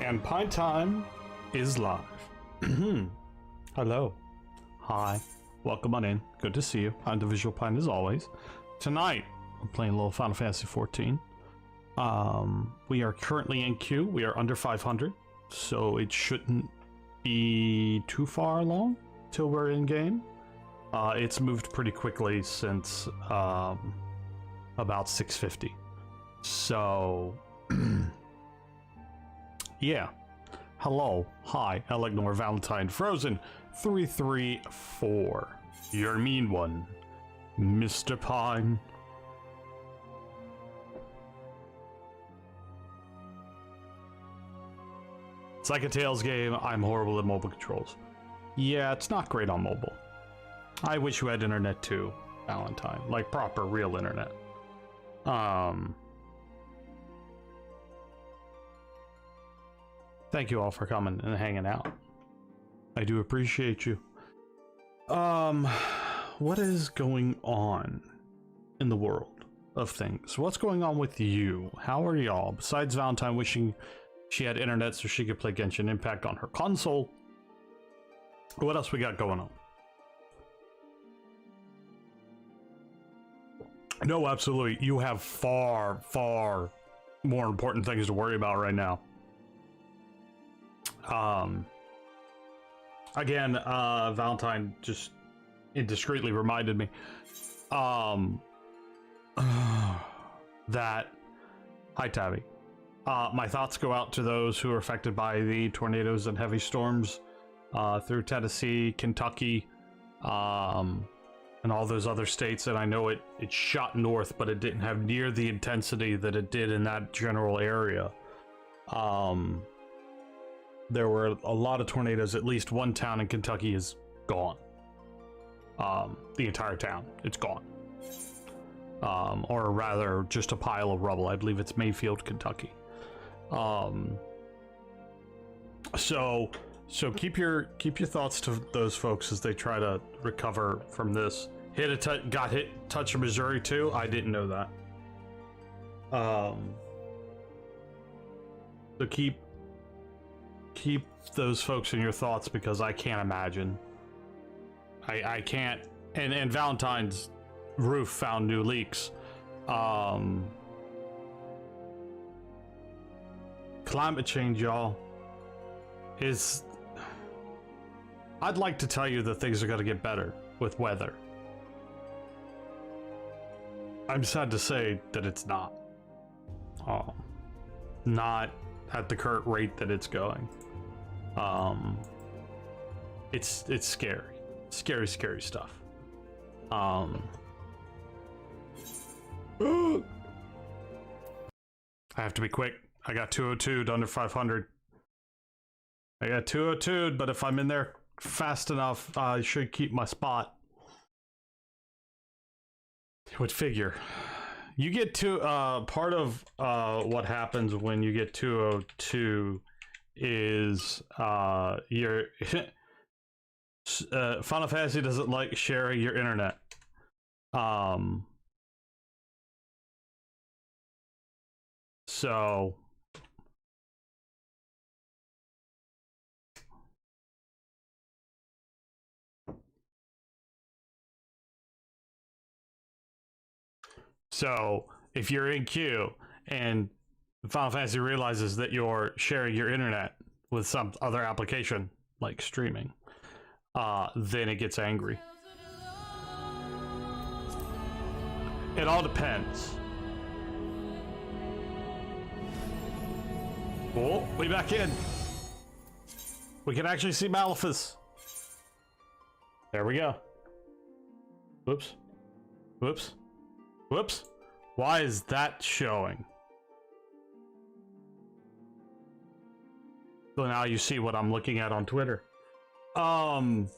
And Pine Time is live. Hello. Hi. Welcome on in. Good to see you. I'm the Visual Pine as always. Tonight, I'm playing a little Final Fantasy XIV. We are currently in queue. We are under 500, so it shouldn't be too far along till we're in game. It's moved pretty quickly since about 650. So, yeah. Hello, hi, Eleanor, Valentine, Frozen, 334. You're a mean one, Mr. Pine. It's like a Tales game. I'm horrible at mobile controls. Yeah, it's not great on mobile. I wish you had internet too, Valentine. Like proper, real internet. Thank you all for coming and hanging out. I do appreciate you. What is going on in the world of things? What's going on with you? How are y'all? Besides Valentine wishing she had internet so she could play Genshin Impact on her console, what else we got going on? No, absolutely. You have far, far more important things to worry about right now. Again, Valentine just indiscreetly reminded me, that, hi Tabby, my thoughts go out to those who are affected by the tornadoes and heavy storms, through Tennessee, Kentucky, and all those other states. And I know it shot north, but it didn't have near the intensity that it did in that general area. There were a lot of tornadoes. At least one town in Kentucky is gone. The entire town, it's gone. Or rather, just a pile of rubble. I believe it's Mayfield, Kentucky. So keep your thoughts to those folks as they try to recover from this. Got hit. Touch of Missouri too. I didn't know that. So keep those folks in your thoughts, because I can't imagine. I can't. And Valentine's roof found new leaks. Climate change, y'all, is... I'd like to tell you that things are going to get better with weather. I'm sad to say that it's not. Not at the current rate that it's going. It's scary. Scary stuff. I have to be quick. I got 202'd under 500. I got 202'd, but if I'm in there fast enough, I should keep my spot. You would figure. You get to, part of what happens when you get 202 is your Final Fantasy doesn't like sharing your internet. So if you're in queue and Final Fantasy realizes that you're sharing your internet with some other application like streaming, then it gets angry. It all depends. Oh, we back in. We can actually see Malefus. There we go. Whoops. Whoops. Whoops. Why is that showing? So now you see what I'm looking at on Twitter. I'm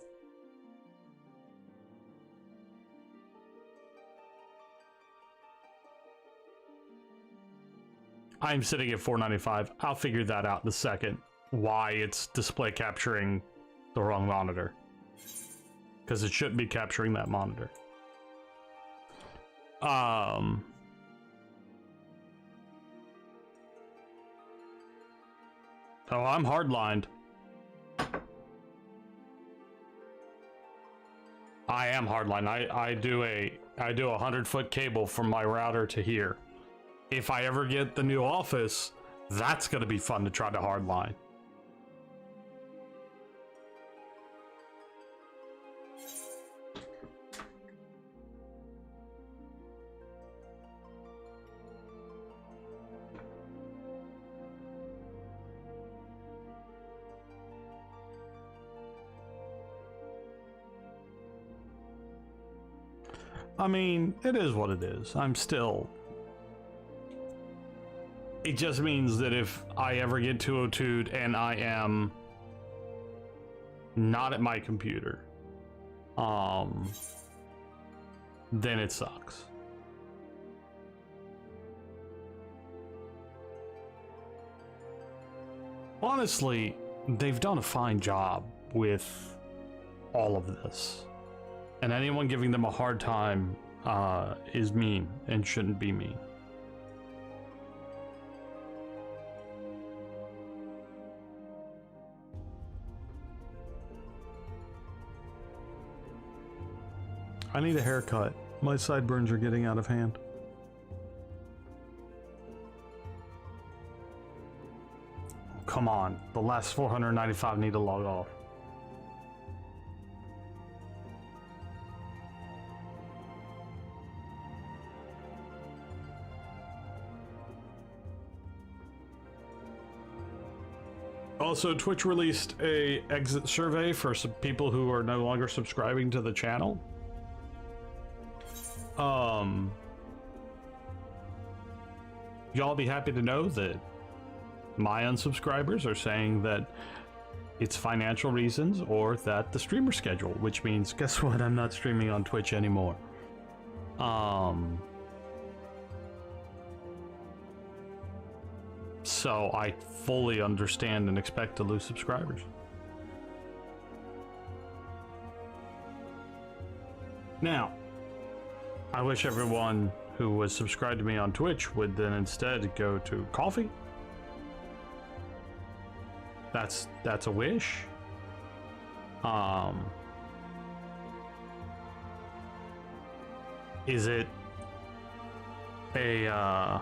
sitting at 495. I'll figure that out in a second. Why it's display capturing the wrong monitor. Because it shouldn't be capturing that monitor. Oh, I'm hardlined. I am hardline. I do a 100-foot cable from my router to here. If I ever get the new office, that's gonna be fun to try to hardline. I mean, it is what it is. I'm still... It just means that if I ever get 202'd and I am not at my computer, then it sucks. Honestly, they've done a fine job with all of this. And anyone giving them a hard time is mean and shouldn't be mean. I need a haircut. My sideburns are getting out of hand. Come on, the last 495 need to log off. Also, Twitch released a exit survey for some people who are no longer subscribing to the channel. Y'all be happy to know that my unsubscribers are saying that it's financial reasons or that the streamer schedule, which means, guess what? I'm not streaming on Twitch anymore. So I fully understand and expect to lose subscribers. Now, I wish everyone who was subscribed to me on Twitch would then instead go to Coffee. That's a wish. Is it a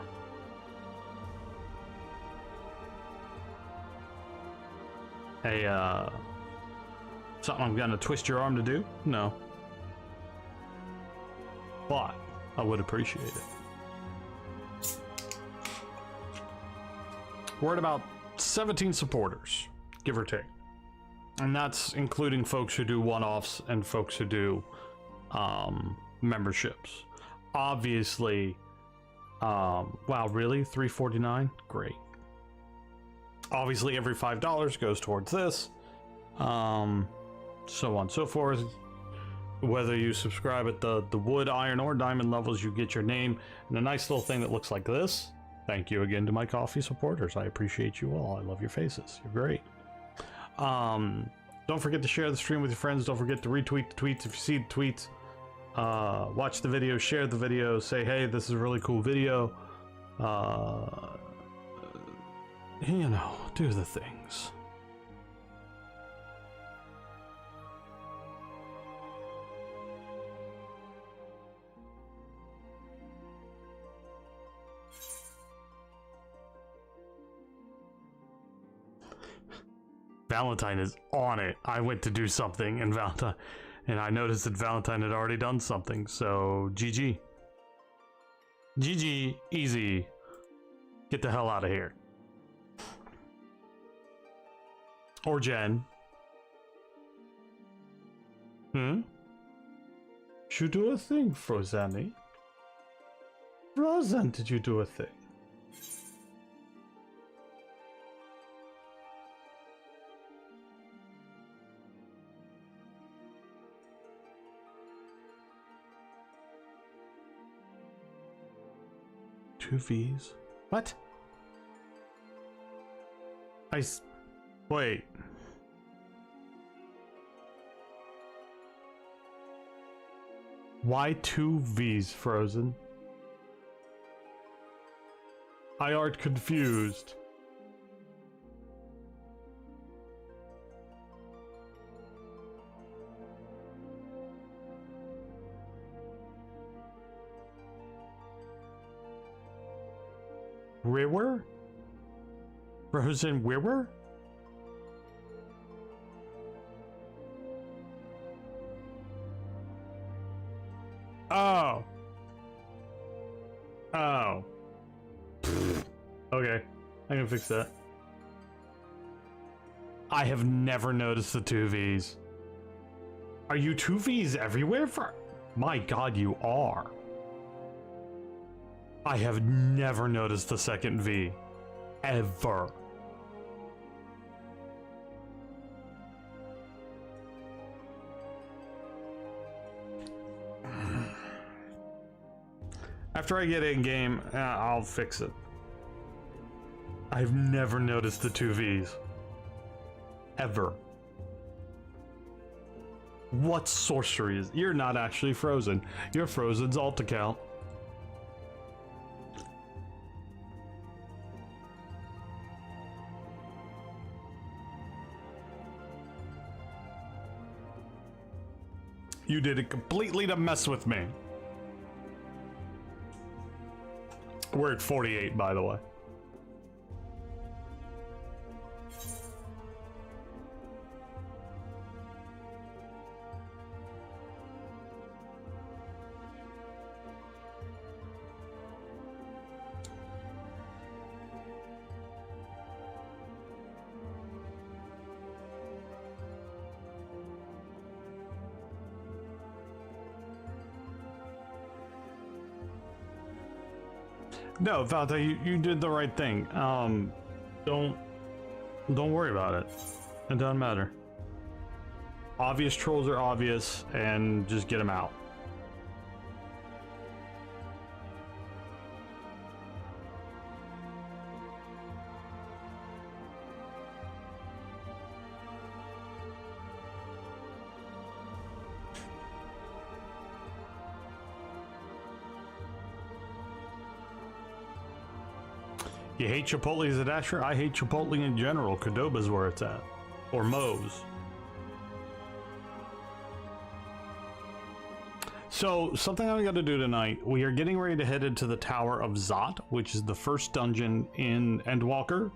something I'm gonna twist your arm to do? No. But I would appreciate it. We're at about 17 supporters, give or take. And that's including folks who do one-offs and folks who do memberships. Obviously, wow, really? $3.49? Great. Obviously, every $5 goes towards this. So on and so forth. Whether you subscribe at the wood, iron, or diamond levels, you get your name and a nice little thing that looks like this. Thank you again to my Coffee supporters. I appreciate you all. I love your faces. You're great. Don't forget to share the stream with your friends. Don't forget to retweet the tweets if you see the tweets. Watch the video, share the video, say, hey, this is a really cool video. You know, do the things. Valentine is on it. I went to do something and I noticed that Valentine had already done something, so GG. GG, easy. Get the hell out of here. Or Jen. You do a thing, Frozani. Frozen, did you do a thing? Two V's? What? Wait. Why two V's, Frozen? I art confused. Where? Frozen where? Oh. Oh. Okay, I can fix that. I have never noticed the 2Vs. Are you 2Vs everywhere? My god, you are. I have never noticed the second V. Ever. After I get in game, I'll fix it. I've never noticed the 2Vs. Ever. What sorcery is... You're not actually frozen. You're Frozen's alt account. You did it completely to mess with me. We're at 48, by the way. No, Valta, you did the right thing. Don't worry about it. It doesn't matter. Obvious trolls are obvious, and just get them out. You hate Chipotle as a dasher? I hate Chipotle in general. Cordoba's where it's at. Or Moe's. So, something I'm going to do tonight, we are getting ready to head into the Tower of Zot, which is the first dungeon in Endwalker.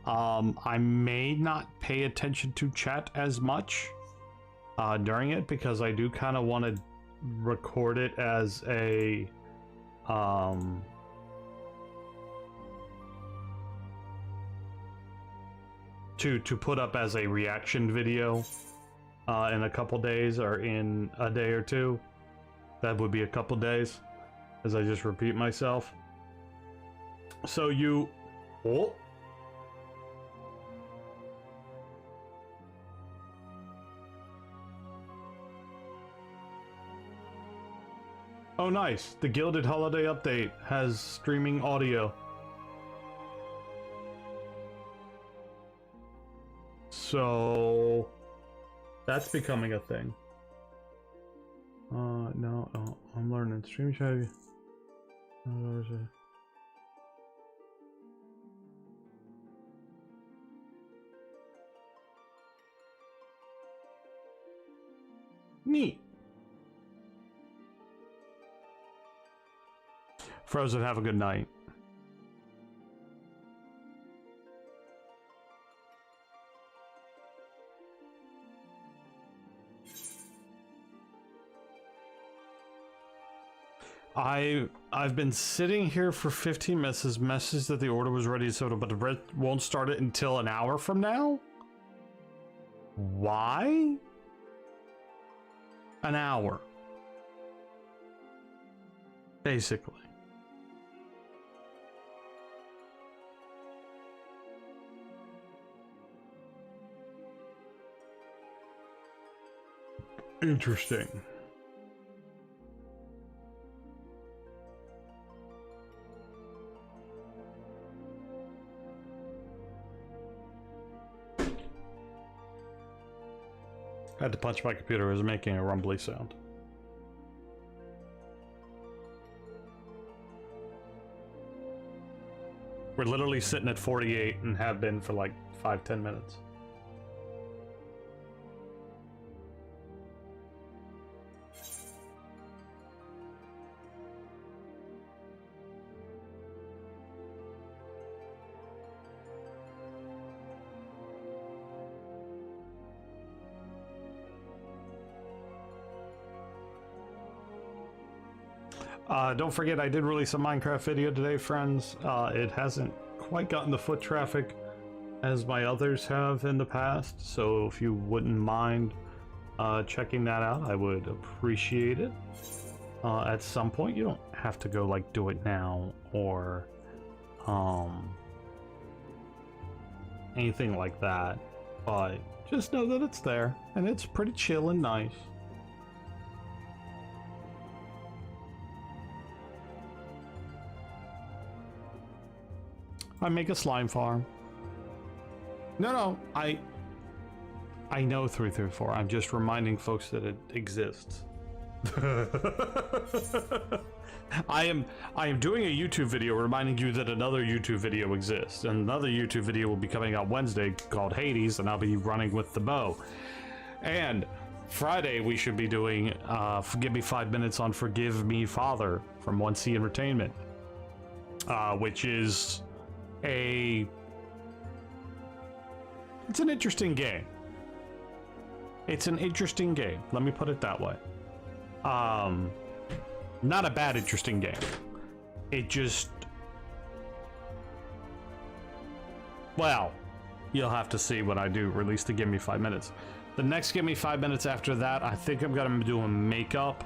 I may not pay attention to chat as much during it, because I do kind of want to record it as a... to put up as a reaction video in a couple days, or in a day or two. That would be a couple days, as I just repeat myself. So you... Oh. Oh, nice. The Gilded Holiday Update has streaming audio. So that's becoming a thing. No, I'm learning. Stream chat. Neat. Frozen, have a good night. I've been sitting here for 15 minutes. Message that the order was ready, so but the bread won't start it until an hour from now. Why? An hour, basically. Interesting. I had to punch my computer. It was making a rumbly sound. We're literally sitting at 48 and have been for like 5-10 minutes. Don't forget, I did release a Minecraft video today, friends. It hasn't quite gotten the foot traffic as my others have in the past, so if you wouldn't mind checking that out, I would appreciate it. At some point, you don't have to go like do it now or anything like that, but just know that it's there and it's pretty chill and nice. I make a slime farm. No, I know 334. I'm just reminding folks that it exists. I am doing a YouTube video reminding you that another YouTube video exists. And another YouTube video will be coming out Wednesday called Hades, and I'll be running with the bow. And Friday we should be doing Give Me 5 Minutes on Forgive Me Father from 1C Entertainment, which is it's an interesting game. It's an interesting game. Let me put it that way. Not a bad interesting game. It just, well, you'll have to see when I do release the Give Me 5 Minutes. The next Give Me 5 Minutes after that, I think I'm gonna do a makeup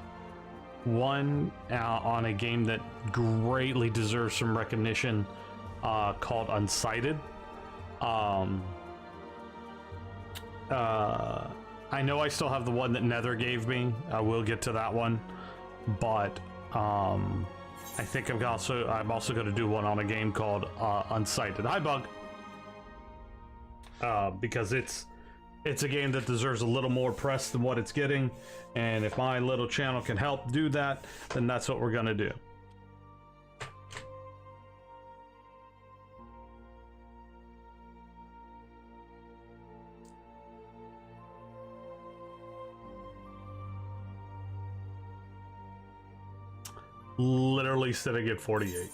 one on a game that greatly deserves some recognition, called Untitled. I know I still have the one that Nether gave me. I will get to that one, but I think I'm also going to do one on a game called Untitled. Hi, Bug. Because it's a game that deserves a little more press than what it's getting, and if my little channel can help do that, then that's what we're going to do. Literally sitting at 48.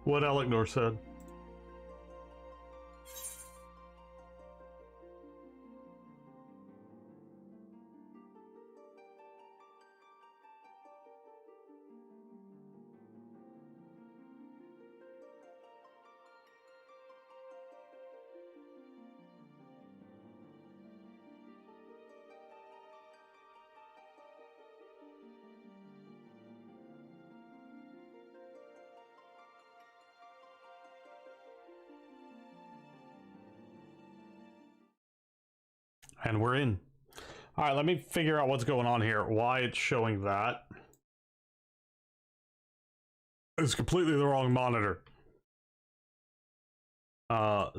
What Elecnor said. And we're in. All right, let me figure out what's going on here. Why it's showing that. It's completely the wrong monitor.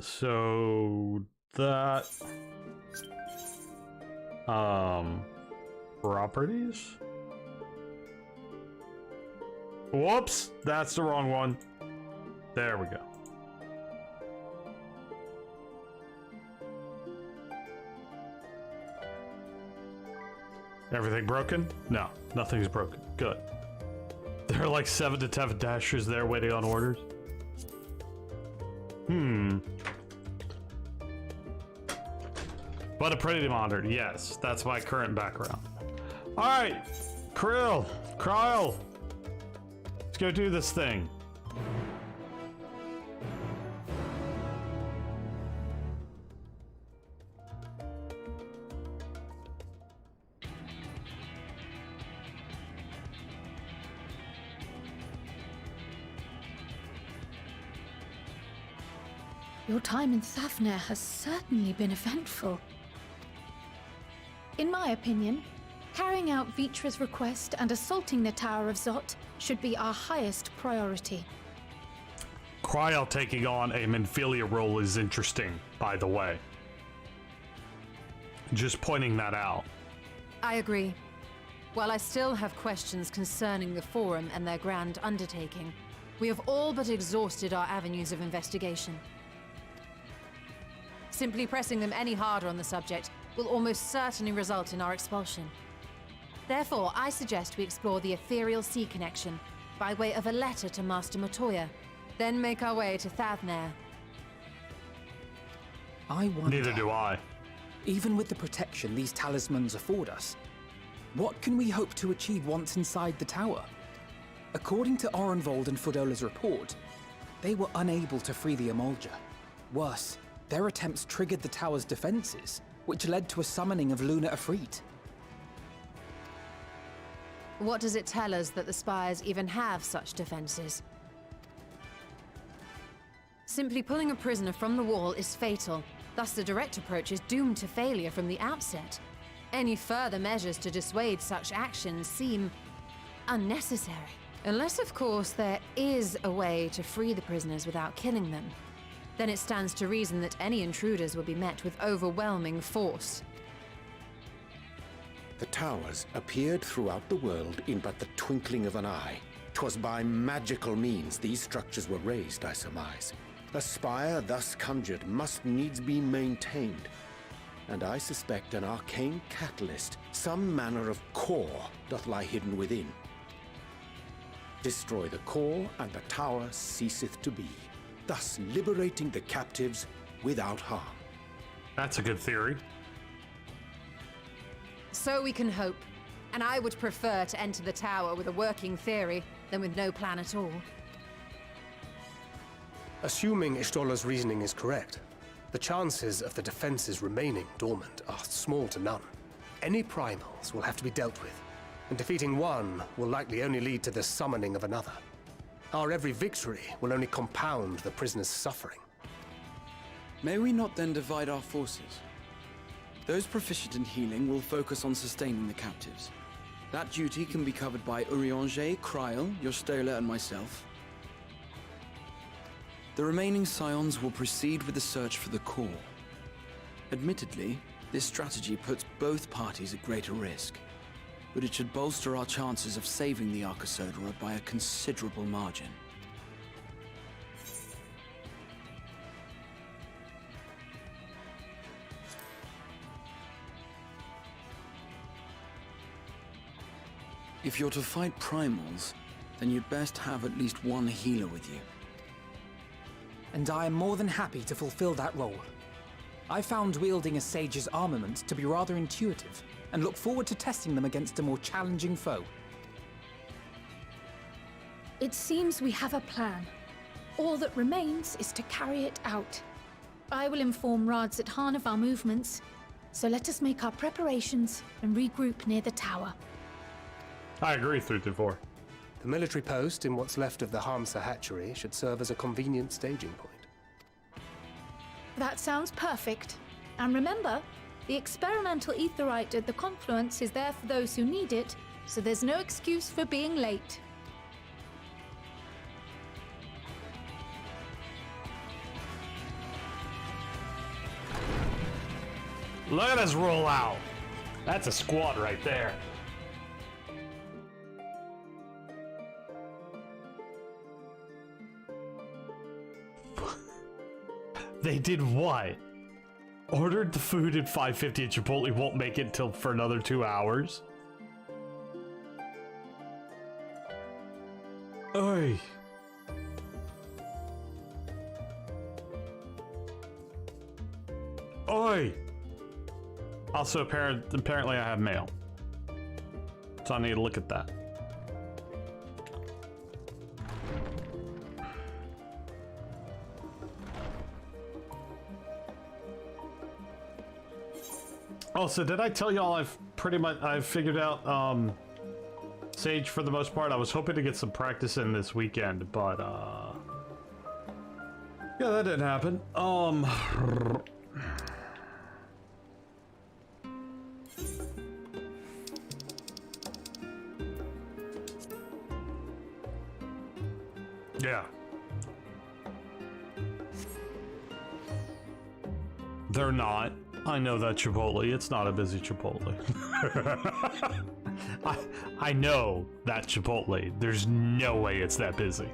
So that properties. Whoops, that's the wrong one. There we go. Everything broken? No, nothing's broken. Good. There are like 7 to 10 dashers there waiting on orders. But a pretty monitor, yes. That's my current background. Alright, Kyle, let's go do this thing. Your time in Thafnir has certainly been eventful. In my opinion, carrying out Vitra's request and assaulting the Tower of Zot should be our highest priority. Cryo taking on a Menphilia role is interesting, by the way. Just pointing that out. I agree. While I still have questions concerning the Forum and their grand undertaking, We have all but exhausted our avenues of investigation. Simply pressing them any harder on the subject will almost certainly result in our expulsion. Therefore, I suggest we explore the ethereal sea connection by way of a letter to Master Matsuya, then make our way to Thavnair. I wonder, Neither do I. even with the protection these talismans afford us, what can we hope to achieve once inside the tower? According to Orenvold and Fodola's report, they were unable to free the Emulger. Worse, their attempts triggered the tower's defenses, which led to a summoning of Luna Ifrit. What does it tell us that the Spires even have such defenses? Simply pulling a prisoner from the wall is fatal, thus the direct approach is doomed to failure from the outset. Any further measures to dissuade such actions seem unnecessary. Unless, of course, there is a way to free the prisoners without killing them. Then it stands to reason that any intruders will be met with overwhelming force. The towers appeared throughout the world in but the twinkling of an eye. 'Twas by magical means these structures were raised, I surmise. A spire thus conjured must needs be maintained, and I suspect an arcane catalyst, some manner of core, doth lie hidden within. Destroy the core, and the tower ceaseth to be, thus liberating the captives without harm. That's a good theory. So we can hope, and I would prefer to enter the tower with a working theory than with no plan at all. Assuming Ishtola's reasoning is correct, the chances of the defenses remaining dormant are small to none. Any primals will have to be dealt with, and defeating one will likely only lead to the summoning of another. Our every victory will only compound the prisoner's suffering. May we not then divide our forces? Those proficient in healing will focus on sustaining the captives. That duty can be covered by Urianger, Kryl, Yostola, and myself. The remaining scions will proceed with the search for the core. Admittedly, this strategy puts both parties at greater risk, but it should bolster our chances of saving the Arcosodra by a considerable margin. If you're to fight primals, then you'd best have at least one healer with you. And I am more than happy to fulfill that role. I found wielding a sage's armament to be rather intuitive, and look forward to testing them against a more challenging foe. It seems we have a plan. All that remains is to carry it out. I will inform Rads at Han of our movements, so let us make our preparations and regroup near the tower. I agree, 324. The military post in what's left of the Hamsa hatchery should serve as a convenient staging point. That sounds perfect. And remember, the experimental etherite at the confluence is there for those who need it, so there's no excuse for being late. Look at us roll out. That's a squad right there. They did what? Ordered the food at 5:50 and Chipotle won't make it till for another 2 hours? Oi. Oi. Also, apparently I have mail. So I need to look at that. Oh, so did I tell y'all I've figured out Sage for the most part? I was hoping to get some practice in this weekend, but yeah, that didn't happen. Yeah. They're not. I know that Chipotle. It's not a busy Chipotle. I know that Chipotle. There's no way it's that busy.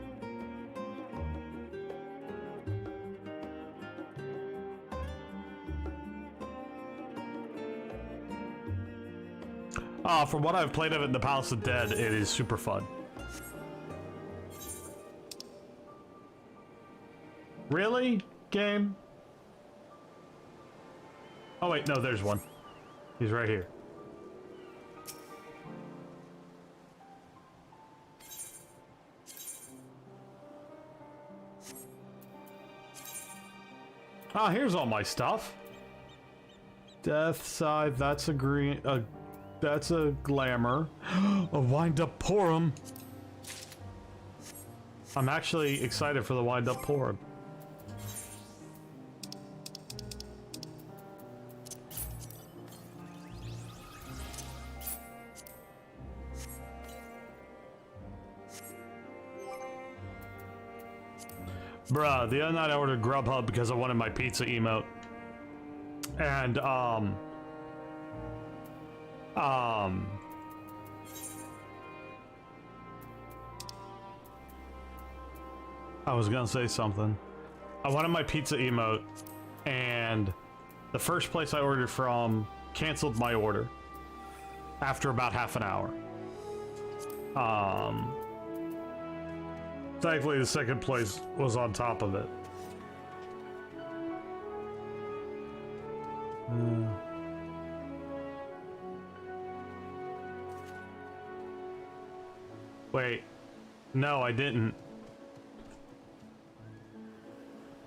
From what I've played of it in the Palace of Dead, it is super fun. Really? Game? Oh wait, no, there's one. He's right here. Ah, here's all my stuff. Death side, that's a green, that's a glamour. A wind-up Porum. I'm actually excited for the wind-up Porum. Bruh, the other night I ordered Grubhub because I wanted my pizza emote. And, I was gonna say something. I wanted my pizza emote, and the first place I ordered from canceled my order after about half an hour. Thankfully, the second place was on top of it. Wait. No, I didn't.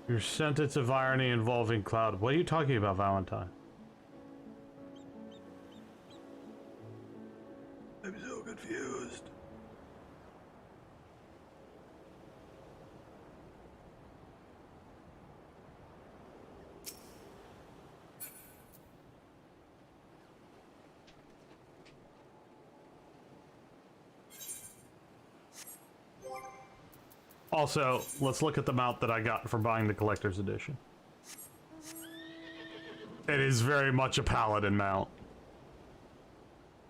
Your sentence of irony involving Cloud. What are you talking about, Valentine? I'm so confused. Also, let's look at the mount that I got for buying the collector's edition. It is very much a paladin mount.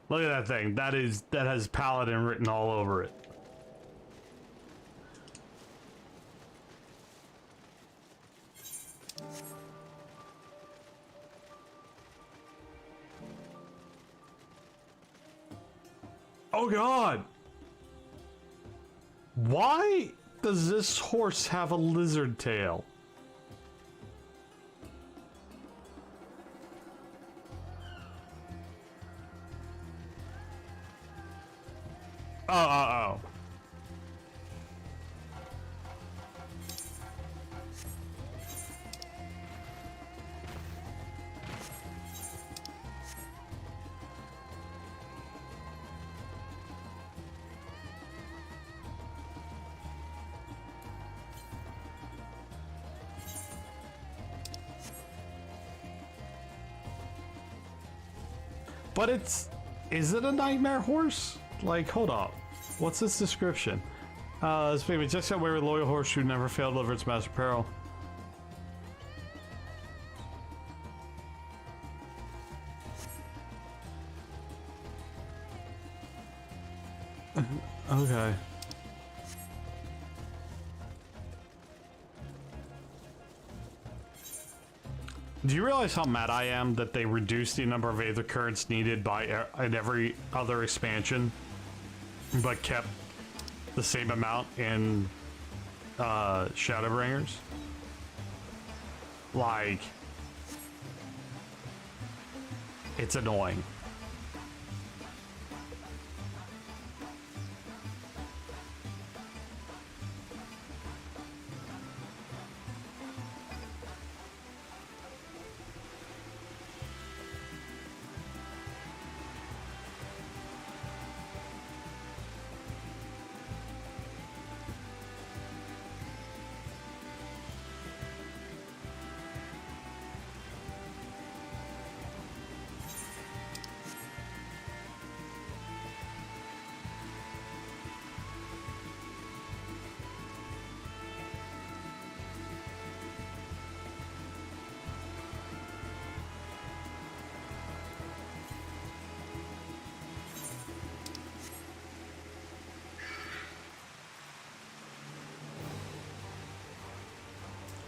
Look at that thing. That has paladin written all over it. Oh god! Why does this horse have a lizard tail? Oh. But is it a nightmare horse? Like, hold up. What's this description? This baby just got weary loyal horse who never failed over its master peril. Okay. Do you realize how mad I am that they reduced the number of Aether Currents needed in every other expansion, but kept the same amount in Shadowbringers? Like, it's annoying.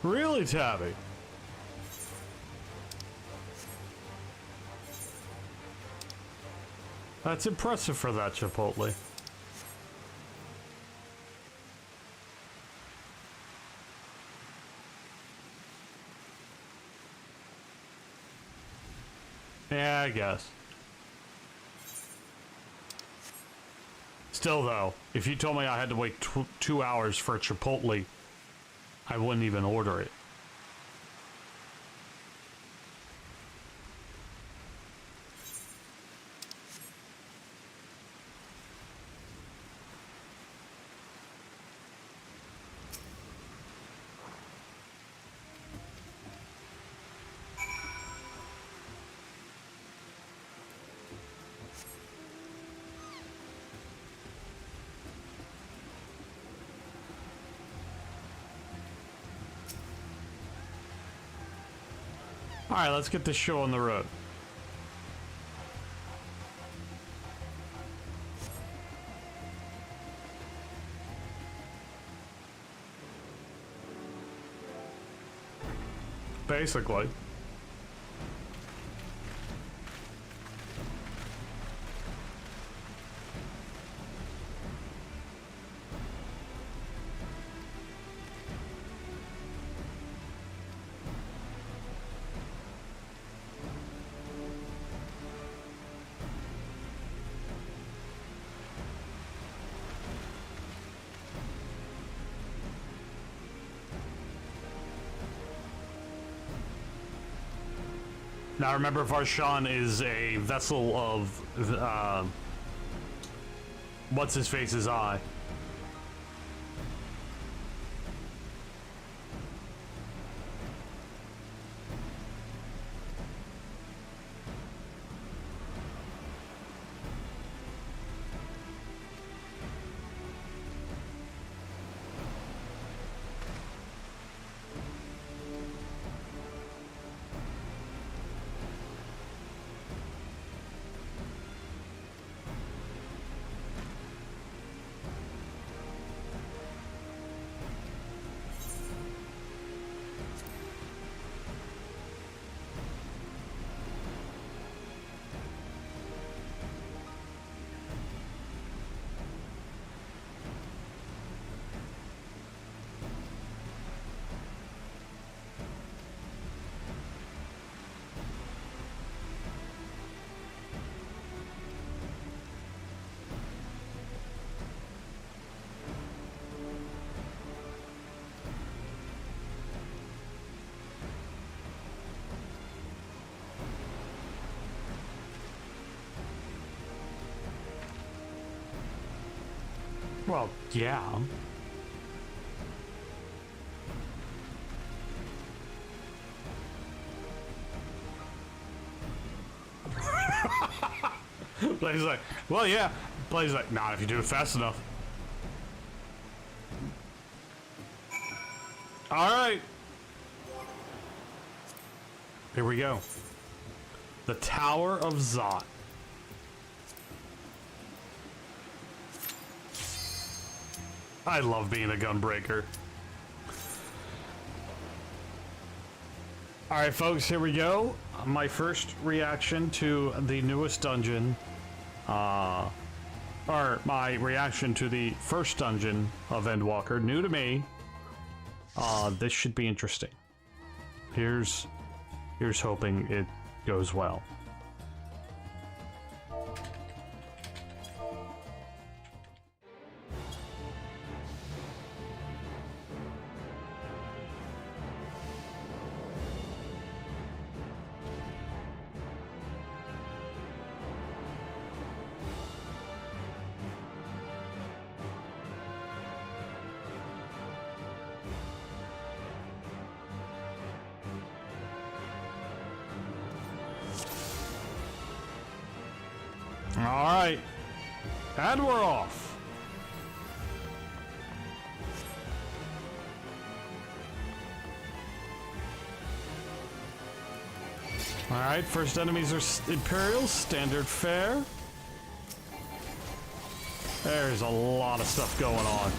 Really, Tabby? That's impressive for that Chipotle. Yeah, I guess. Still, though, if you told me I had to wait 2 hours for a Chipotle, I wouldn't even order it. Alright, let's get this show on the road. Basically. Now remember, Varshan is a vessel of, what's-his-face's eye. Well, yeah. Blaze's like, well, yeah. Blaze's like, not if you do it fast enough. All right. Here we go. The Tower of Zot. I love being a gunbreaker. Alright folks, here we go. My first reaction to the newest dungeon. Or my reaction to the first dungeon of Endwalker. New to me. This should be interesting. Here's hoping it goes well. Alright. And we're off. Alright, first enemies are Imperials, standard fare. There's a lot of stuff going on.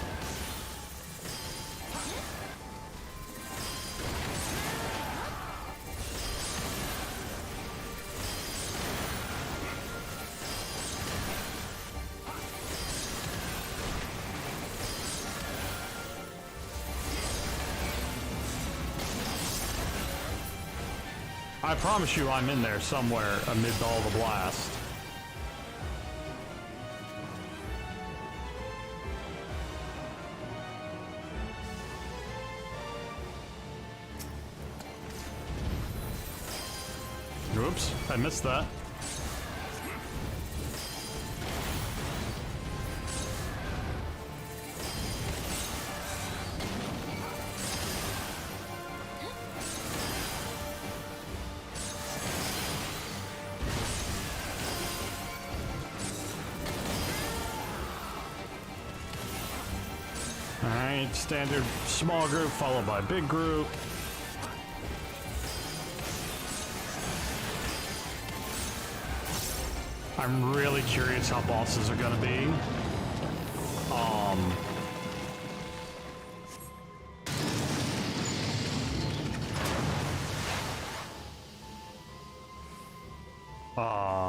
I promise you I'm in there somewhere amid all the blast. Oops, I missed that. Alright, standard small group followed by big group. I'm really curious how bosses are gonna be.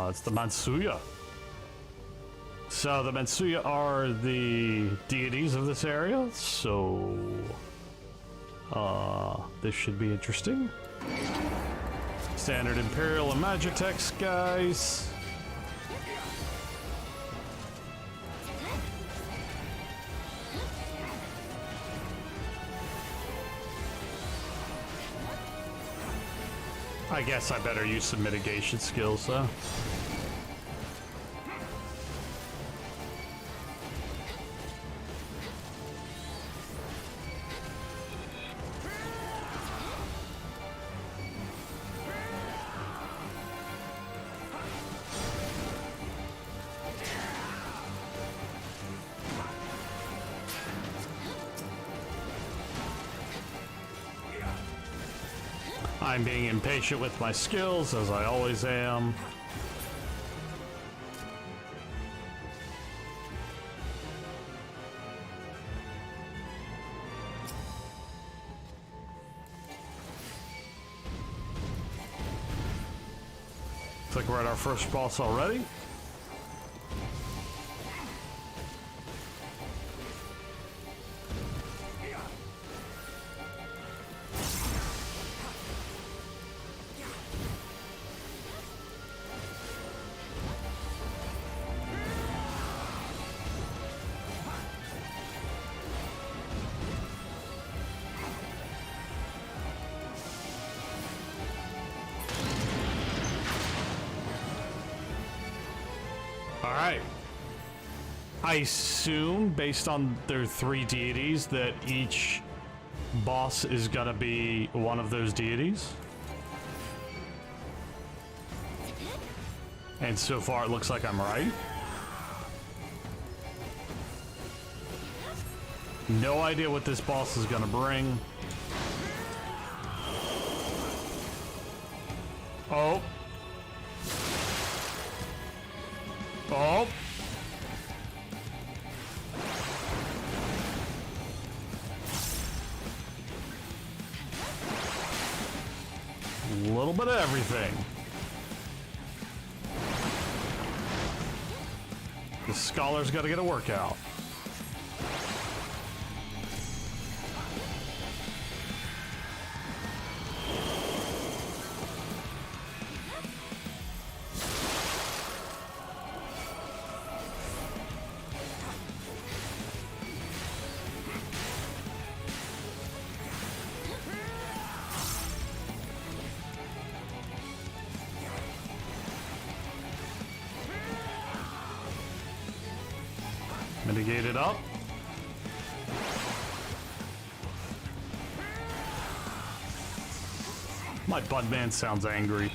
It's the Matsuya. So the Matsuya are the deities of this area, so this should be interesting. Standard Imperial and Magitex guys. I guess I better use some mitigation skills, though. I'm being impatient with my skills, as I always am. Looks like we're at our first boss already. Alright. I assume, based on their 3 deities, that each boss is gonna be one of those deities. And so far it looks like I'm right. No idea what this boss is gonna bring. Oh. Oh. A little bit of everything. The scholar's got to get a workout. Mitigate it up. My Budman sounds angry.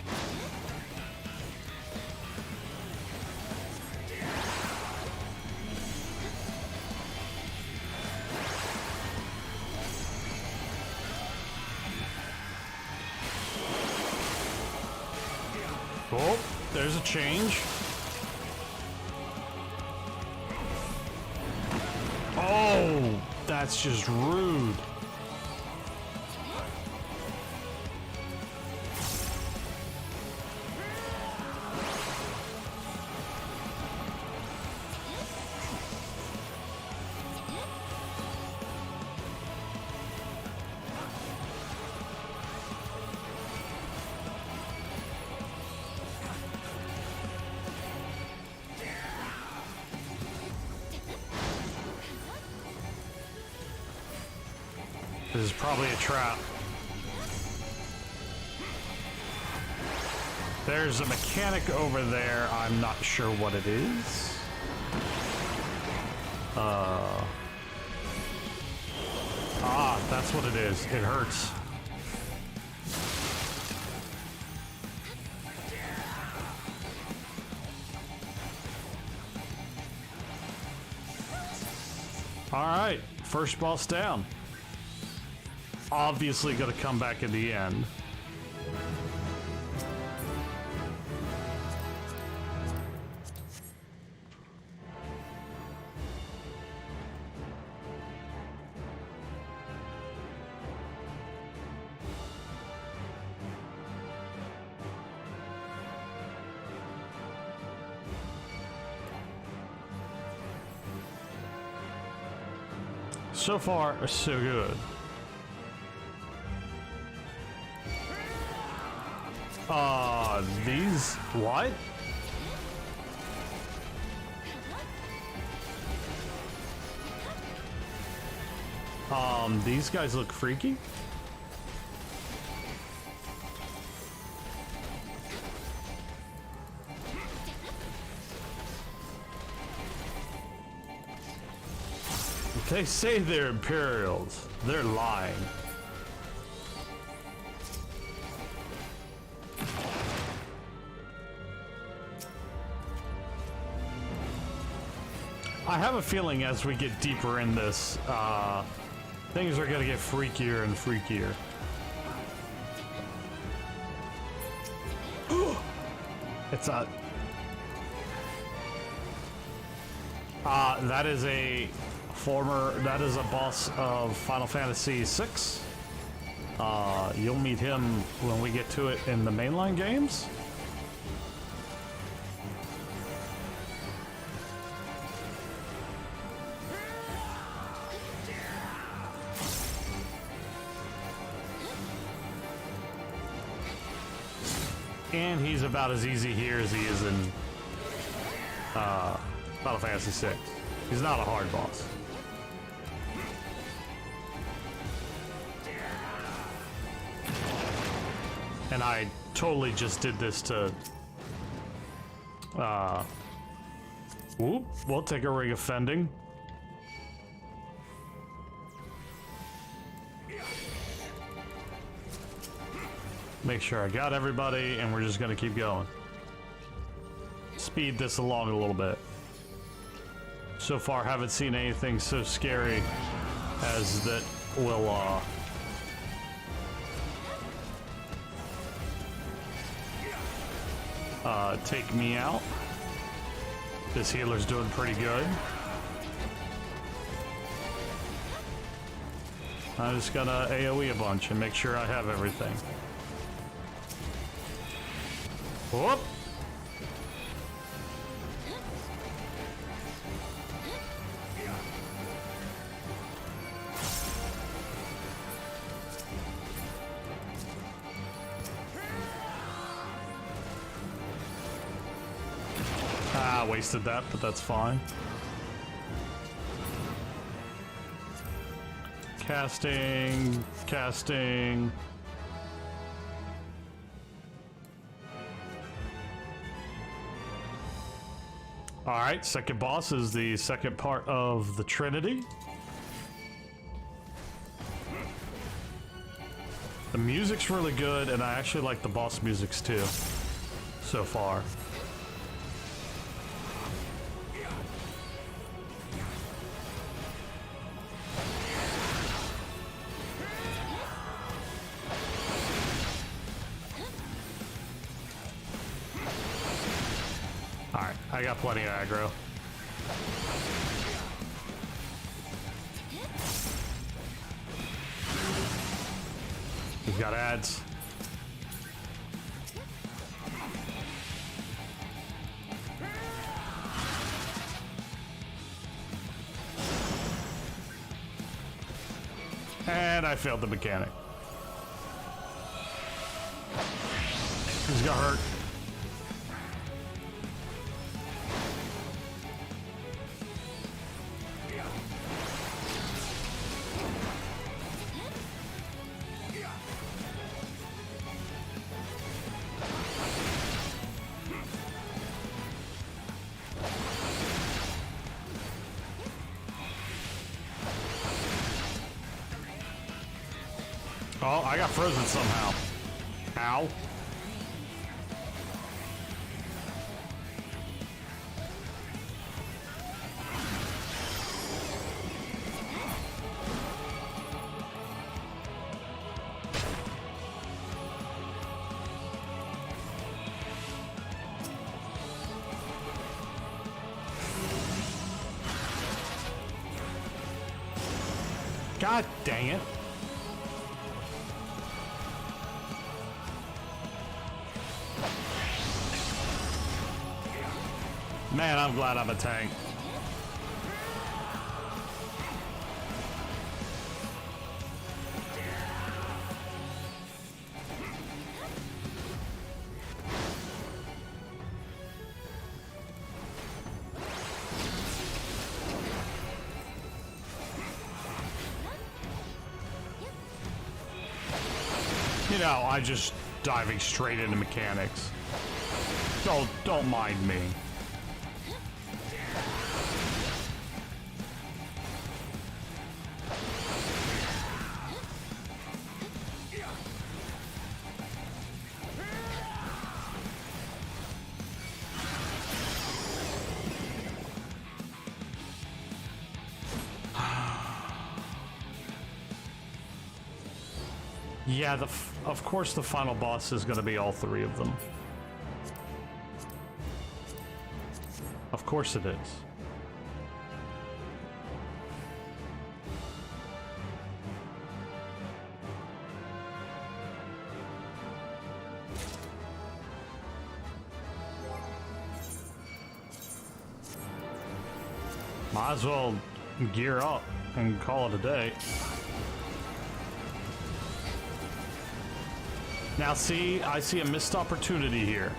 Oh, there's a change. Oh, that's just rude. This is probably a trap. There's a mechanic over there. I'm not sure what it is. That's what it is. It hurts. All right, first boss down. Obviously gonna come back in the end. So far, so good. These... what? These guys look freaky. They say they're Imperials. They're lying. I have a feeling as we get deeper in this, things are gonna get freakier and freakier. It's a... that is a boss of Final Fantasy VI. You'll meet him when we get to it in the mainline games. And he's about as easy here as he is in Final Fantasy VI. He's not a hard boss. And I totally just did this to... whoop, we'll take a ring of fending. Make sure I got everybody, and we're just gonna keep going. Speed this along a little bit. So far, haven't seen anything so scary as that will, take me out. This healer's doing pretty good. I'm just gonna AoE a bunch and make sure I have everything. Whoop! Wasted that, but that's fine. Casting. Alright, second boss is the second part of the Trinity. The music's really good, and I actually like the boss musics too, so far. Alright, I got plenty of aggro. He's got ads. And I failed the mechanic. He's got hurt. Oh, I got frozen somehow. Ow. God dang it. Man, I'm glad I'm a tank. You know, I just diving straight into mechanics. Don't mind me. Yeah, of course the final boss is going to be all three of them. Of course it is. Might as well gear up and call it a day. Now see, I see a missed opportunity here.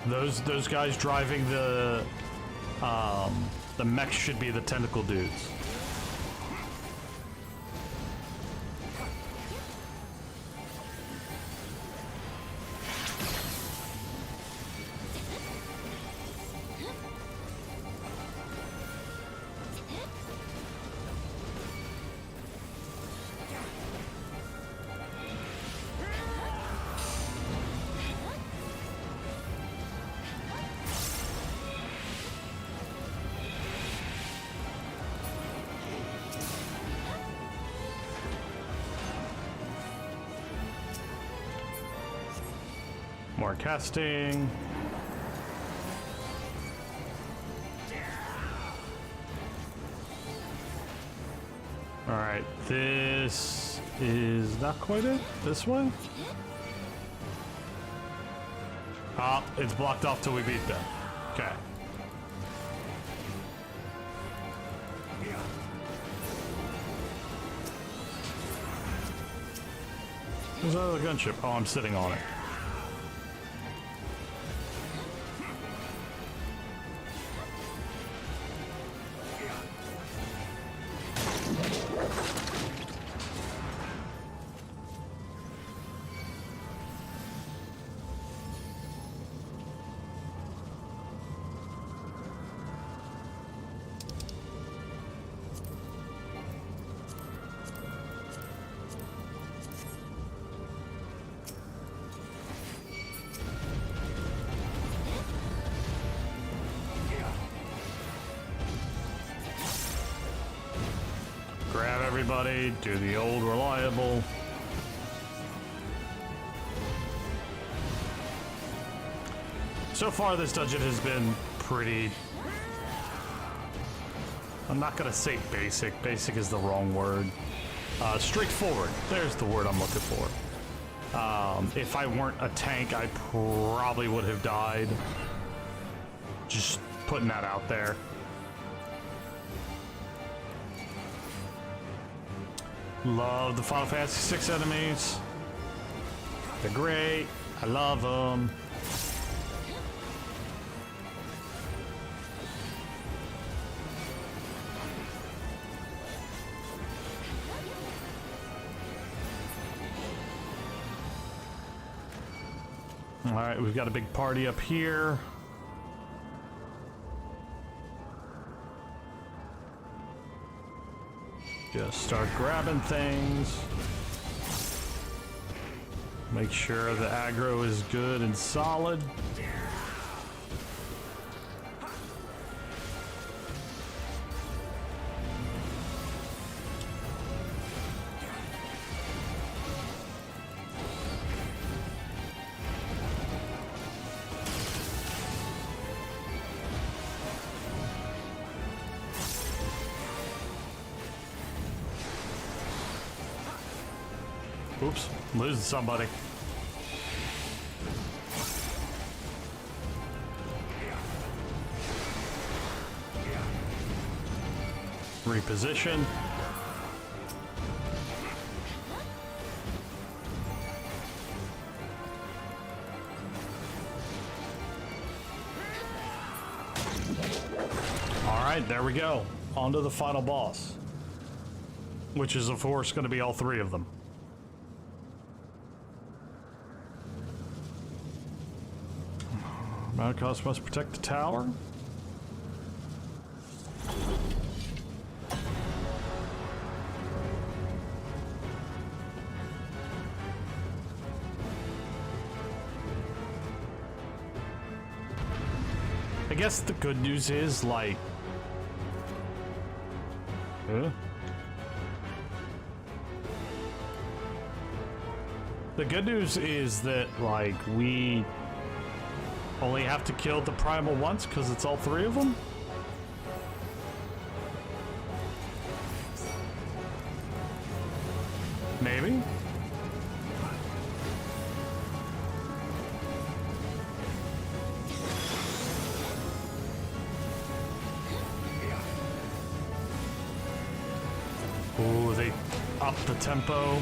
Those guys driving the mech should be the tentacle dudes. More casting. All right, this is not quite it. This way? Ah, it's blocked off till we beat them. Okay. Where's the other gunship? Oh, I'm sitting on it. Grab everybody, do the old reliable. So far this dungeon has been pretty... I'm not gonna say basic. Basic is the wrong word. Straightforward. There's the word I'm looking for. If I weren't a tank, I probably would have died. Just putting that out there. Love the Final Fantasy VI enemies. They're great. I love them. All right, we've got a big party up here. Just start grabbing things. Make sure the aggro is good and solid. Oops, losing somebody. Reposition. All right, there we go. On to the final boss, which is, of course, going to be all three of them. Malakos must protect the tower. I guess the good news is, like... The good news is that, like, we only have to kill the primal once because it's all three of them? Maybe? Ooh, they upped the tempo.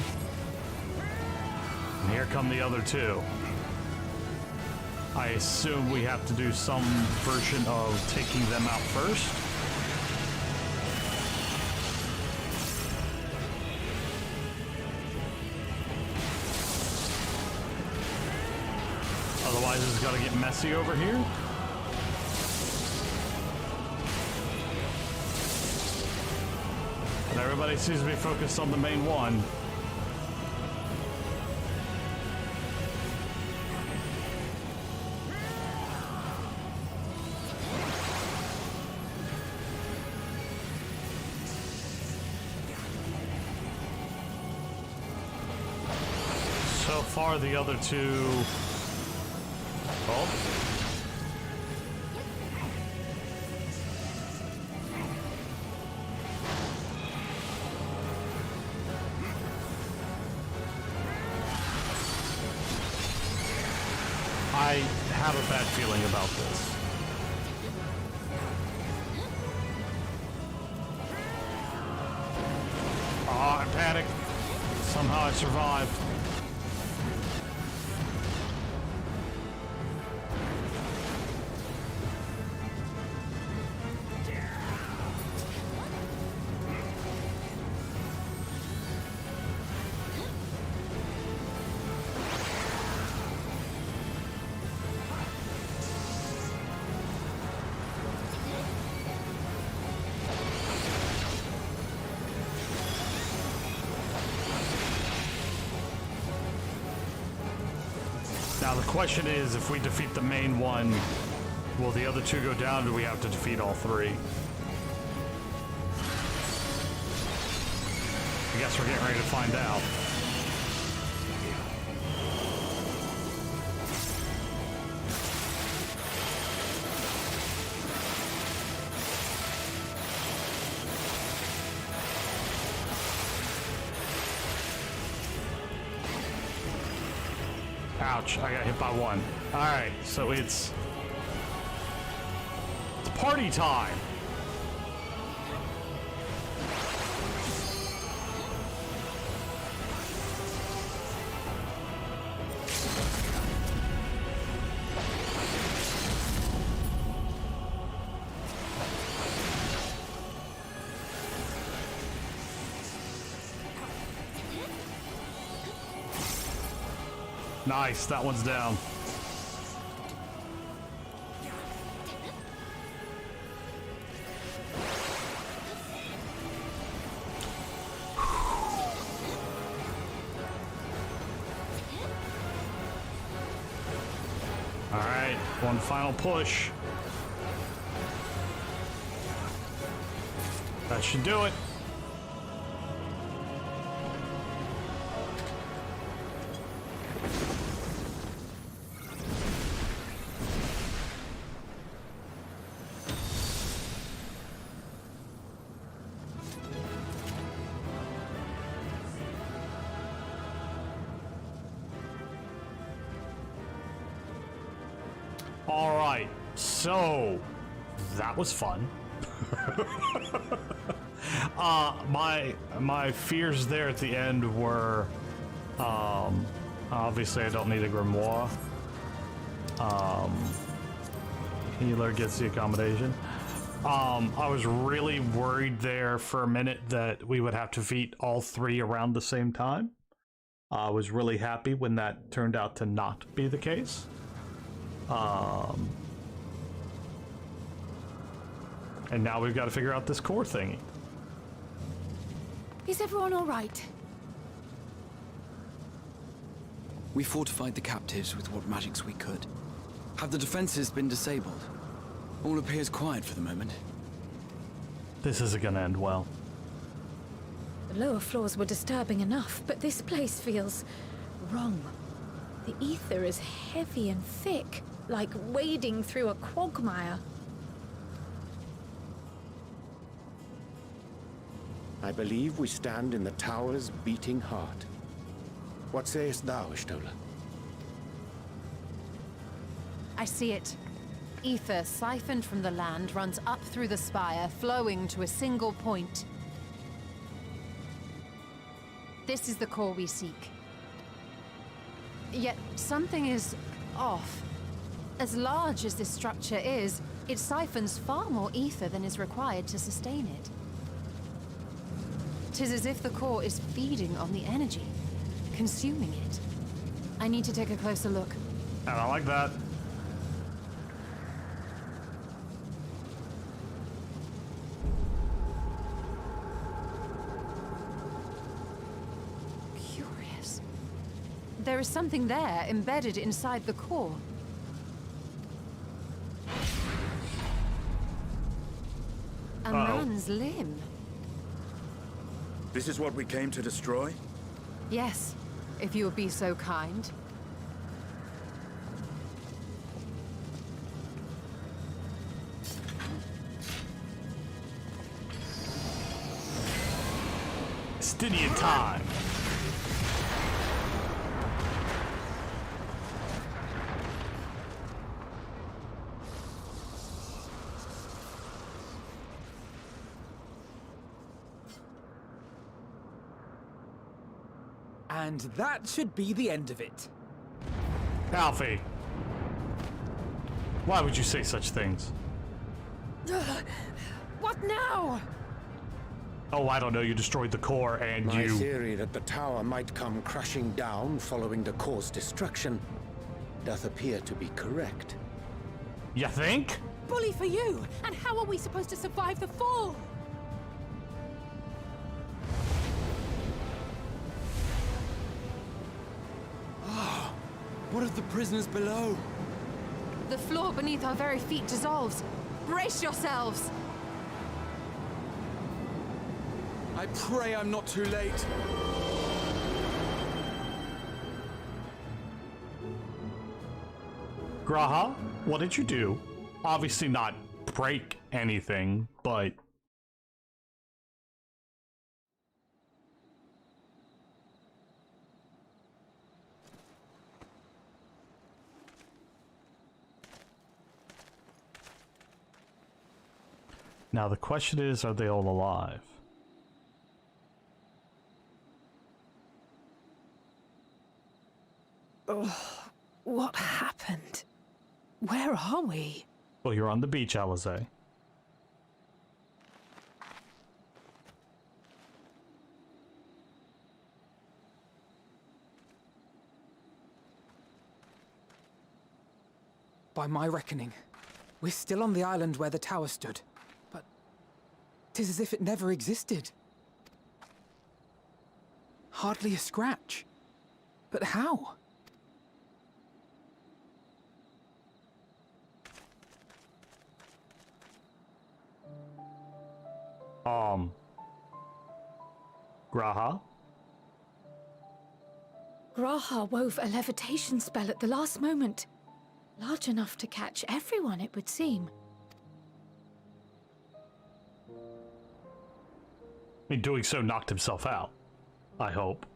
And here come the other two. I assume we have to do some version of taking them out first. Otherwise it's gotta get messy over here. And everybody seems to be focused on the main one. So far, the other two... Oh. I have a bad feeling about this. Oh, I panicked. Somehow I survived. Now the question is, if we defeat the main one, will the other two go down, or do we have to defeat all three? I guess we're getting ready to find out. Ouch, I got hit by one. Alright, so it's party time. Nice, that one's down. One final push. That should do it. All right, so that was fun. My fears there at the end were, obviously I don't need a grimoire. Healer gets the accommodation. I was really worried there for a minute that we would have to defeat all three around the same time. I was really happy when that turned out to not be the case. And now we've got to figure out this core thingy. Is everyone all right? We fortified the captives with what magics we could. Have the defenses been disabled? All appears quiet for the moment. This isn't gonna end well. The lower floors were disturbing enough, but this place feels wrong. The ether is heavy and thick, like wading through a quagmire. I believe we stand in the tower's beating heart. What sayest thou, Ishtola? I see it. Ether siphoned from the land runs up through the spire, flowing to a single point. This is the core we seek. Yet something is off. As large as this structure is, it siphons far more ether than is required to sustain it. 'Tis as if the core is feeding on the energy, consuming it. I need to take a closer look. And I like that. Curious. There is something there embedded inside the core. A man's limb. This is what we came to destroy? Yes, if you would be so kind. Stydian time. And that should be the end of it. Alfie. Why would you say such things? What now? Oh, I don't know. You destroyed the core and My you... theory that the tower might come crashing down following the core's destruction doth appear to be correct. You think? Bully for you! And how are we supposed to survive the fall? What of the prisoners below? The floor beneath our very feet dissolves. Brace yourselves! I pray I'm not too late. Graha, what did you do? Obviously not break anything, but... Now the question is, are they all alive? What happened? Where are we? Well, you're on the beach, Alizé. By my reckoning, we're still on the island where the tower stood. But 'tis as if it never existed. Hardly a scratch. But how? Graha? Graha wove a levitation spell at the last moment. Large enough to catch everyone, it would seem. In doing so, knocked himself out. I hope.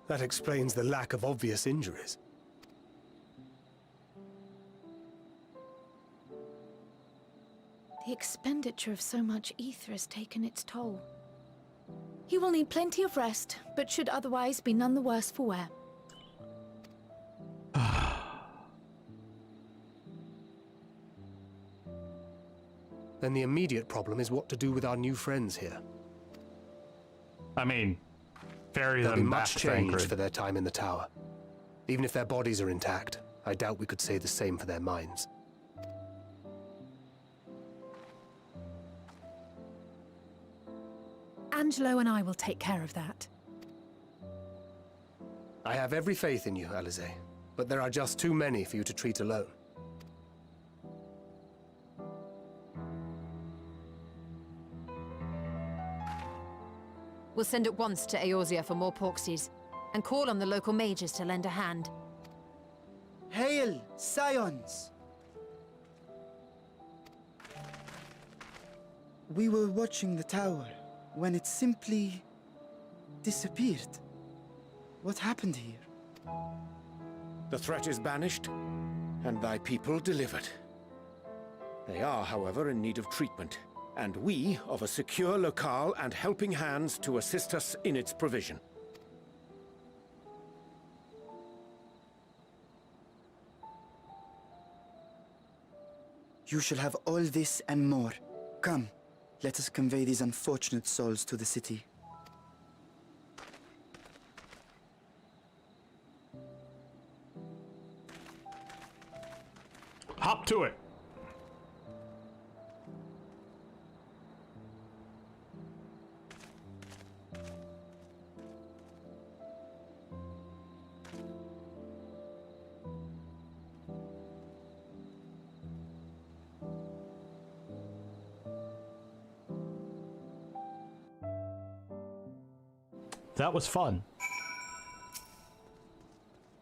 That explains the lack of obvious injuries. The expenditure of so much ether has taken its toll. He will need plenty of rest, but should otherwise be none the worse for wear. Then the immediate problem is what to do with our new friends here. I mean, ferry There'll be them back much to change Thancred. for their time in the tower. Even if their bodies are intact, I doubt we could say the same for their minds. Angelo and I will take care of that. I have every faith in you, Alize, but there are just too many for you to treat alone. We'll send at once to Eorzea for more Porxies, and call on the local mages to lend a hand. Hail, Scions! We were watching the tower when it simply disappeared. What happened here? The threat is banished, and thy people delivered. They are, however, in need of treatment, and we of a secure locale and helping hands to assist us in its provision. You shall have all this and more. Come, let us convey these unfortunate souls to the city. Hop to it. That was fun.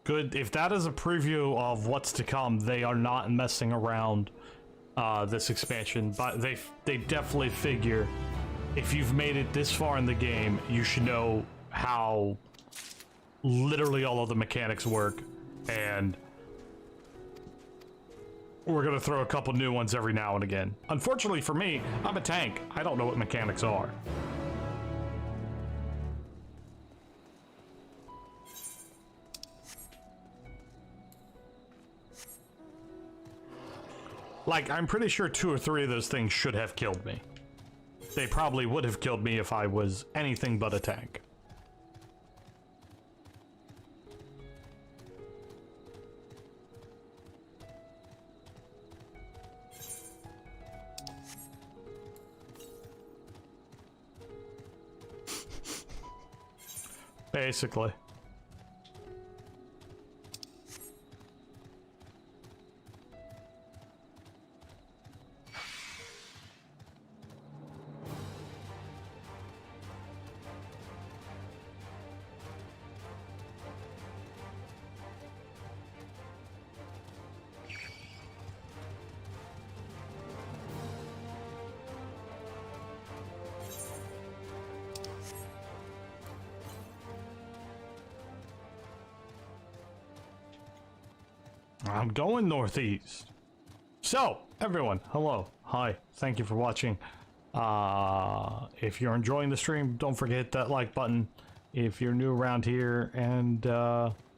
Good. If that is a preview of what's to come, they are not messing around this expansion, but they definitely figure if you've made it this far in the game, you should know how literally all of the mechanics work, and we're gonna throw a couple new ones every now and again. Unfortunately for me, I'm a tank. I don't know what mechanics are. Like, I'm pretty sure 2 or 3 of those things should have killed me. They probably would have killed me if I was anything but a tank. Basically. I'm going northeast. So, everyone, hello, hi, thank you for watching. If you're enjoying the stream, don't forget to hit that like button. If you're new around here and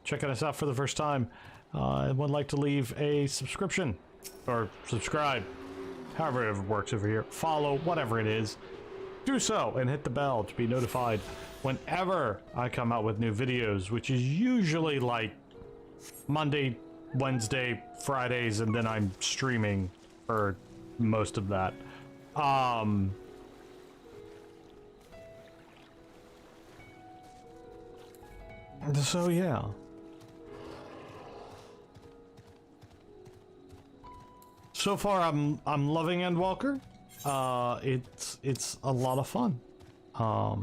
checking us out for the first time, and would like to leave a subscription or subscribe, however it works over here, follow, whatever it is, do so and hit the bell to be notified whenever I come out with new videos, which is usually like Monday, Wednesday, Fridays, and then I'm streaming for most of that. So yeah. So far I'm loving Endwalker. It's a lot of fun. How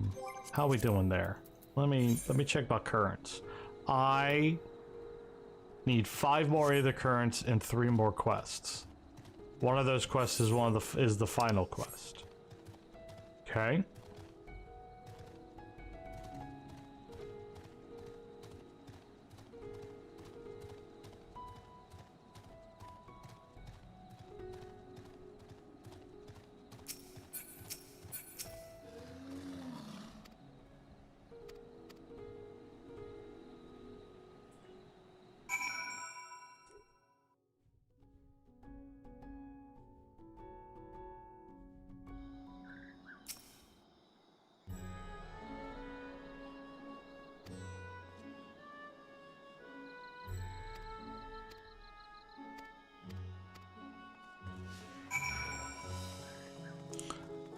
are we doing there? Let me check my currents. I need 5 more Aether currents and 3 more quests. One of those quests is is the final quest. Okay.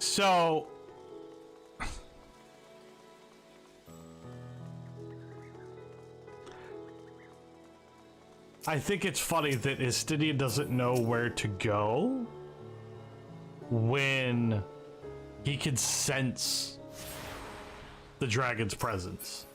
So, I think it's funny that Estidian doesn't know where to go when he can sense the dragon's presence.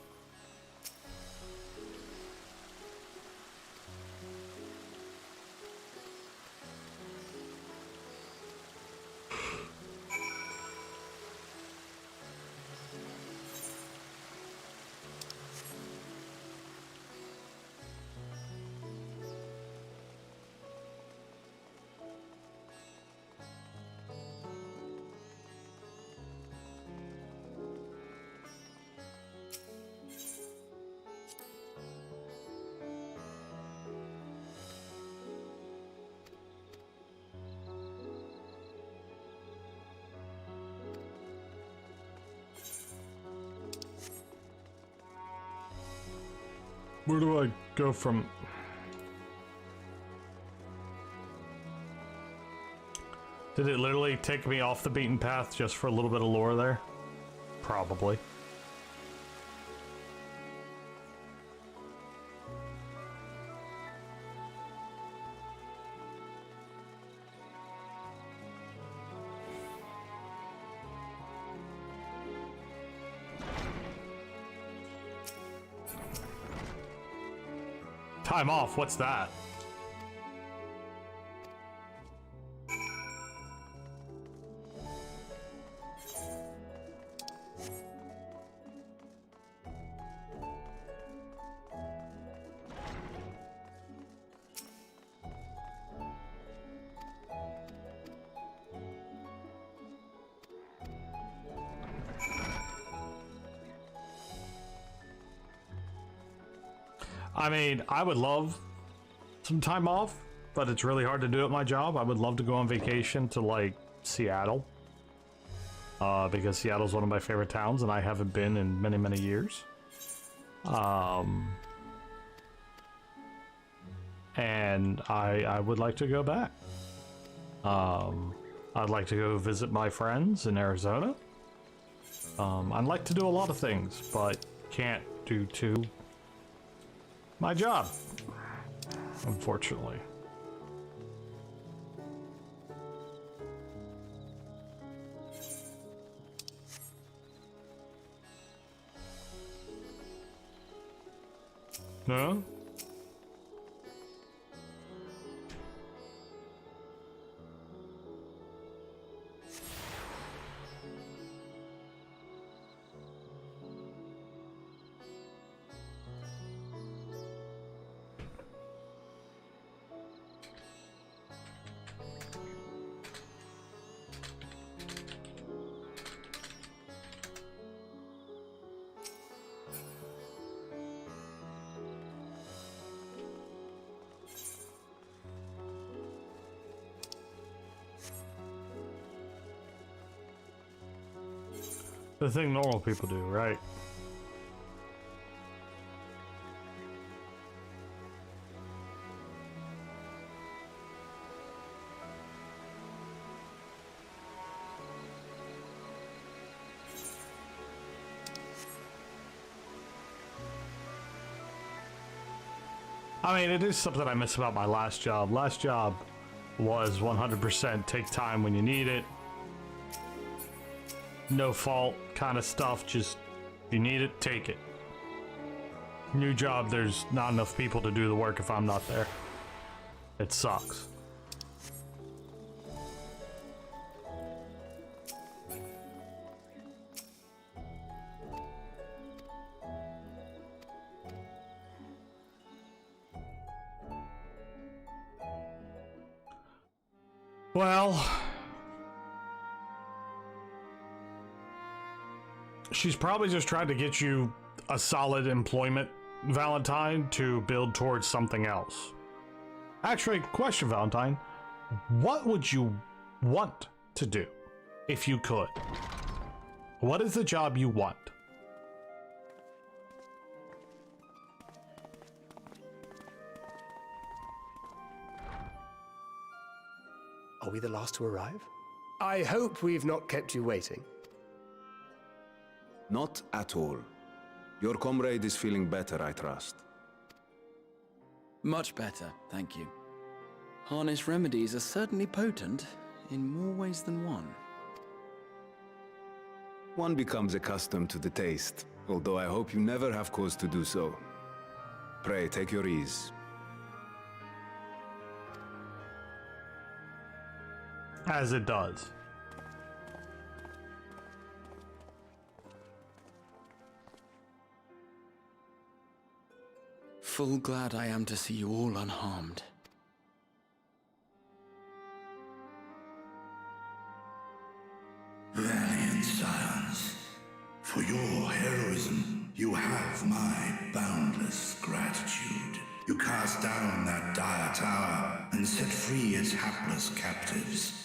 Where do I go from? Did it literally take me off the beaten path just for a little bit of lore there? Probably. Time off, what's that? I mean, I would love some time off, but it's really hard to do at my job. I would love to go on vacation to, like, Seattle. Because Seattle's one of my favorite towns, and I haven't been in many, many years. And I would like to go back. I'd like to go visit my friends in Arizona. I'd like to do a lot of things, but can't due to my job, unfortunately. No? The thing normal people do, right? I mean, it is something I miss about my last job. Last job was 100% take time when you need it. no fault kind of stuff. Just, if you need it, take it. New job, there's not enough people to do the work if I'm not there. It sucks. Well, she's probably just trying to get you a solid employment, Valentine, to build towards something else. Actually, question, Valentine, what would you want to do if you could? What is the job you want? Are we the last to arrive? I hope we've not kept you waiting. Not at all. Your comrade is feeling better, I trust. Much better, thank you. Harness remedies are certainly potent, in more ways than one. One becomes accustomed to the taste, although I hope you never have cause to do so. Pray, take your ease. As it does. Full glad I am to see you all unharmed. Valiant scions, for your heroism, you have my boundless gratitude. You cast down that dire tower and set free its hapless captives.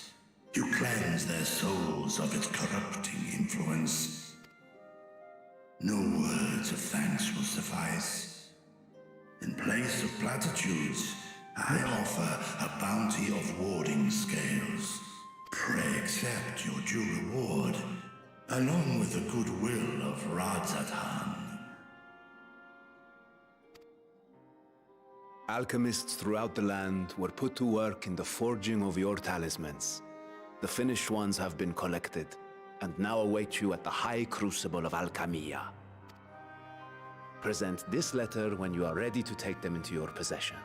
You cleanse their souls of its corrupting influence. No words of thanks will suffice. In place of platitudes, I offer a bounty of warding scales. Pray accept your due reward, along with the goodwill of Radzathan. Alchemists throughout the land were put to work in the forging of your talismans. The finished ones have been collected, and now await you at the High Crucible of Alchemia. Present this letter when you are ready to take them into your possession.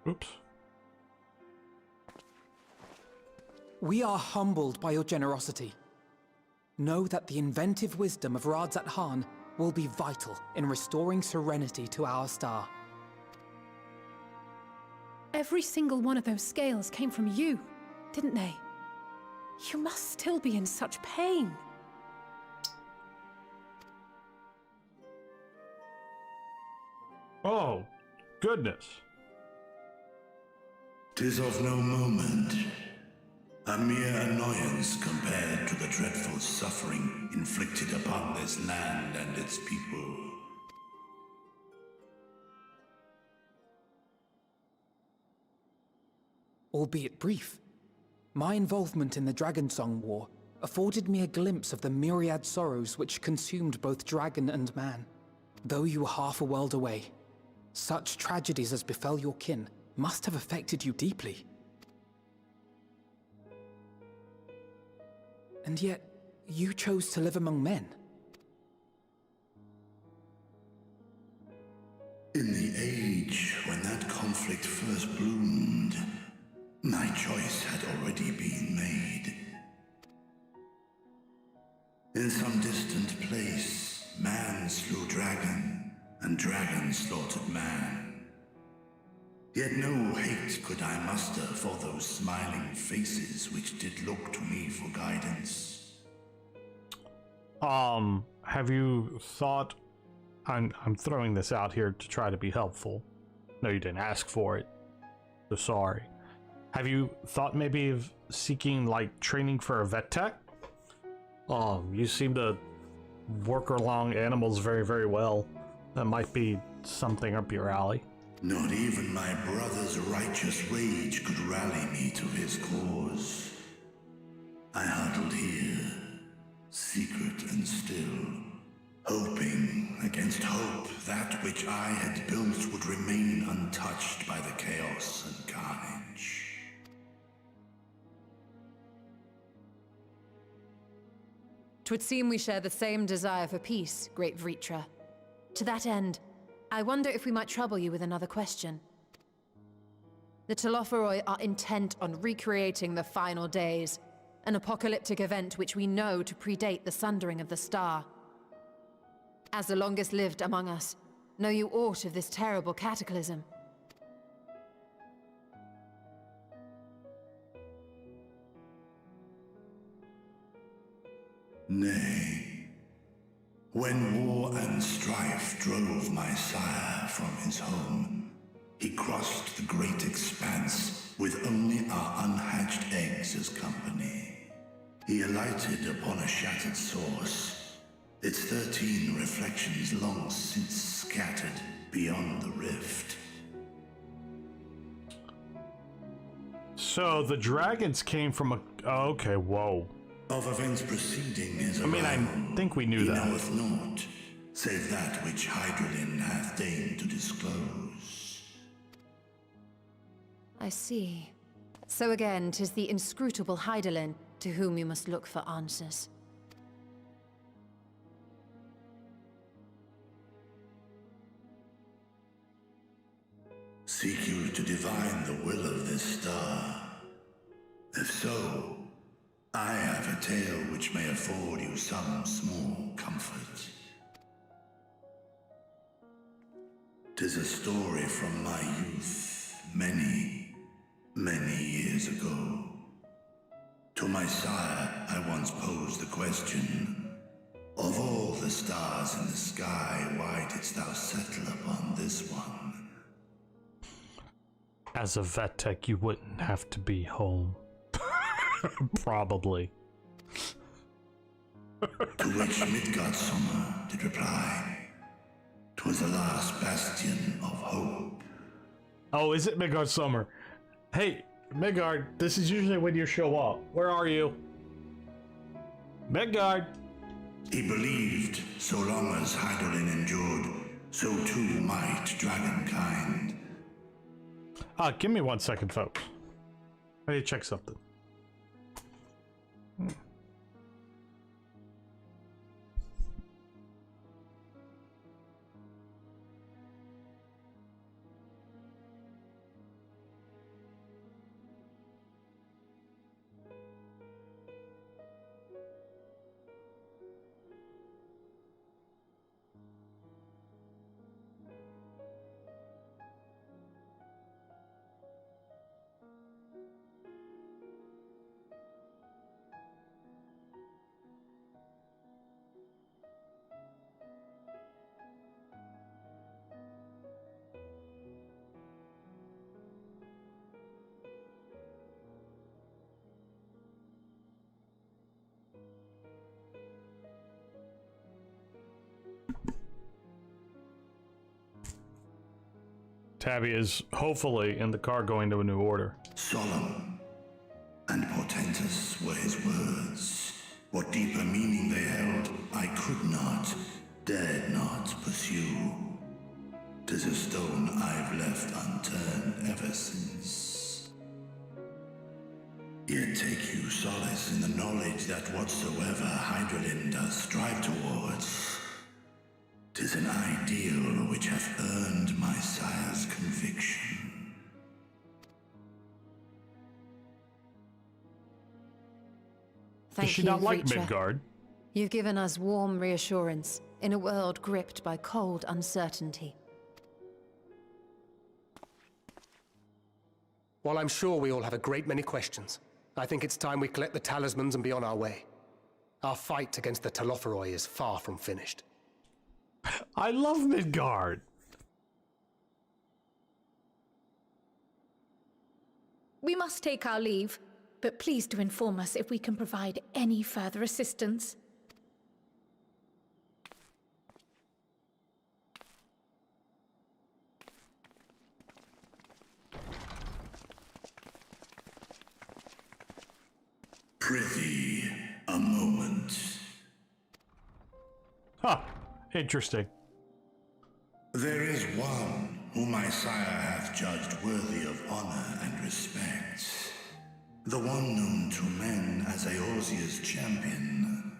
Oops. We are humbled by your generosity. Know that the inventive wisdom of Radzathan will be vital in restoring serenity to our star. Every single one of those scales came from you, didn't they? You must still be in such pain. Oh, goodness. 'Tis of no moment. A mere annoyance compared to the dreadful suffering inflicted upon this land and its people. Albeit brief, my involvement in the Dragonsong War afforded me a glimpse of the myriad sorrows which consumed both dragon and man. Though you were half a world away, such tragedies as befell your kin must have affected you deeply. And yet, you chose to live among men. In the age when that conflict first bloomed, my choice had already been made. In some distant place, man slew dragon, and dragon slaughtered man. Yet no hate could I muster for those smiling faces which did look to me for guidance. Have you thought, I'm throwing this out here to try to be helpful. No, you didn't ask for it. So sorry. Have you thought maybe of seeking like training for a vet tech? You seem to work along animals very, very well. That might be something up your alley. Not even my brother's righteous rage could rally me to his cause. I huddled here, secret and still, hoping against hope that which I had built would remain untouched by the chaos and carnage. Twould seem we share the same desire for peace, great Vritra. To that end, I wonder if we might trouble you with another question. The Telophoroi are intent on recreating the final days, an apocalyptic event which we know to predate the sundering of the star. As the longest lived among us, know you aught of this terrible cataclysm? Nay. When war and strife drove my sire from his home, he crossed the great expanse with only our unhatched eggs as company. He alighted upon a shattered source, its 13 reflections long since scattered beyond the rift. So the dragons came from a... Oh, okay, whoa. Of events preceding his I mean, I think we knew that. He knoweth naught, save that which Hydralin hath deigned to disclose. I see. So again, 'tis the inscrutable Hydaelyn to whom you must look for answers. Seek you to divine the will of this star? If so, I have a tale which may afford you some small comfort. 'Tis a story from my youth, many, many years ago. To my sire, I once posed the question, of all the stars in the sky, why didst thou settle upon this one? As a vet tech, you wouldn't have to be home. Probably. To which Midgardsormr did reply, 'twas the last bastion of hope. Oh, is it Midgardsormr? Hey, Midgard, this is usually when you show up. Where are you? Midgard! He believed so long as Hydaelyn endured, so too might dragonkind. Give me 1 second, folks. I need to check something. Tabby is hopefully in the car going to a new order. Solemn and portentous were his words. What deeper meaning they held, I could not, dared not pursue. 'Tis a stone I've left unturned ever since. Yet take you solace in the knowledge that whatsoever Hydaelyn does strive towards, 'tis an ideal which hath earned my sire's conviction. Thank Does she you, not like Vritra. Midgard? You've given us warm reassurance in a world gripped by cold uncertainty. While I'm sure we all have a great many questions, I think it's time we collect the talismans and be on our way. Our fight against the Telophoroi is far from finished. I love Midgard. We must take our leave, but please do inform us if we can provide any further assistance. Prithee, a moment. Huh. Interesting. There is one whom my sire hath judged worthy of honor and respect. The one known to men as Eorzea's champion.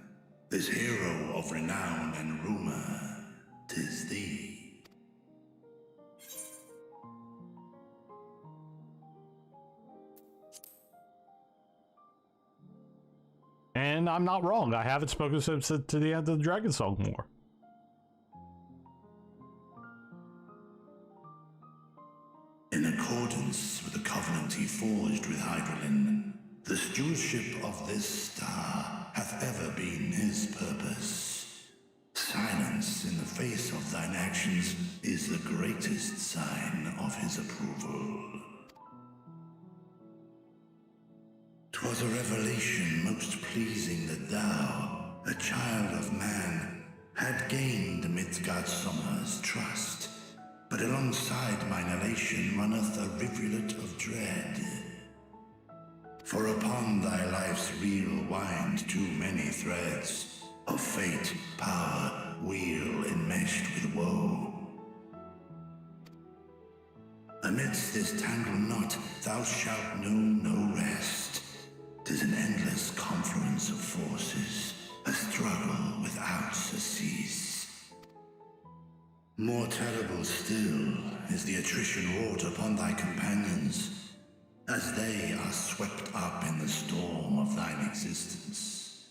This hero of renown and rumor, 'tis thee. And I'm not wrong. I haven't spoken since to the end of the Dragon Song War. In accordance with the covenant he forged with Hydralin, the stewardship of this star hath ever been his purpose. Silence in the face of thine actions is the greatest sign of his approval. 'Twas a revelation most pleasing that thou, a child of man, had gained Midgardsormr's trust. But alongside mine elation runneth a rivulet of dread. For upon thy life's reel wind too many threads of fate, power, weal enmeshed with woe. Amidst this tangled knot thou shalt know no rest. 'Tis an endless confluence of forces, a struggle without surcease. More terrible still is the attrition wrought upon thy companions, as they are swept up in the storm of thine existence.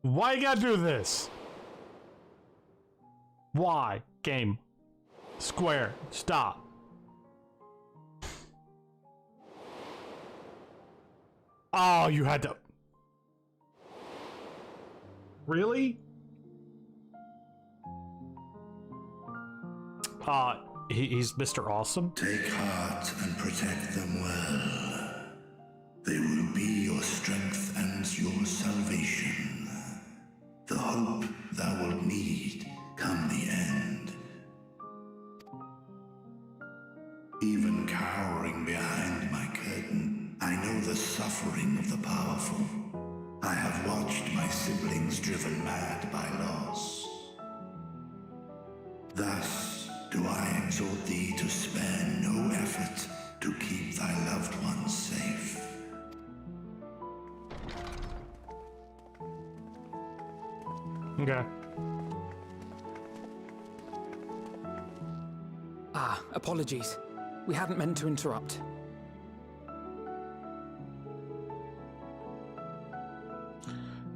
Why you gotta do this? Why? Game. Square. Stop. Oh, you had to... Really? He's Mr. Awesome? Take heart and protect them well. They will be your strength and your salvation. The hope thou wilt need come the end. Even cowering behind my curtain, I know the suffering of the powerful. I have watched my siblings driven mad by loss. Thus do I exhort thee to spare no effort to keep thy loved ones safe. Okay. Apologies. We hadn't meant to interrupt.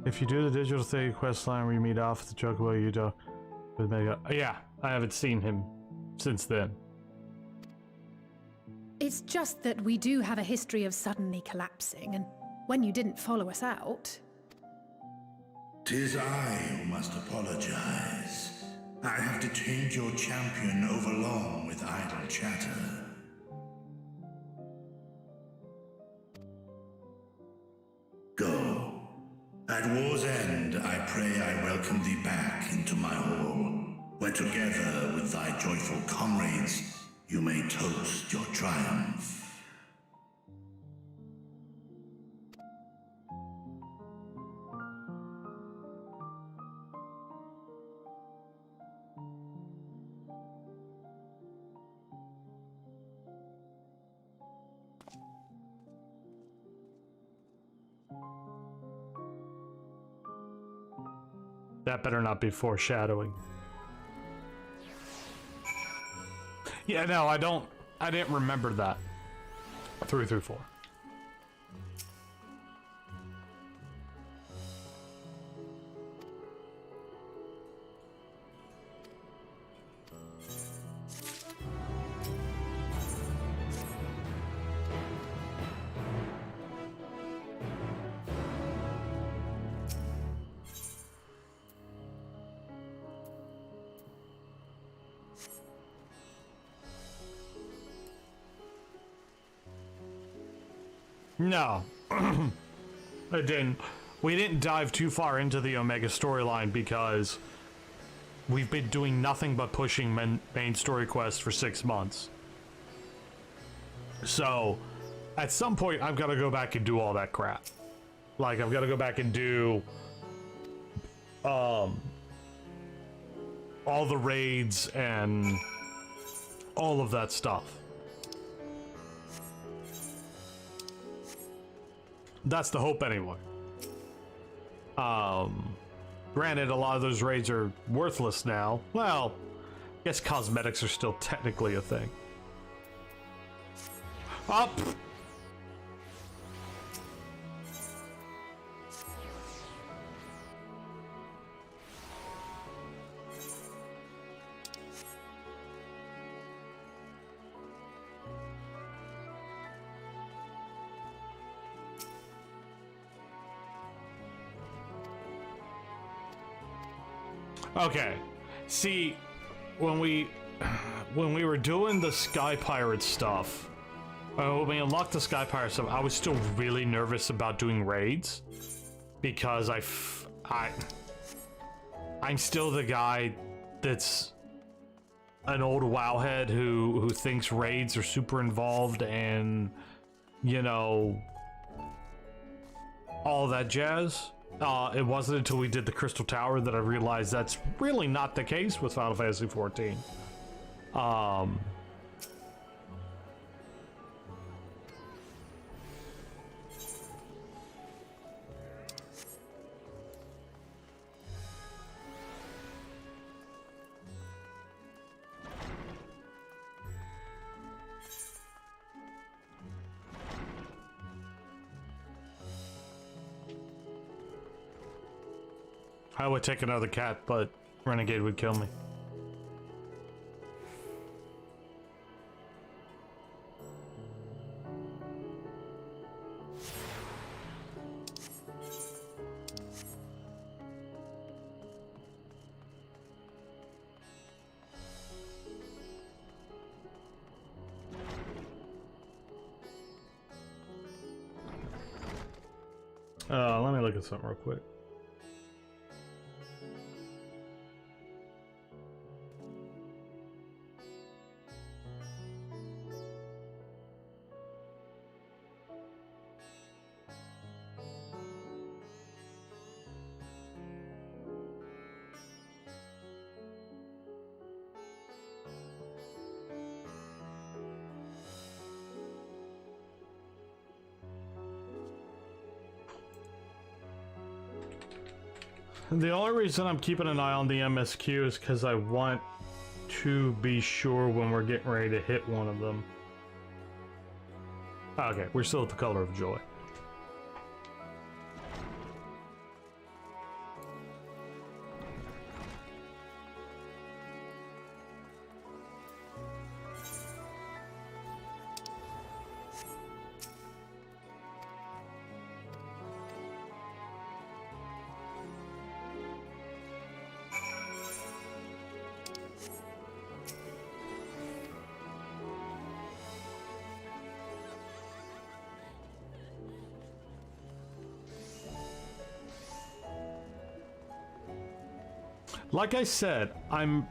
If you do the digital thing quest line where you meet off the Chocobo Yuto with Mega... Yeah, I haven't seen him since then. It's just that we do have a history of suddenly collapsing, and when you didn't follow us out... 'Tis I who must apologize. I have detained your champion overlong with idle chatter. Go. At war's end, I pray I welcome thee back into my hall, where together with thy joyful comrades, you may toast your triumph. That better not be foreshadowing. Yeah, no, I didn't remember that. 3 through 4. No. I didn't. We didn't dive too far into the Omega storyline because we've been doing nothing but pushing main story quests for 6 months. So, at some point, I've got to go back and do all that crap. Like, I've got to go back and do all the raids and all of that stuff. That's the hope anyway. Granted, a lot of those raids are worthless now. Well, I guess cosmetics are still technically a thing. Up! Okay, see, when we were doing the Sky Pirate stuff, when we unlocked the Sky Pirate stuff, I was still really nervous about doing raids because I'm still the guy that's an old wowhead who thinks raids are super involved and, you know, all that jazz. It wasn't until we did the Crystal Tower that I realized that's really not the case with Final Fantasy XIV. I would take another cat, but Renegade would kill me. Let me look at something real quick. The only reason I'm keeping an eye on the MSQ is because I want to be sure when we're getting ready to hit one of them. Okay, we're still at the Color of Joy. Like I said, I am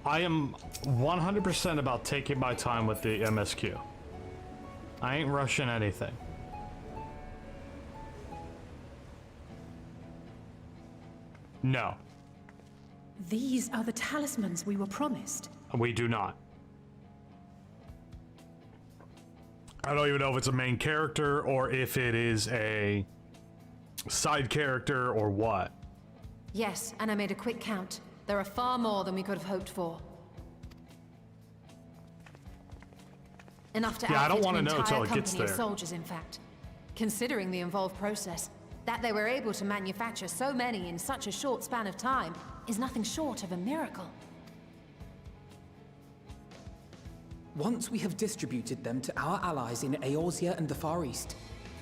100% about taking my time with the MSQ. I ain't rushing anything. No. These are the talismans we were promised. We do not. I don't even know if it's a main character or if it is a side character or what. Yes, and I made a quick count. There are far more than we could have hoped for. Enough to I don't outfit want to an know entire until it gets company of there. soldiers, in fact. Considering the involved process, that they were able to manufacture so many in such a short span of time is nothing short of a miracle. Once we have distributed them to our allies in Eorzea and the Far East,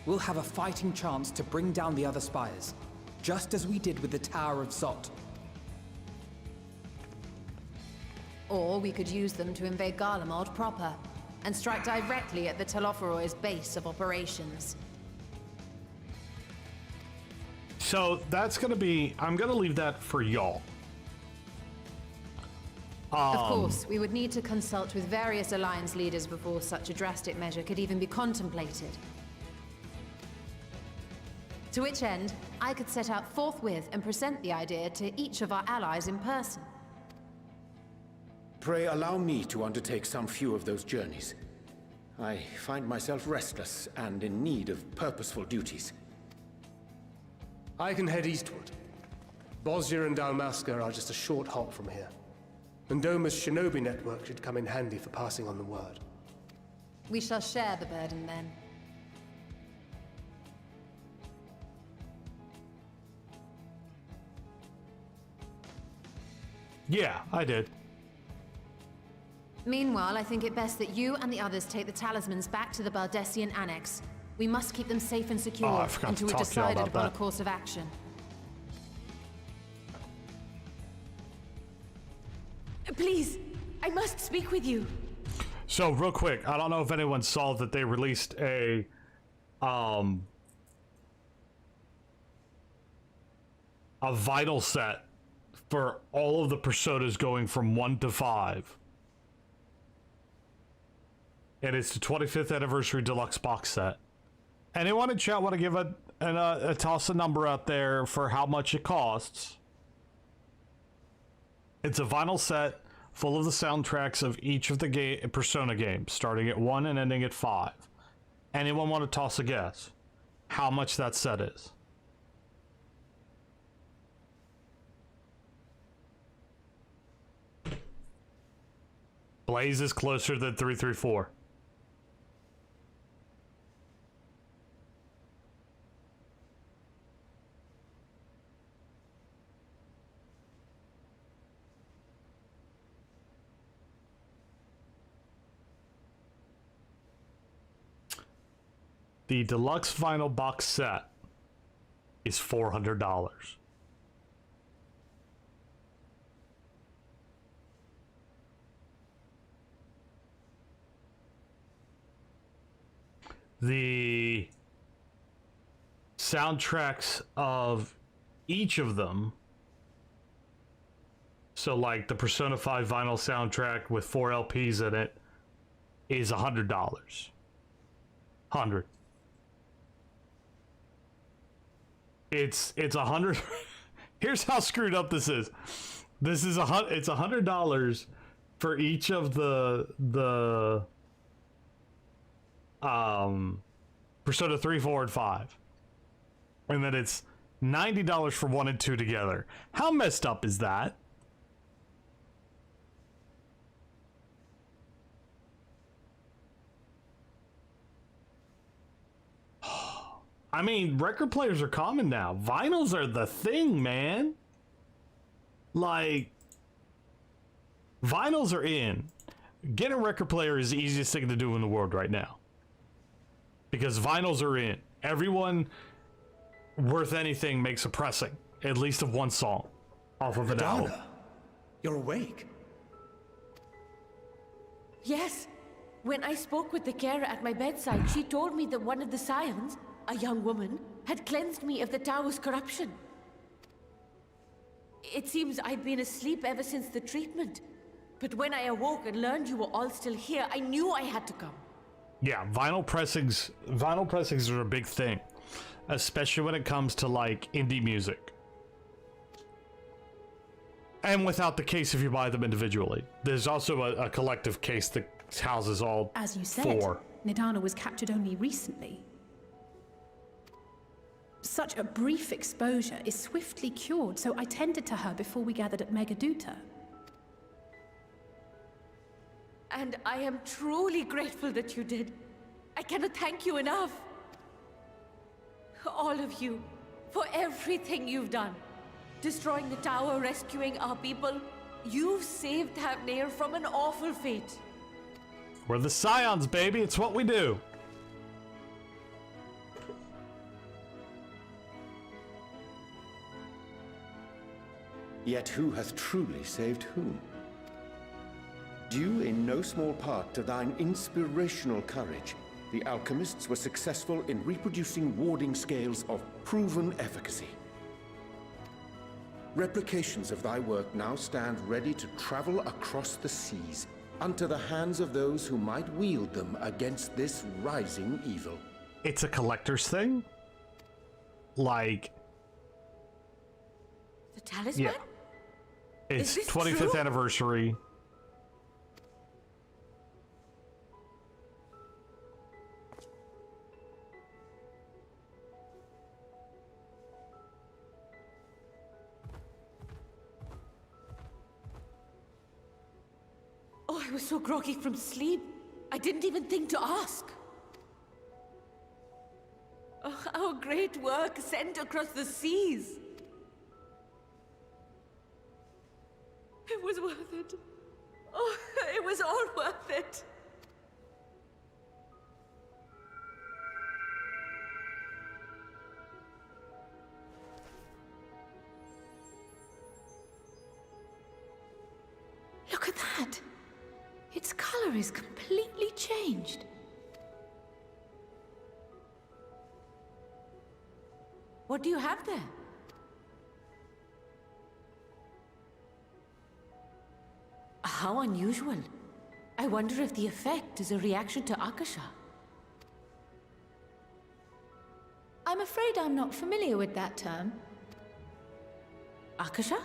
we'll have a fighting chance to bring down the other spires, just as we did with the Tower of Zot. Or we could use them to invade Garlemald proper, and strike directly at the Telophoroid's base of operations. So that's gonna be, I'm gonna leave that for y'all. Of course, we would need to consult with various Alliance leaders before such a drastic measure could even be contemplated. To which end, I could set out forthwith and present the idea to each of our allies in person. Pray allow me to undertake some few of those journeys. I find myself restless and in need of purposeful duties. I can head eastward. Bosnia and Dalmasca are just a short hop from here. And Doma's shinobi network should come in handy for passing on the word. We shall share the burden then. Yeah, I did. Meanwhile, I think it best that you and the others take the talismans back to the Baldessian Annex. We must keep them safe and secure I forgot until to we've talk to y'all decided about upon that. a course of action. Please, I must speak with you. So real quick, I don't know if anyone saw that they released a vinyl set for all of the personas going from 1 to 5. And it's the 25th anniversary deluxe box set. Anyone in chat want to give a toss a number out there for how much it costs? It's a vinyl set full of the soundtracks of each of the Persona games, starting at 1 and ending at 5. Anyone want to toss a guess how much that set is? Blaze is closer than 334. The deluxe vinyl box set is $400. The soundtracks of each of them, so like the Persona 5 vinyl soundtrack with 4 LPs in it, is $100. 100. It's $100. Here's how screwed up this is. This is it's $100 for each of the Persona 3, 4, and 5. And then it's $90 for 1 and 2 together. How messed up is that? I mean, record players are common now. Vinyls are the thing, man. Like, vinyls are in. Getting a record player is the easiest thing to do in the world right now. Because vinyls are in. Everyone worth anything makes a pressing, at least of one song, off of an album. You're awake. Yes. When I spoke with the carer at my bedside, she told me that one of the scions, a young woman, had cleansed me of the tower's corruption. It seems I'd been asleep ever since the treatment. But when I awoke and learned you were all still here, I knew I had to come. Yeah, vinyl pressings are a big thing, especially when it comes to like indie music. And without the case if you buy them individually. There's also a collective case that houses all As you said, 4. Nidana was captured only recently. Such a brief exposure is swiftly cured, so I tended to her before we gathered at Megaduta. And I am truly grateful that you did. I cannot thank you enough. All of you, for everything you've done. Destroying the tower, rescuing our people. You've saved Thavnair from an awful fate. We're the Scions, baby. It's what we do. Yet who hath truly saved whom? Due in no small part to thine inspirational courage, the alchemists were successful in reproducing warding scales of proven efficacy. Replications of thy work now stand ready to travel across the seas, unto the hands of those who might wield them against this rising evil. It's a collector's thing? Like... The talisman? Yeah. It's Is this 25th true? anniversary. Oh, I was so groggy from sleep. I didn't even think to ask. Oh, our great work sent across the seas. It was worth it. Oh, it was all worth it. Look at that! Its color is completely changed. What do you have there? How unusual. I wonder if the effect is a reaction to Akasha. I'm afraid I'm not familiar with that term. Akasha?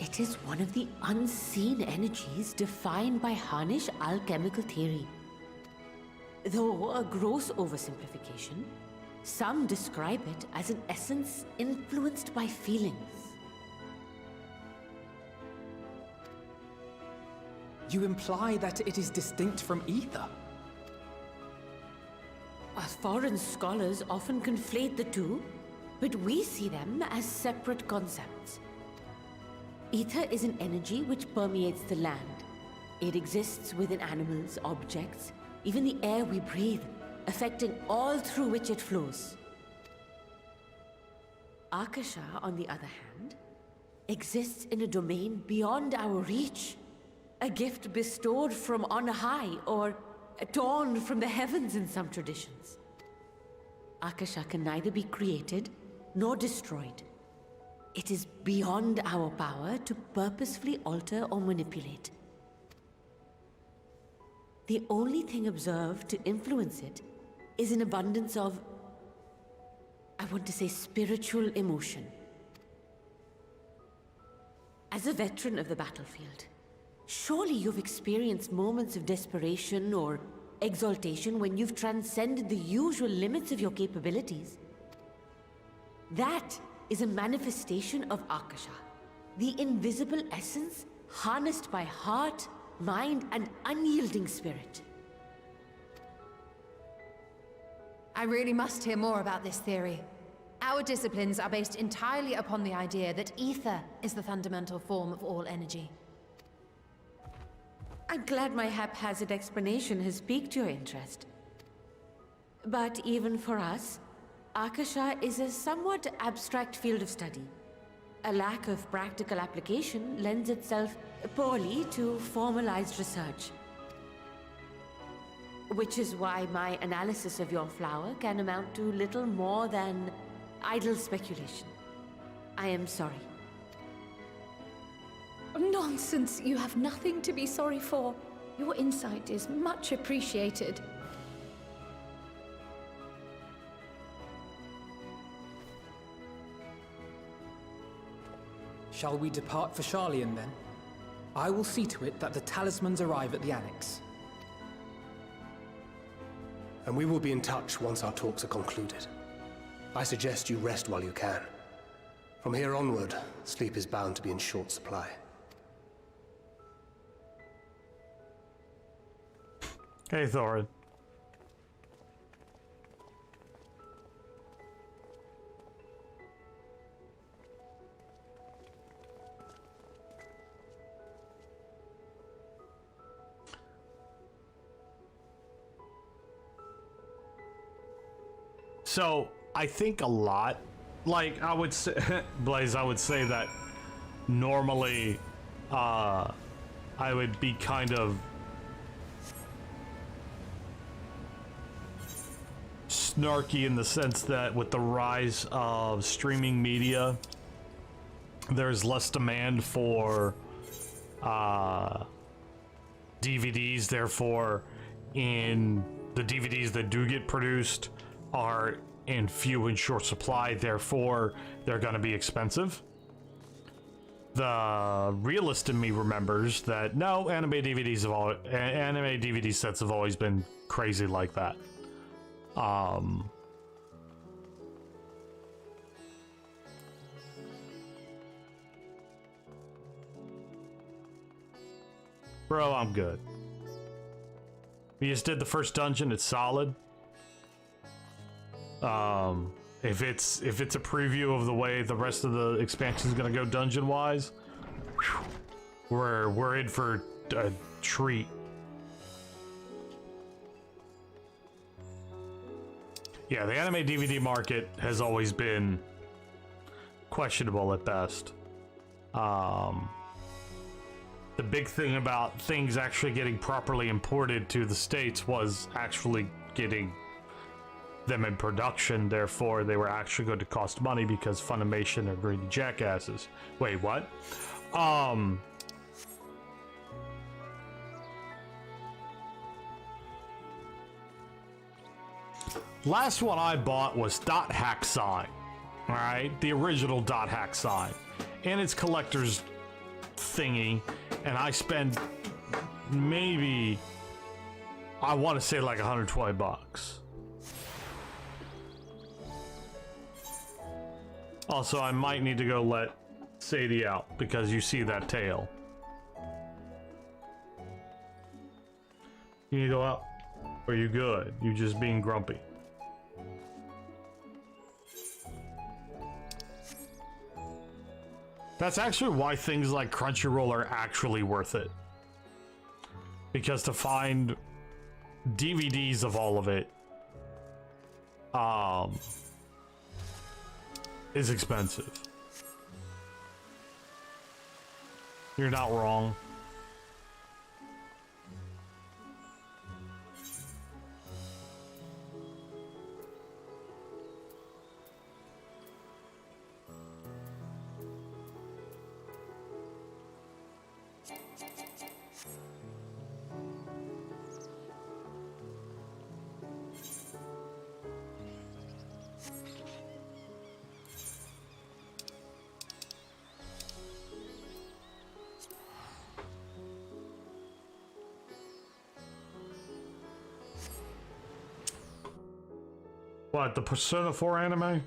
It is one of the unseen energies defined by Harnish alchemical theory. Though a gross oversimplification, some describe it as an essence influenced by feelings. You imply that it is distinct from ether? Foreign scholars often conflate the two, but we see them as separate concepts. Ether is an energy which permeates the land. It exists within animals, objects, even the air we breathe, affecting all through which it flows. Akasha, on the other hand, exists in a domain beyond our reach. A gift bestowed from on high, or torn from the heavens in some traditions. Akasha can neither be created nor destroyed. It is beyond our power to purposefully alter or manipulate. The only thing observed to influence it is an abundance of, I want to say, spiritual emotion. As a veteran of the battlefield, surely you've experienced moments of desperation or exaltation when you've transcended the usual limits of your capabilities. That is a manifestation of Akasha, the invisible essence harnessed by heart, mind, and unyielding spirit. I really must hear more about this theory. Our disciplines are based entirely upon the idea that ether is the fundamental form of all energy. I'm glad my haphazard explanation has piqued your interest. But even for us, Akasha is a somewhat abstract field of study. A lack of practical application lends itself poorly to formalized research. Which is why my analysis of your flower can amount to little more than idle speculation. I am sorry. Nonsense! You have nothing to be sorry for. Your insight is much appreciated. Shall we depart for Sharlayan then? I will see to it that the talismans arrive at the Annex. And we will be in touch once our talks are concluded. I suggest you rest while you can. From here onward, sleep is bound to be in short supply. Hey, Thorin. So, I think a lot, like, I would say, Blaze, I would say that normally, I would be kind of snarky in the sense that with the rise of streaming media, there's less demand for DVDs, therefore in the DVDs that do get produced are in few and short supply, therefore they're going to be expensive. The realist in me remembers that no, anime DVD sets have always been crazy like that. Bro, I'm good. We just did the first dungeon, it's solid. If it's a preview of the way the rest of the expansion is gonna go dungeon wise, we're in for a treat. Yeah, the anime DVD market has always been questionable at best. The big thing about things actually getting properly imported to the States was actually getting them in production, therefore they were actually going to cost money because Funimation are greedy jackasses. Wait, what? Last one I bought was Dot Hack Sign. Alright, the original Dot Hack Sign. And its collector's thingy. And I spent maybe, I want to say like 120 bucks. Also, I might need to go let Sadie out because you see that tail. You need to go out? Or are you good? You just being grumpy? That's actually why things like Crunchyroll are actually worth it. Because to find DVDs of all of it is expensive. You're not wrong. What, the Persona 4 anime?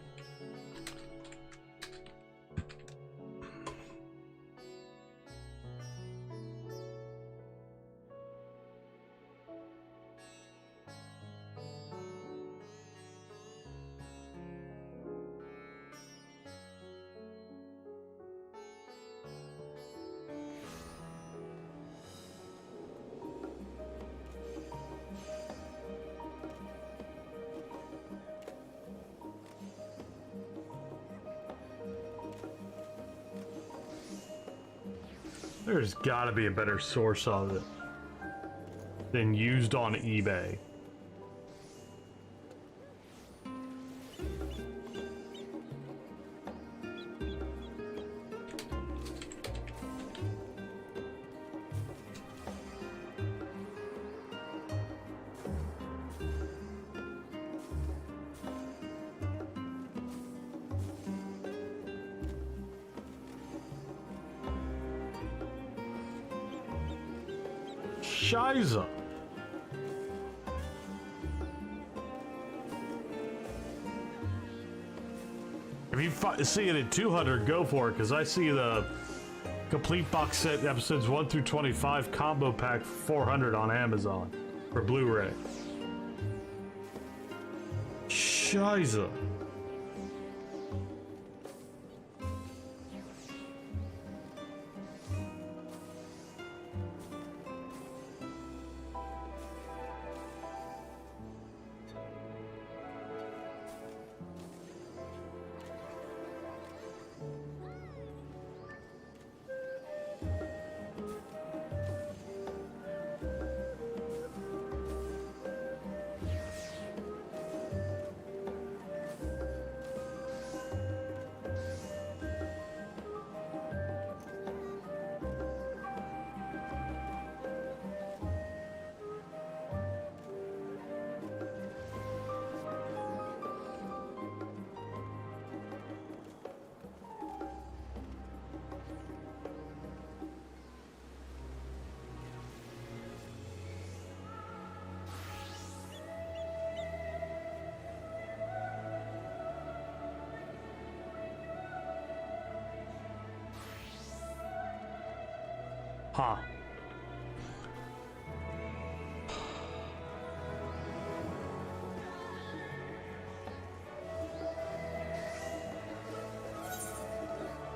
There's gotta be a better source of it than used on eBay. Shiza. If you see it at 200, go for it, because I see the complete box set episodes 1 through 25 combo pack for 400 on Amazon for Blu-ray. Shiza. Huh.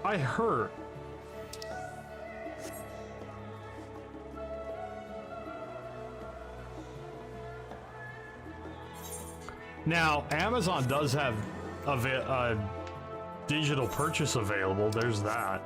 I heard. Now, Amazon does have a digital purchase available. There's that.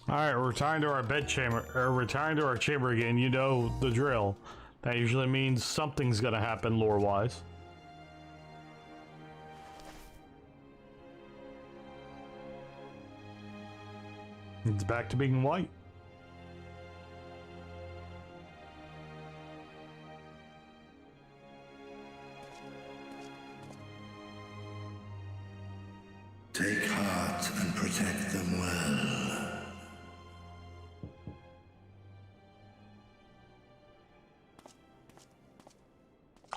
Alright, we're returning to our bed chamber, or returning to our chamber again. You know the drill. That usually means something's gonna happen lore-wise. It's back to being white. Take heart and protect them well.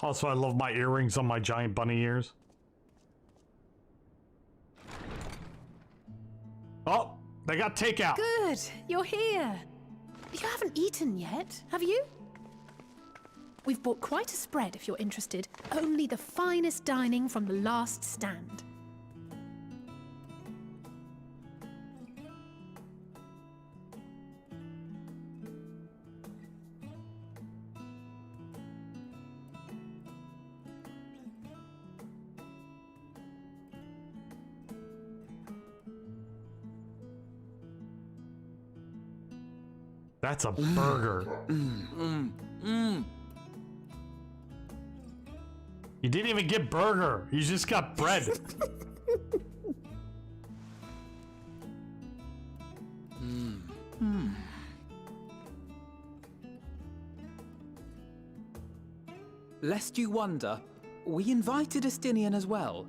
Also, I love my earrings on my giant bunny ears. Oh, they got takeout. Good, you're here. You haven't eaten yet, have you? We've bought quite a spread if you're interested. Only the finest dining from the last stand. That's a burger. You didn't even get burger. You just got bread. Lest you wonder, we invited Estinian as well.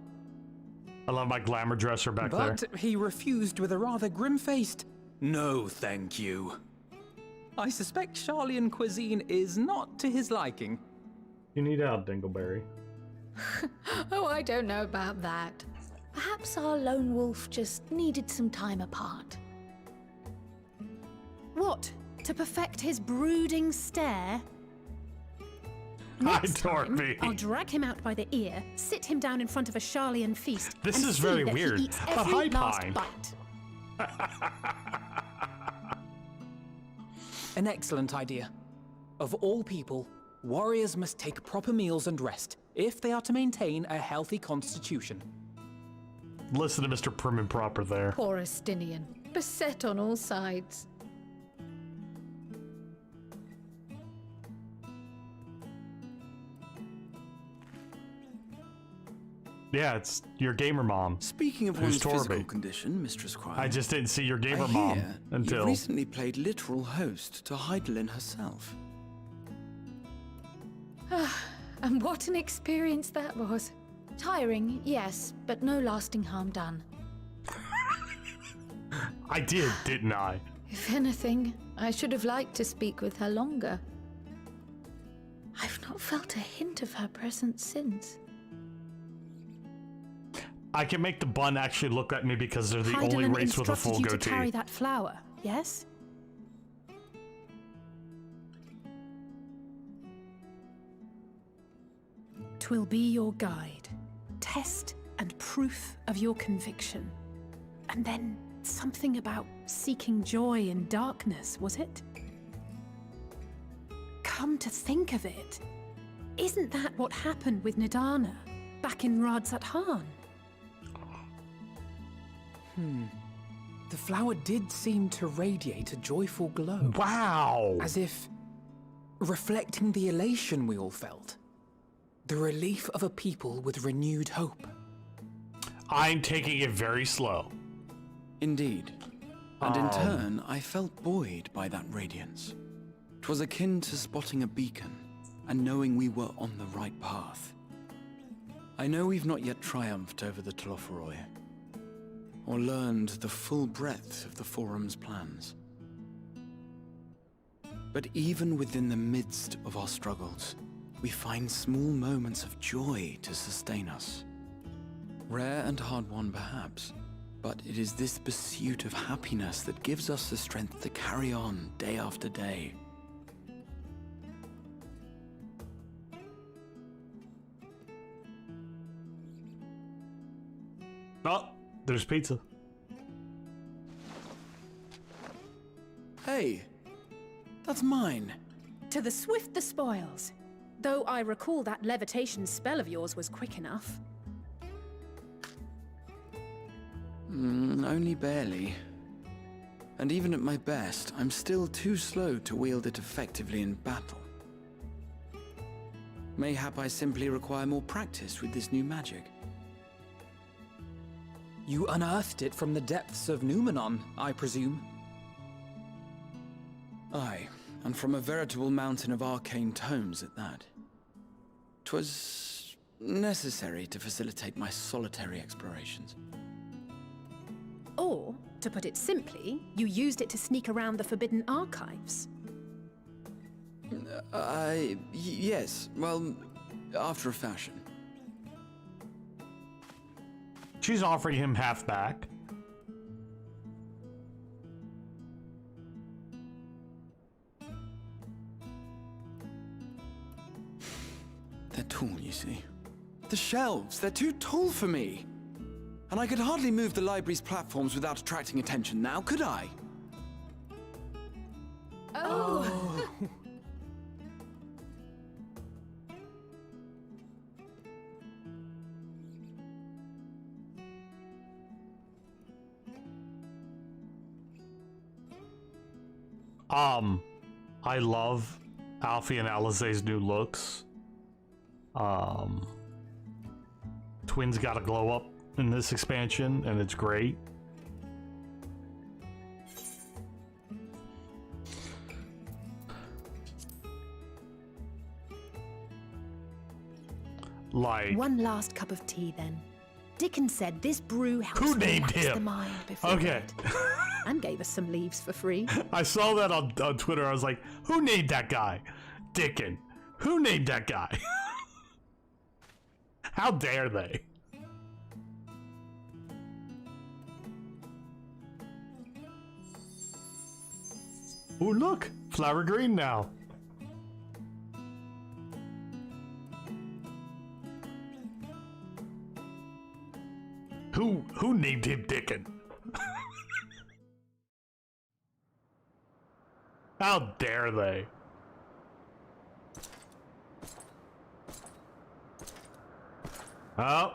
I love my glamour dresser back there. But he refused with a rather grim-faced, "No, thank you." I suspect Charlian cuisine is not to his liking. You need out, Dingleberry. Oh, I don't know about that. Perhaps our lone wolf just needed some time apart. What? To perfect his brooding stare? Hi, Next time, Dorothy. I'll drag him out by the ear, sit him down in front of a Charlian feast, This and is see very that weird. he eats But every hi, last Pine. bite. An excellent idea. Of all people, warriors must take proper meals and rest if they are to maintain a healthy constitution. Listen to Mr. Prim and Proper there. Poor Estinian, beset on all sides. Yeah, it's your gamer mom. Speaking of Who's one's physical Torby? condition, Mistress Crime, I just didn't see your gamer I mom hear until... you recently played literal host to Heidelin herself. And what an experience that was. Tiring, yes, but no lasting harm done. I did, didn't I? If anything, I should have liked to speak with her longer. I've not felt a hint of her presence since. I can make the bun actually look at me because they're the only Heidelin race with a instructed full you to goatee. carry that flower, yes? Twill be your guide, test and proof of your conviction. And then something about seeking joy in darkness, was it? Come to think of it, isn't that what happened with Nidana back in Radzat-Han? The flower did seem to radiate a joyful glow. Wow! As if reflecting the elation we all felt. The relief of a people with renewed hope. I'm taking it very slow. Indeed. And in turn, I felt buoyed by that radiance. 'Twas akin to spotting a beacon and knowing we were on the right path. I know we've not yet triumphed over the Telophoroi, or learned the full breadth of the Forum's plans. But even within the midst of our struggles, we find small moments of joy to sustain us. Rare and hard-won perhaps, but it is this pursuit of happiness that gives us the strength to carry on day after day. Oh, there's pizza. Hey, that's mine. To the swift the spoils. Though I recall that levitation spell of yours was quick enough. Only barely. And even at my best, I'm still too slow to wield it effectively in battle. Mayhap I simply require more practice with this new magic. You unearthed it from the depths of Numenon, I presume? Aye, and from a veritable mountain of arcane tomes at that. 'Twas necessary to facilitate my solitary explorations. Or, to put it simply, you used it to sneak around the Forbidden Archives. Yes, well, after a fashion. She's offering him half back. They're tall, you see. The shelves, they're too tall for me. And I could hardly move the library's platforms without attracting attention now, could I? Oh! I love Alfie and Alizé's new looks. Twins got a glow up in this expansion, and it's great. Like, One last cup of tea, then. Dickon said this brew helps who named relax the him? mind before Okay. bed. And gave us some leaves for free. I saw that on Twitter. I was like, who named that guy? Dickon. Who named that guy? How dare they? Oh, look, flower green now. Who named him Dickon? How dare they? Oh.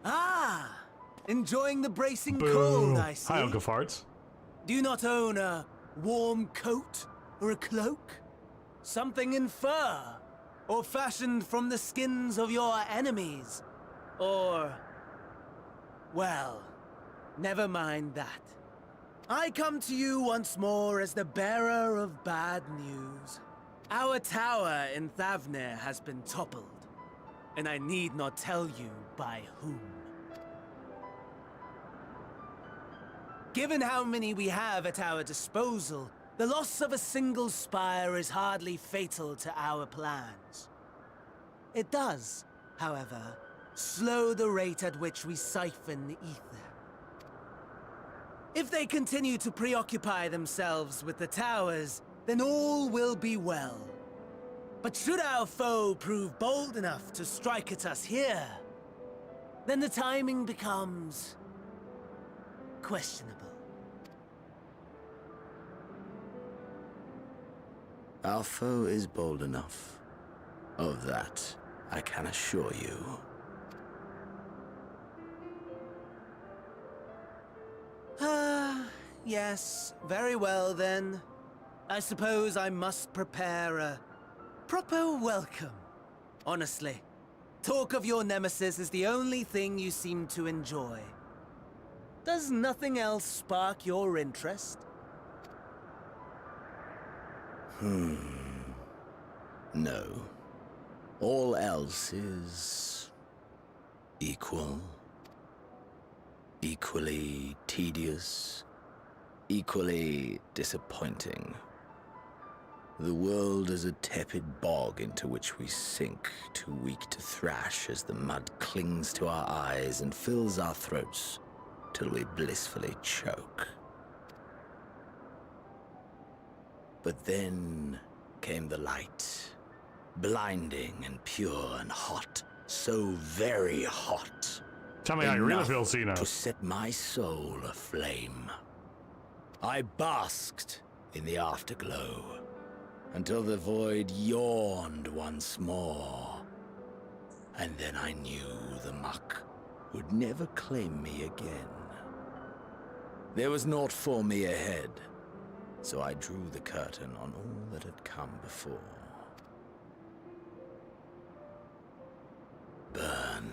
Ah! Enjoying the bracing Boo. cold, I see. Hi, Uncle Farts. Do you not own a warm coat or a cloak? Something in fur? Or fashioned from the skins of your enemies? Or... well, never mind that. I come to you once more as the bearer of bad news. Our tower in Thavnir has been toppled, and I need not tell you by whom. Given how many we have at our disposal, the loss of a single spire is hardly fatal to our plans. It does, however, slow the rate at which we siphon the ether. If they continue to preoccupy themselves with the towers, then all will be well. But should our foe prove bold enough to strike at us here, then the timing becomes questionable. Our foe is bold enough. Of that, I can assure you. Yes, very well then. I suppose I must prepare a proper welcome. Honestly, talk of your nemesis is the only thing you seem to enjoy. Does nothing else spark your interest? No. All else is equal. Equally tedious. Equally disappointing. The world is a tepid bog into which we sink, too weak to thrash as the mud clings to our eyes and fills our throats till we blissfully choke. But then came the light, blinding and pure and hot, so very hot. Tell me how you really enough feel, Cena. to set my soul aflame. I basked in the afterglow until the void yawned once more. And then I knew the muck would never claim me again. There was naught for me ahead, so I drew the curtain on all that had come before. Burn.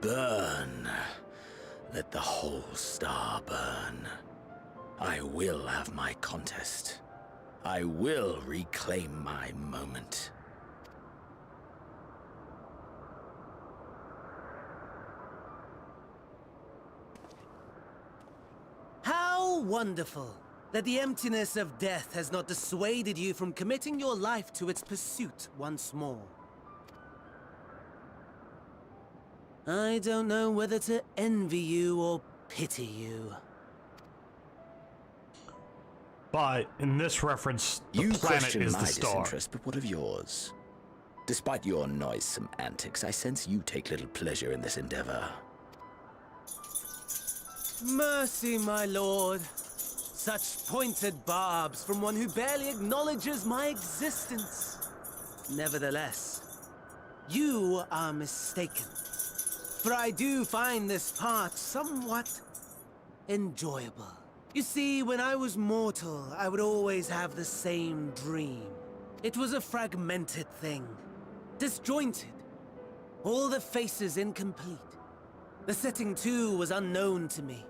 Burn. Let the whole star burn. I will have my contest. I will reclaim my moment. How wonderful that the emptiness of death has not dissuaded you from committing your life to its pursuit once more. I don't know whether to envy you or pity you. But in this reference, the You planet question is my the star. disinterest, but what of yours? Despite your noisome antics, I sense you take little pleasure in this endeavor. Mercy, my lord. Such pointed barbs from one who barely acknowledges my existence. Nevertheless, you are mistaken. For I do find this part somewhat enjoyable. You see, when I was mortal, I would always have the same dream. It was a fragmented thing, disjointed, all the faces incomplete. The setting, too, was unknown to me,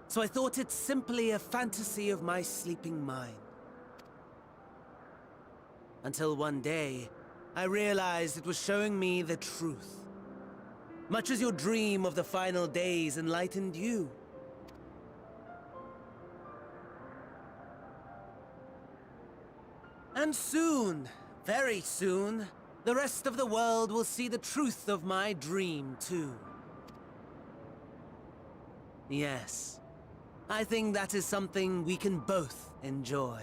so I thought it simply a fantasy of my sleeping mind. Until one day, I realized it was showing me the truth. Much as your dream of the final days enlightened you. And soon, very soon, the rest of the world will see the truth of my dream, too. Yes, I think that is something we can both enjoy.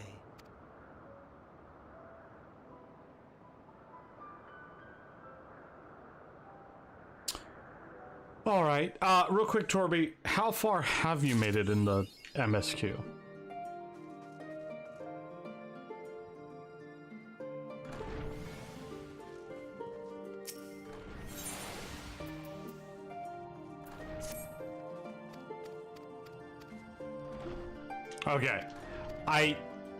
All right. Real quick, Torby, how far have you made it in the MSQ? Okay. I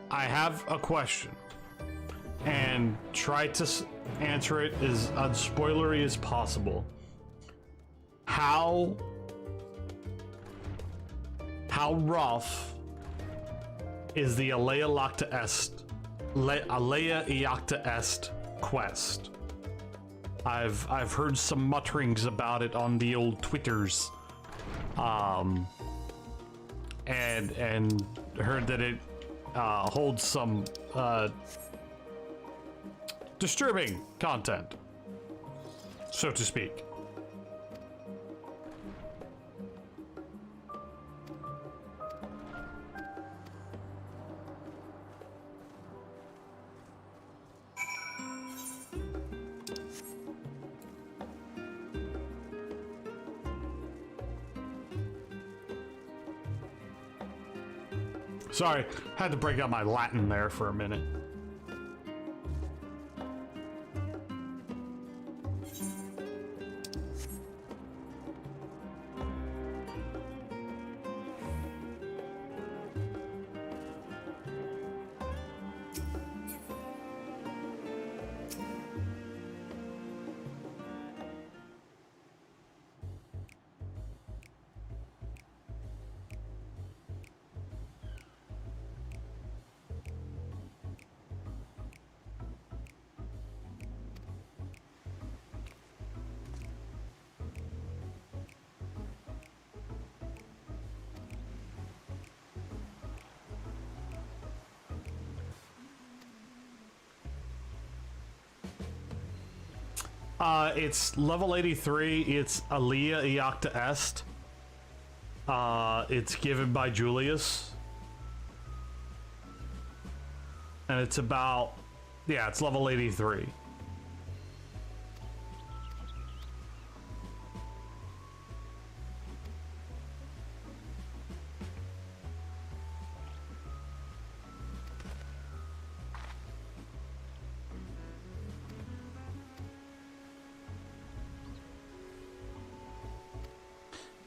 have a question. And try to answer it as unspoilery as possible. How rough is the Alea Iacta Est quest? I've heard some mutterings about it on the old Twitters, and heard that it holds some disturbing content, so to speak. Sorry, had to break out my Latin there for a minute. It's level 83. It's Alia Iacta Est. It's given by Julius. And it's about... Yeah, it's level 83.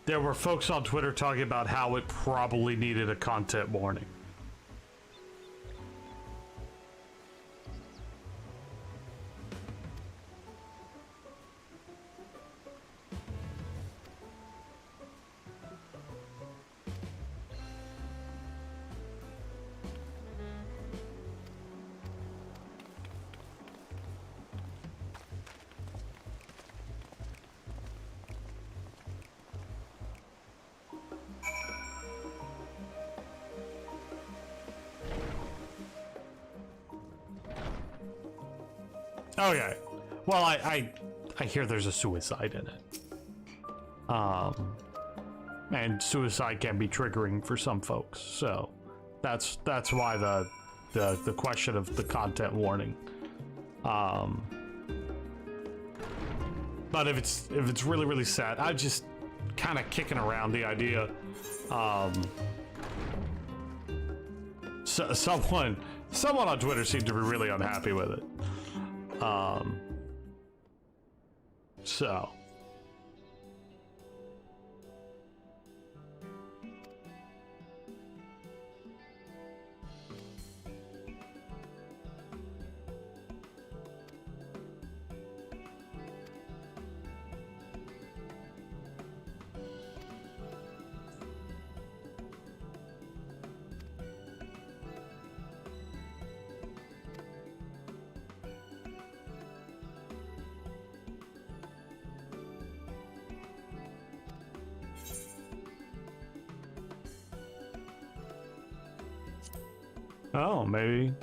There were folks on Twitter talking about how it probably needed a content warning. Okay. Well, I hear there's a suicide in it. And suicide can be triggering for some folks, so that's why the question of the content warning. But if it's really sad, I'm just kind of kicking around the idea. Someone on Twitter seemed to be really unhappy with it. So. Oh, maybe.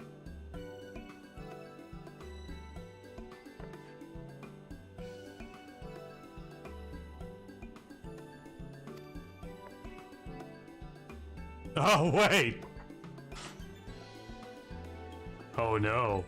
Oh, wait. Oh, no.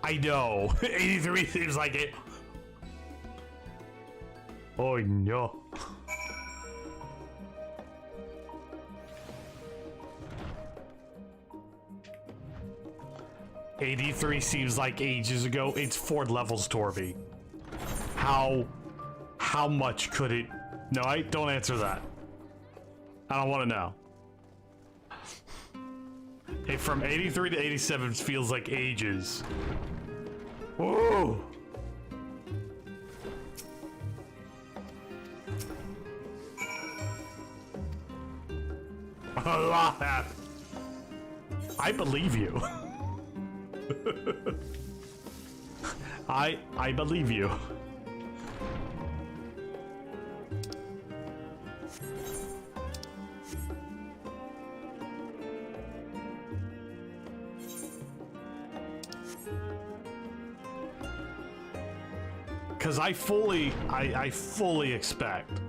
I know. 83 seems like it. Oh no. '83 seems like ages ago. It's 4 levels, Torby. How much could it? No, don't answer that. I don't want to know. Hey, from 83 to 87 feels like ages. Whoa! A lot happened. I believe you. I believe you. Because I fully expect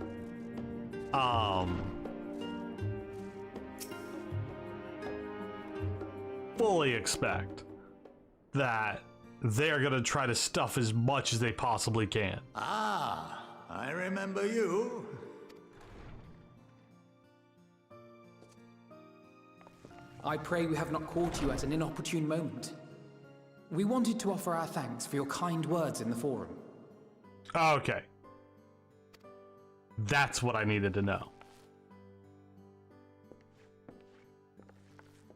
fully expect that they're gonna try to stuff as much as they possibly can. Ah, I remember you. I pray we have not caught you at an inopportune moment. We wanted to offer our thanks for your kind words in the forum. Okay. That's what I needed to know.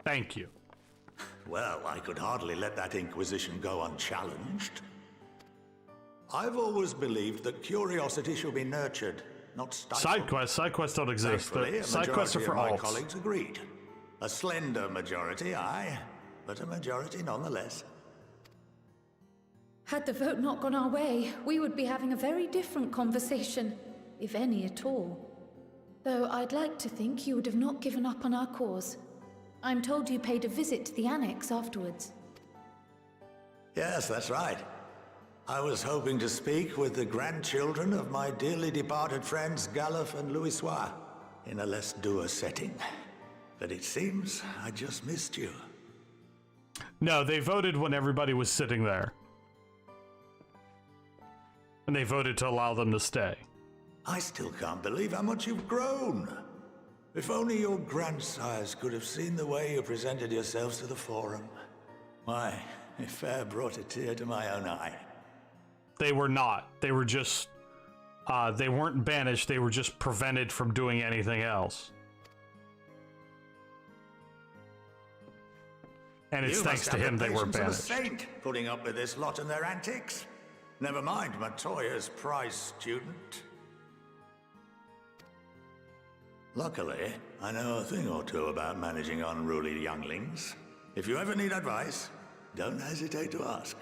Thank you. Well, I could hardly let that Inquisition go unchallenged. I've always believed that curiosity should be nurtured, not stifled. Side quests don't exist. Thankfully, a Side quests are majority for of my alts. colleagues agreed. A slender majority, aye, but a majority nonetheless. Had the vote not gone our way, we would be having a very different conversation, if any at all. Though I'd like to think you would have not given up on our cause. I'm told you paid a visit to the Annex afterwards. Yes, that's right. I was hoping to speak with the grandchildren of my dearly departed friends Galuf and Louisoix in a less dour setting. But it seems I just missed you. No, they voted when everybody was sitting there. And they voted to allow them to stay. I still can't believe how much you've grown. If only your grandsires could have seen the way you presented yourselves to the Forum. Why, it fair brought a tear to my own eye. They were not. They were just... they weren't banished, they were just prevented from doing anything else. And it's thanks to him they were banished. A saint putting up with this lot and their antics. Never mind Matsuya's prize student. Luckily, I know a thing or two about managing unruly younglings. If you ever need advice, don't hesitate to ask.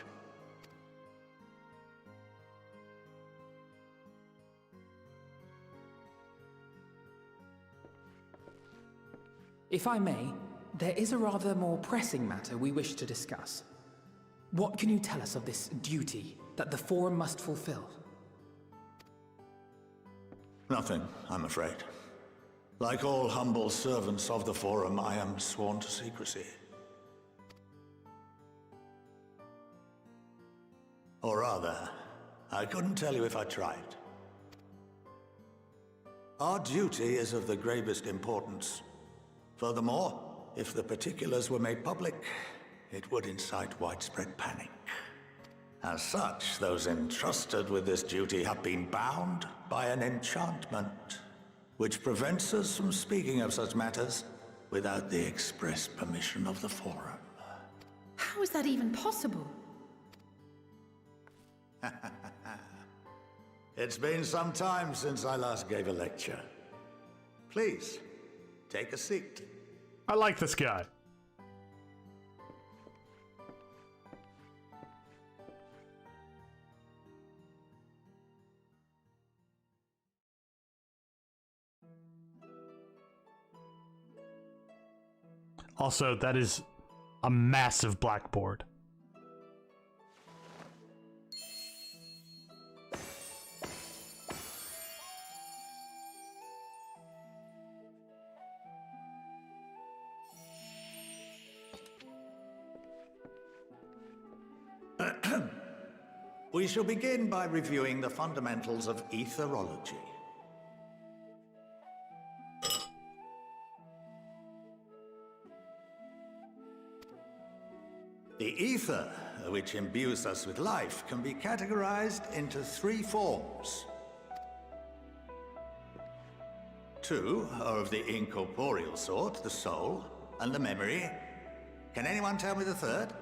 If I may, there is a rather more pressing matter we wish to discuss. What can you tell us of this duty that the Forum must fulfill? Nothing, I'm afraid. Like all humble servants of the Forum, I am sworn to secrecy. Or rather, I couldn't tell you if I tried. Our duty is of the gravest importance. Furthermore, if the particulars were made public, it would incite widespread panic. As such, those entrusted with this duty have been bound by an enchantment, which prevents us from speaking of such matters without the express permission of the Forum. How is that even possible? It's been some time since I last gave a lecture. Please, take a seat. I like this guy. Also, that is a massive blackboard. We shall begin by reviewing the fundamentals of etherology. The ether, which imbues us with life, can be categorized into three forms. Two are of the incorporeal sort, the soul and the memory. Can anyone tell me the third?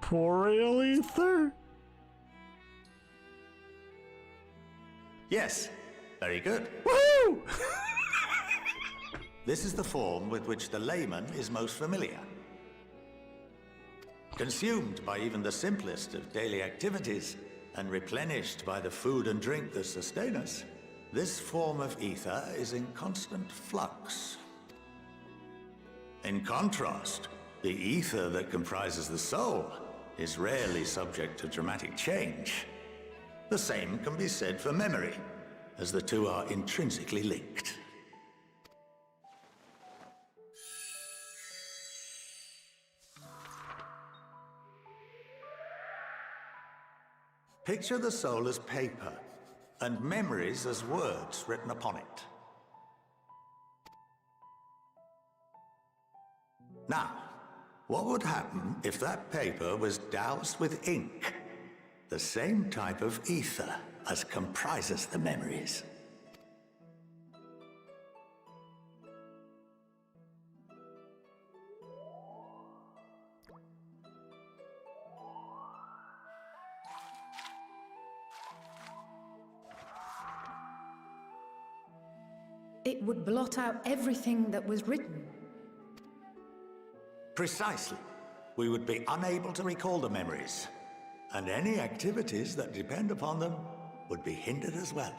Corporeal ether? Yes. Very good. Woohoo! This is the form with which the layman is most familiar. Consumed by even the simplest of daily activities, and replenished by the food and drink that sustain us, this form of ether is in constant flux. In contrast, the ether that comprises the soul is rarely subject to dramatic change. The same can be said for memory, as the two are intrinsically linked. Picture the soul as paper, and memories as words written upon it. Now, what would happen if that paper was doused with ink? The same type of ether as comprises the memories. It would blot out everything that was written. Precisely. We would be unable to recall the memories, and any activities that depend upon them would be hindered as well.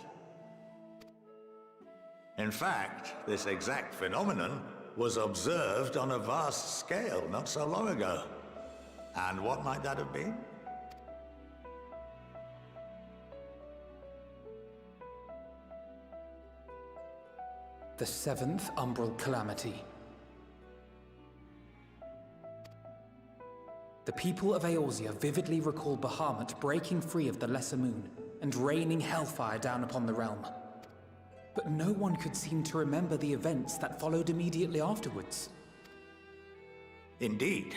In fact, this exact phenomenon was observed on a vast scale not so long ago. And what might that have been? The seventh umbral calamity. The people of Eorzea vividly recall Bahamut breaking free of the Lesser Moon and raining hellfire down upon the realm. But no one could seem to remember the events that followed immediately afterwards. Indeed.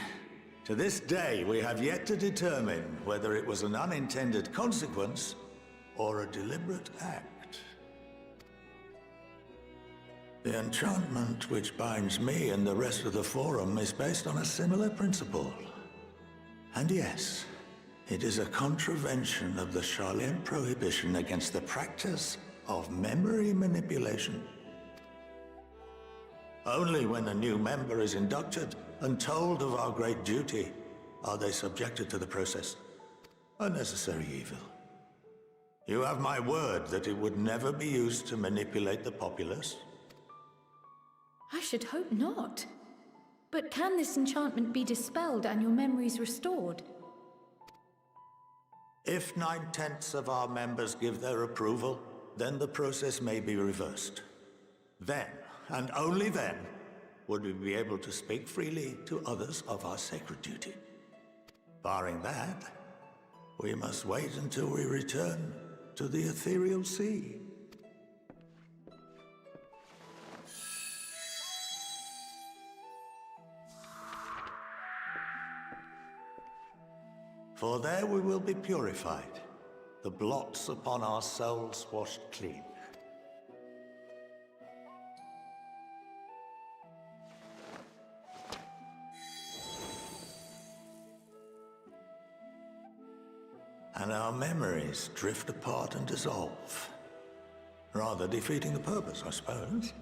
To this day, we have yet to determine whether it was an unintended consequence or a deliberate act. The enchantment which binds me and the rest of the Forum is based on a similar principle. And yes, it is a contravention of the Sharlayan prohibition against the practice of memory manipulation. Only when a new member is inducted and told of our great duty are they subjected to the process. A necessary evil. You have my word that it would never be used to manipulate the populace. I should hope not. But can this enchantment be dispelled and your memories restored? If 9/10 of our members give their approval, then the process may be reversed. Then, and only then, would we be able to speak freely to others of our sacred duty. Barring that, we must wait until we return to the ethereal sea. For there we will be purified, the blots upon our souls washed clean. And our memories drift apart and dissolve, rather defeating the purpose, I suppose.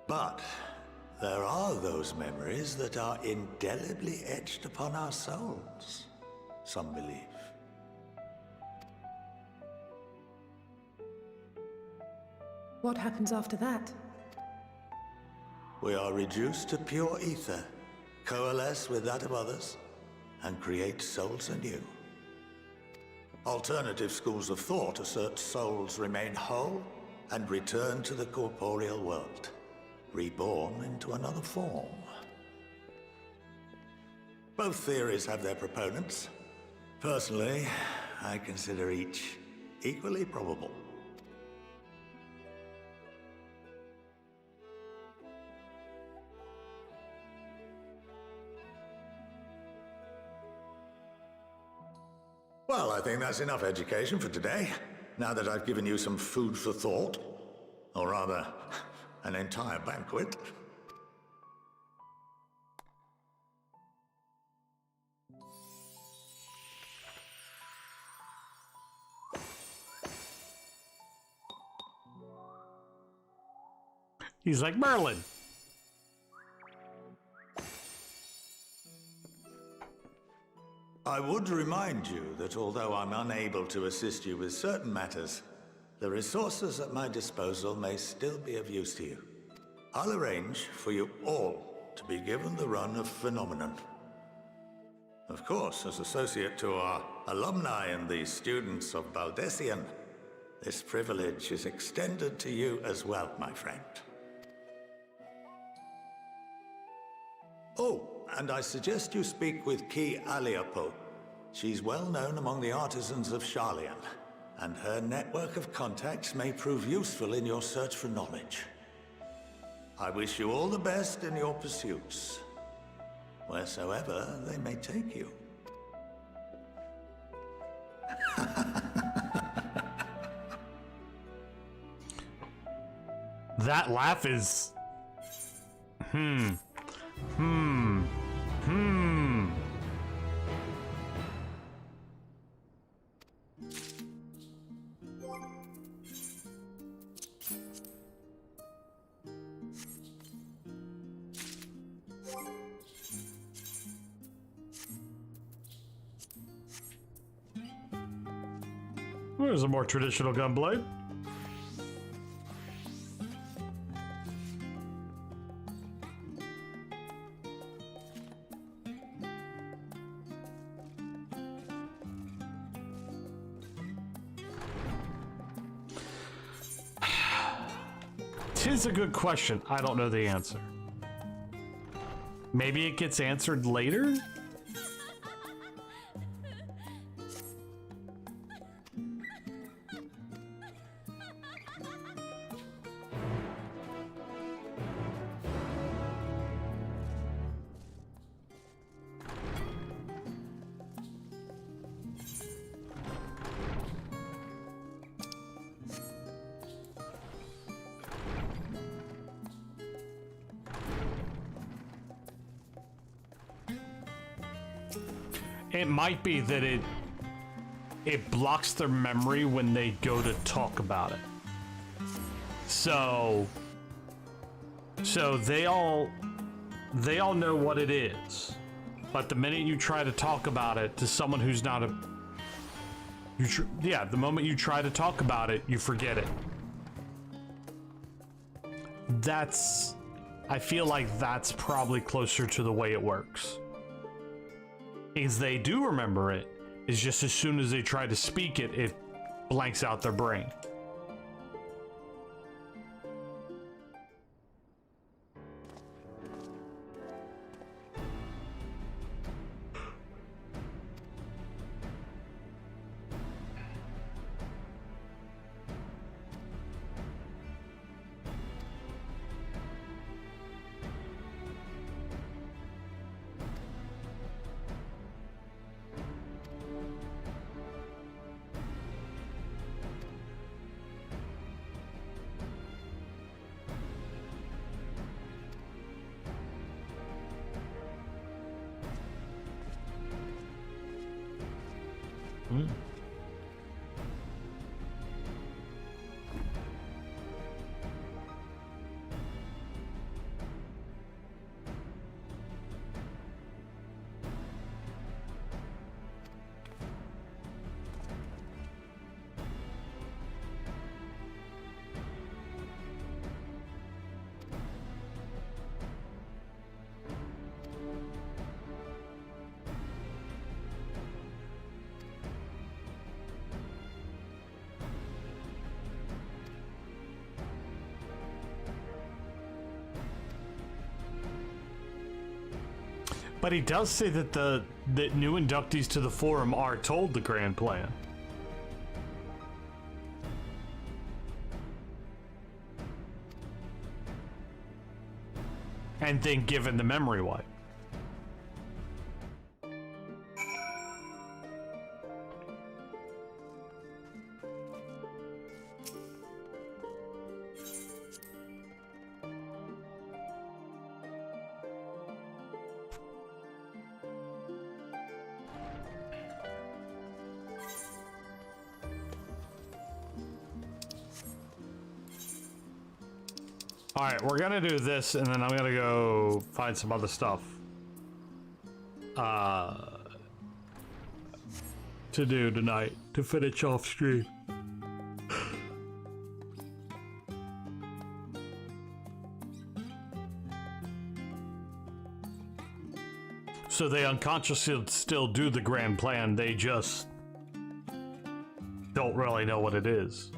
But there are those memories that are indelibly etched upon our souls, some believe. What happens after that? We are reduced to pure ether, coalesce with that of others, and create souls anew. Alternative schools of thought assert souls remain whole and return to the corporeal world, reborn into another form. Both theories have their proponents. Personally, I consider each equally probable. Well, I think that's enough education for today, now that I've given you some food for thought. Or rather, an entire banquet. He's like Merlin. I would remind you that although I'm unable to assist you with certain matters, the resources at my disposal may still be of use to you. I'll arrange for you all to be given the run of Phenomenon. Of course, as associate to our alumni and the students of Baldessian, this privilege is extended to you as well, my friend. Oh, and I suggest you speak with Ki Aliapo. She's well known among the artisans of Sharlayan, and her network of contacts may prove useful in your search for knowledge. I wish you all the best in your pursuits, wheresoever they may take you. That laugh is... There's a more traditional gunblade. Tis a good question. I don't know the answer. Maybe it gets answered later? It might be that it blocks their memory when they go to talk about it. So they all know what it is, but the minute you try to talk about it to someone who's not the moment you try to talk about it, you forget it. I feel like that's probably closer to the way it works. Is they do remember it, it's just as soon as they try to speak it, it blanks out their brain. But he does say that that new inductees to the forum are told the grand plan. And then given the memory wipe. Alright, we're gonna do this, and then I'm gonna go find some other stuff to do tonight to finish off stream. So they unconsciously still do the grand plan, they just don't really know what it is.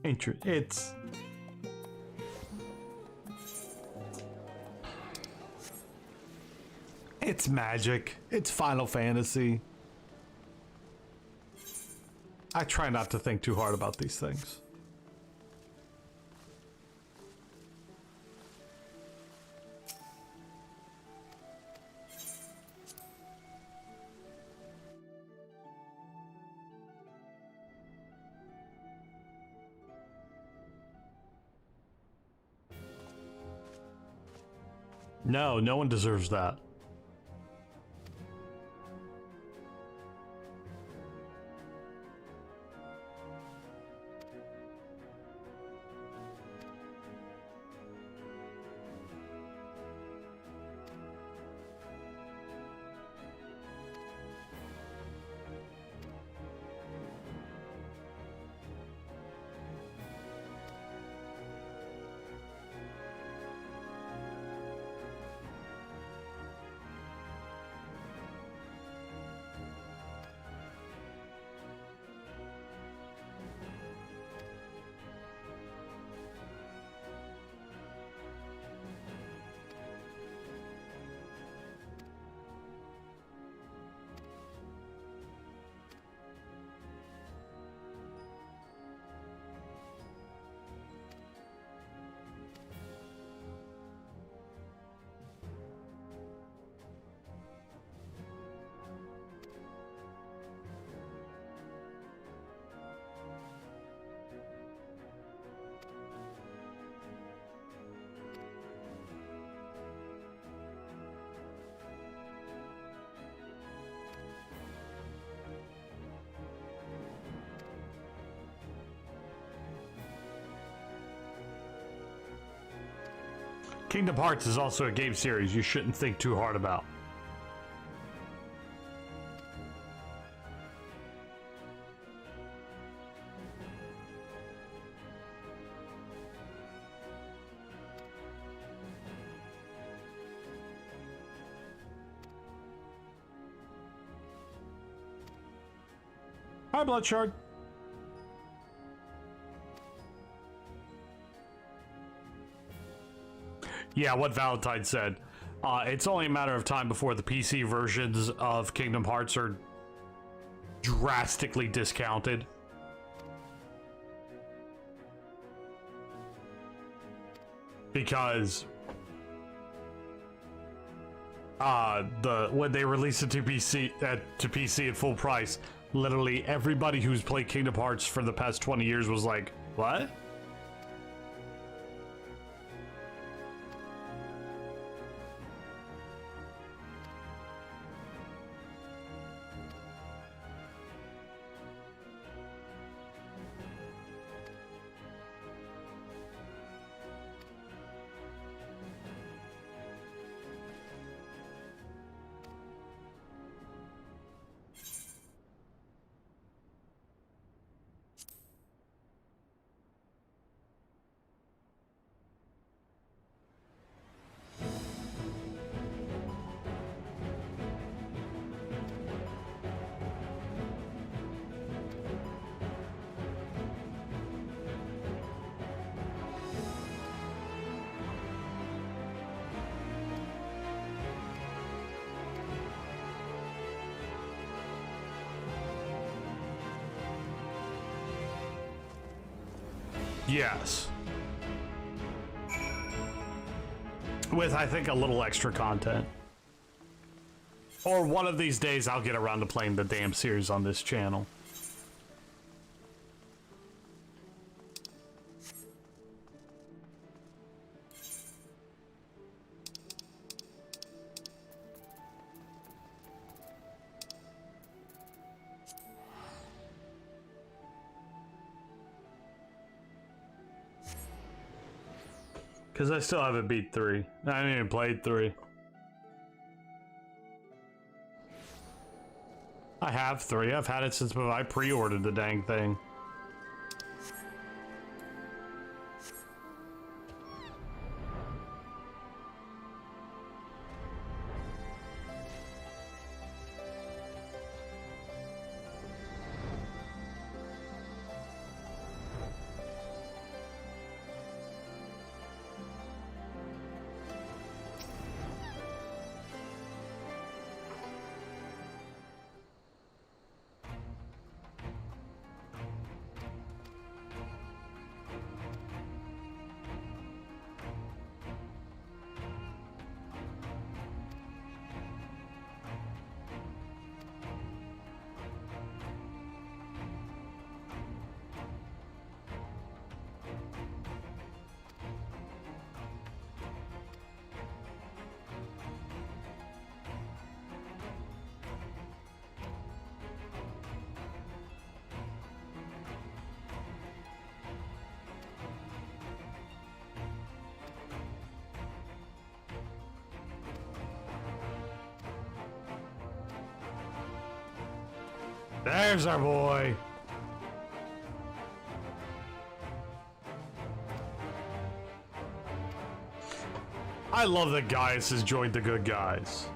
It's magic. It's Final Fantasy. I try not to think too hard about these things. No, no one deserves that. Kingdom Hearts is also a game series you shouldn't think too hard about. Hi, Bloodshard. Yeah, what Valentine said. It's only a matter of time before the PC versions of Kingdom Hearts are drastically discounted. Because when they released it to PC at full price, literally everybody who's played Kingdom Hearts for the past 20 years was like, what? Yes. With, I think, a little extra content. Or one of these days I'll get around to playing the damn series on this channel. Because I still haven't beat 3. I haven't even played 3. I have 3. I've had it since I pre-ordered the dang thing. There's our boy. I love that Gaius has joined the good guys.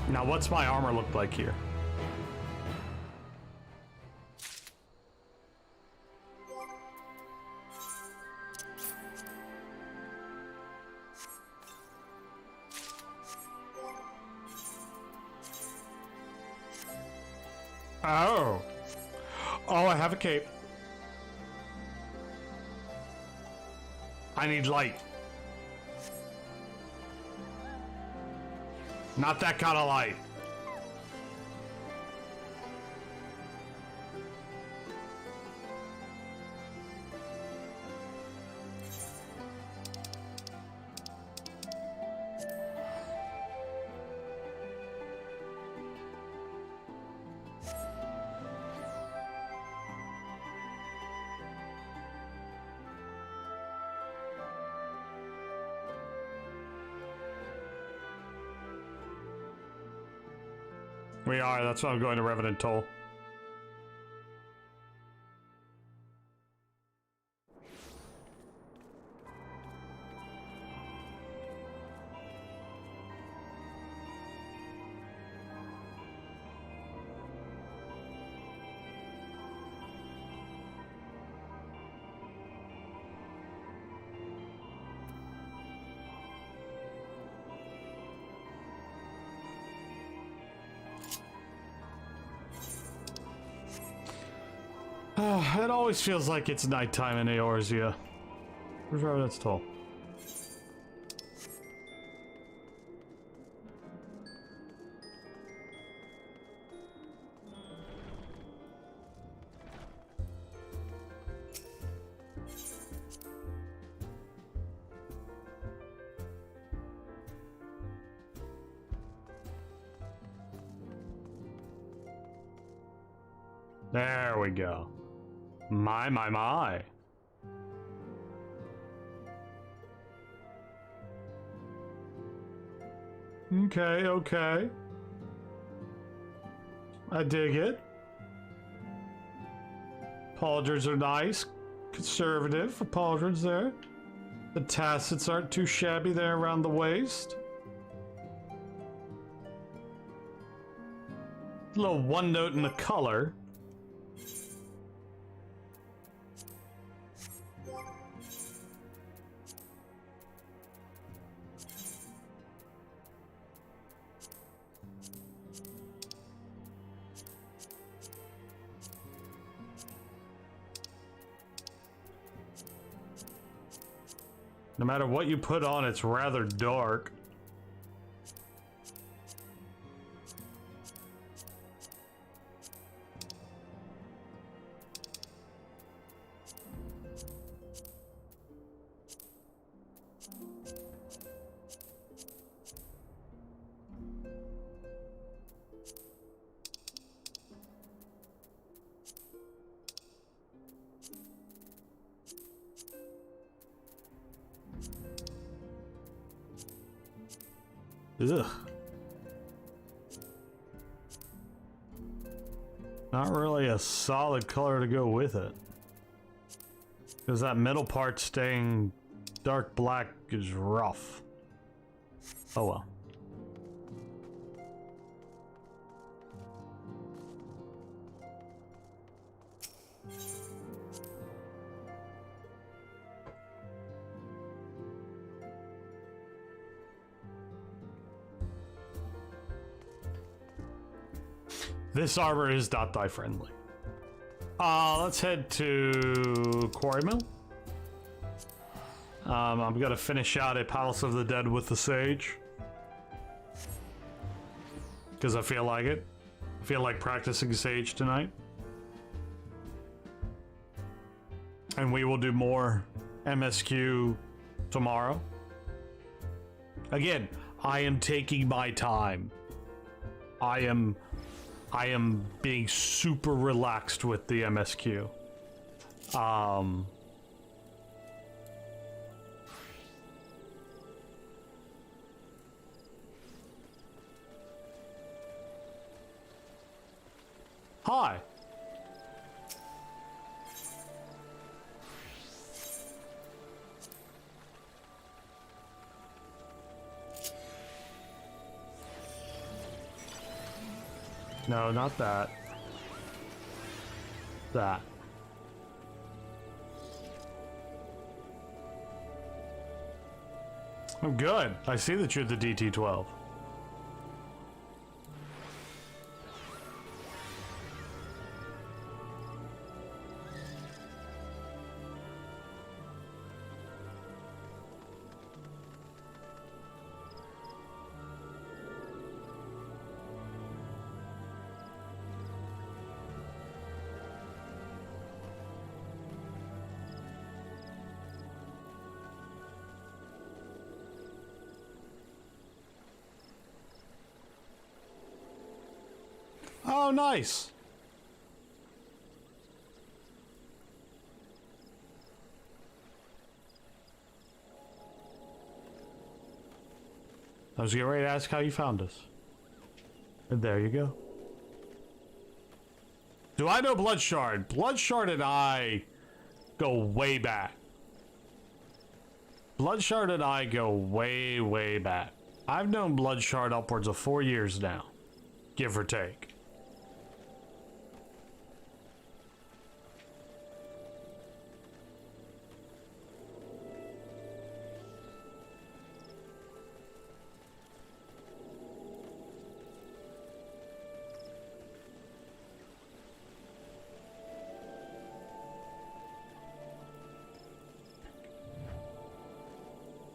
Now, what's my armor look like here? Oh. Oh, I have a cape. I need light. Not that kind of light. We are, that's why I'm going to Revenant Toll. It always feels like it's nighttime in Eorzea. Where's Revenant's Toll? There we go. My. Okay. I dig it. Pauldrons are nice. Conservative for pauldrons there. The tassets aren't too shabby there around the waist. A little one note in the color. No matter what you put on, it's rather dark. Ugh. Not really a solid color to go with it. Because that middle part staying dark black is rough. Oh well. This armor is not die friendly. Let's head to Quarry Mill. I'm gonna finish out a Palace of the Dead with the Sage. Because I feel like it. I feel like practicing Sage tonight. And we will do more MSQ tomorrow. Again, I am taking my time. I am being super relaxed with the MSQ. Hi. No, not that. That. I'm good. I see that you're the DT-12. Oh, nice. I was getting ready to ask how you found us. And there you go. Do I know Bloodshard? Bloodshard and I go way back. Bloodshard and I go way, way back. I've known Bloodshard upwards of 4 years now, give or take.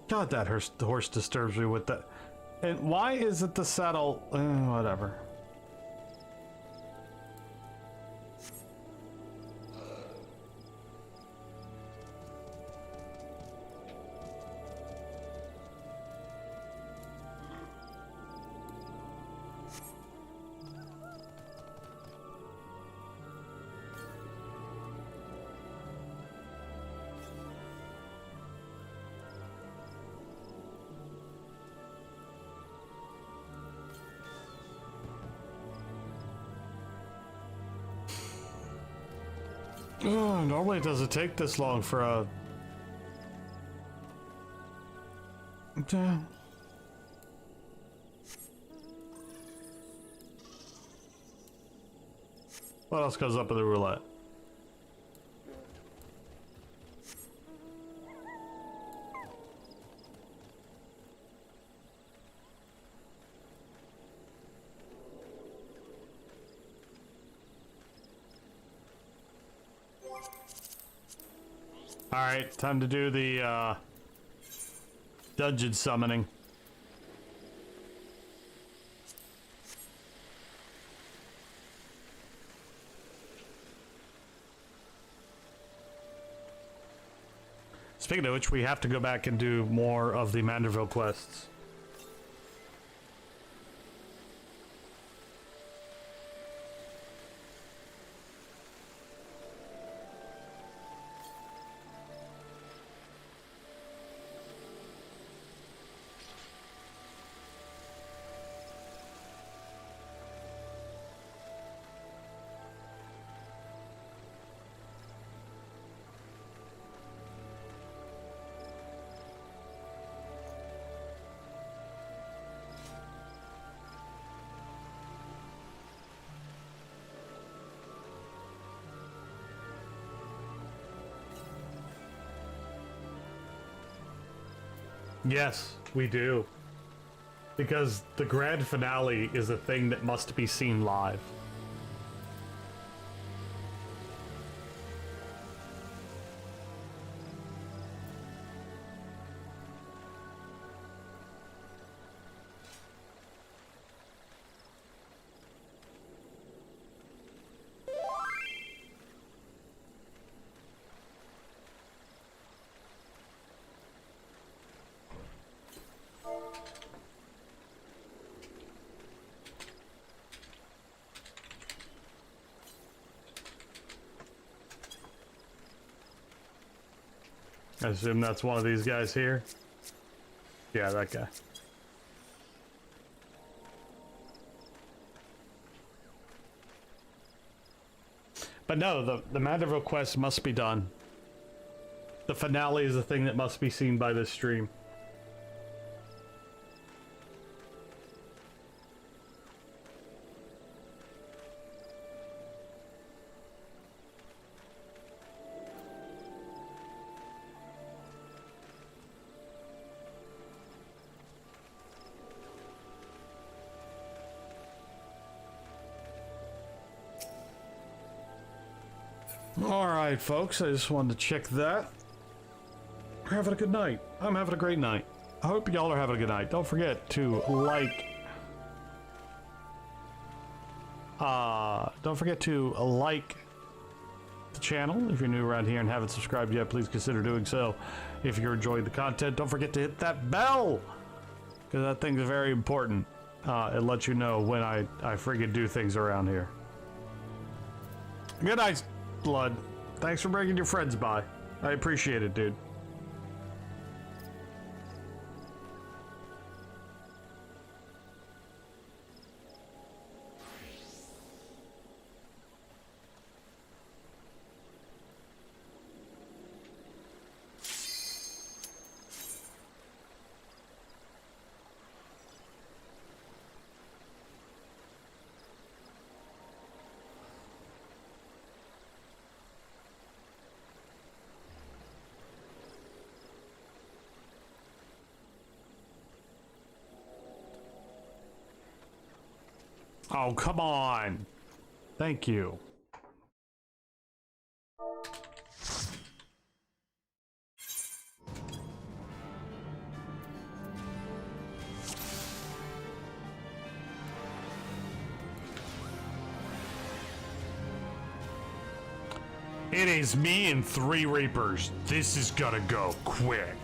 God, that horse disturbs me with that. And why is it the saddle? Whatever. Oh, normally it doesn't take this long for a... Damn. What else goes up in the roulette? Alright, time to do the dungeon summoning. Speaking of which, we have to go back and do more of the Manderville quests. Yes, we do. Because the grand finale is a thing that must be seen live. I assume that's one of these guys here. Yeah, that guy. But no, the Mandeville quest must be done. The finale is the thing that must be seen by this stream. Alright, folks, I just wanted to check that. We're having a good night. I'm having a great night. I hope y'all are having a good night. Don't forget to like... don't forget to like the channel. If you're new around here and haven't subscribed yet, please consider doing so. If you're enjoying the content, don't forget to hit that bell! Because that thing's very important. It lets you know when I friggin' do things around here. Good night, Blood. Thanks for bringing your friends by. I appreciate it, dude. Oh, come on. Thank you. It is me and 3 Reapers. This is gonna go quick.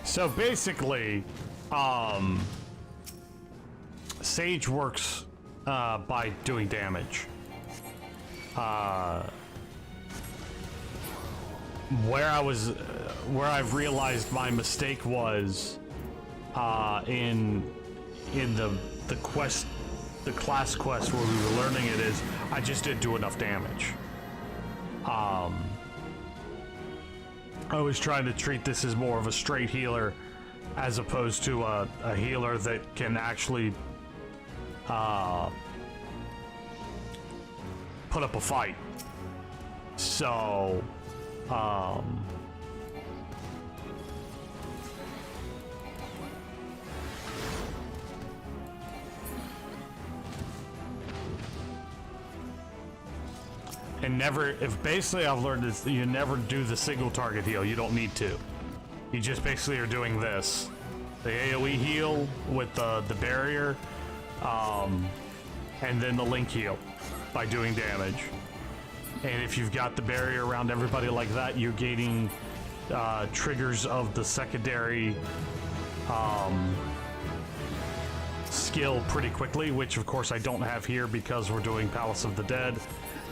So basically, Sage works by doing damage. Where I've realized my mistake was in the quest, the class quest where we were learning it, is I just didn't do enough damage. I was trying to treat this as more of a straight healer as opposed to a healer that can actually put up a fight. So and never, if basically I've learned is you never do the single target heal. You don't need to. You just basically are doing this. The AoE heal with the barrier, and then the link heal by doing damage. And if you've got the barrier around everybody like that, you're gaining triggers of the secondary skill pretty quickly, which of course I don't have here because we're doing Palace of the Dead.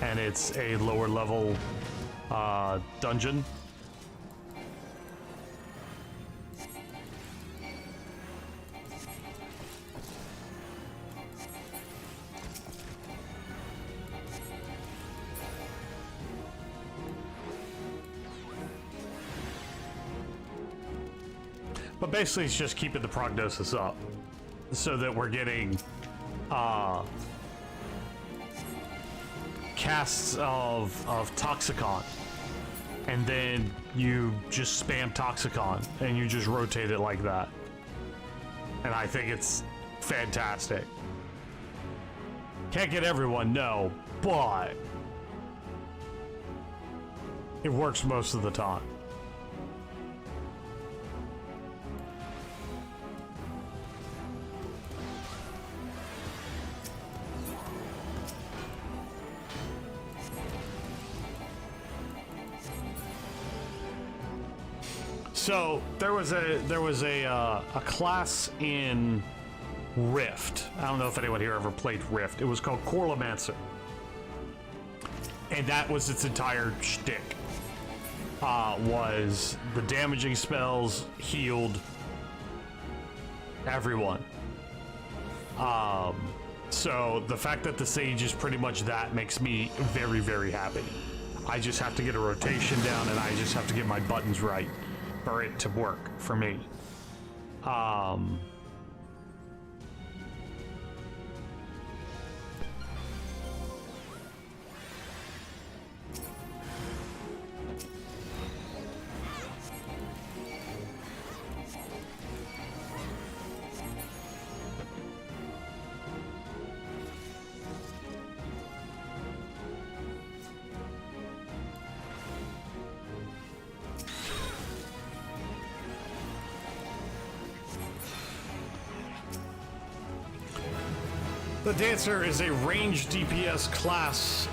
And it's a lower level dungeon. But basically it's just keeping the prognosis up so that we're getting casts of Toxicon, and then you just spam Toxicon and you just rotate it like that. And I think it's fantastic. Can't get everyone, no, but it works most of the time. So there was a class in Rift. I don't know if anyone here ever played Rift. It was called Corlomancer, and that was its entire shtick. Was the damaging spells healed everyone. So the fact that the Sage is pretty much that makes me very, very happy. I just have to get a rotation down, and I just have to get my buttons right for it to work for me. The Dancer is a ranged DPS class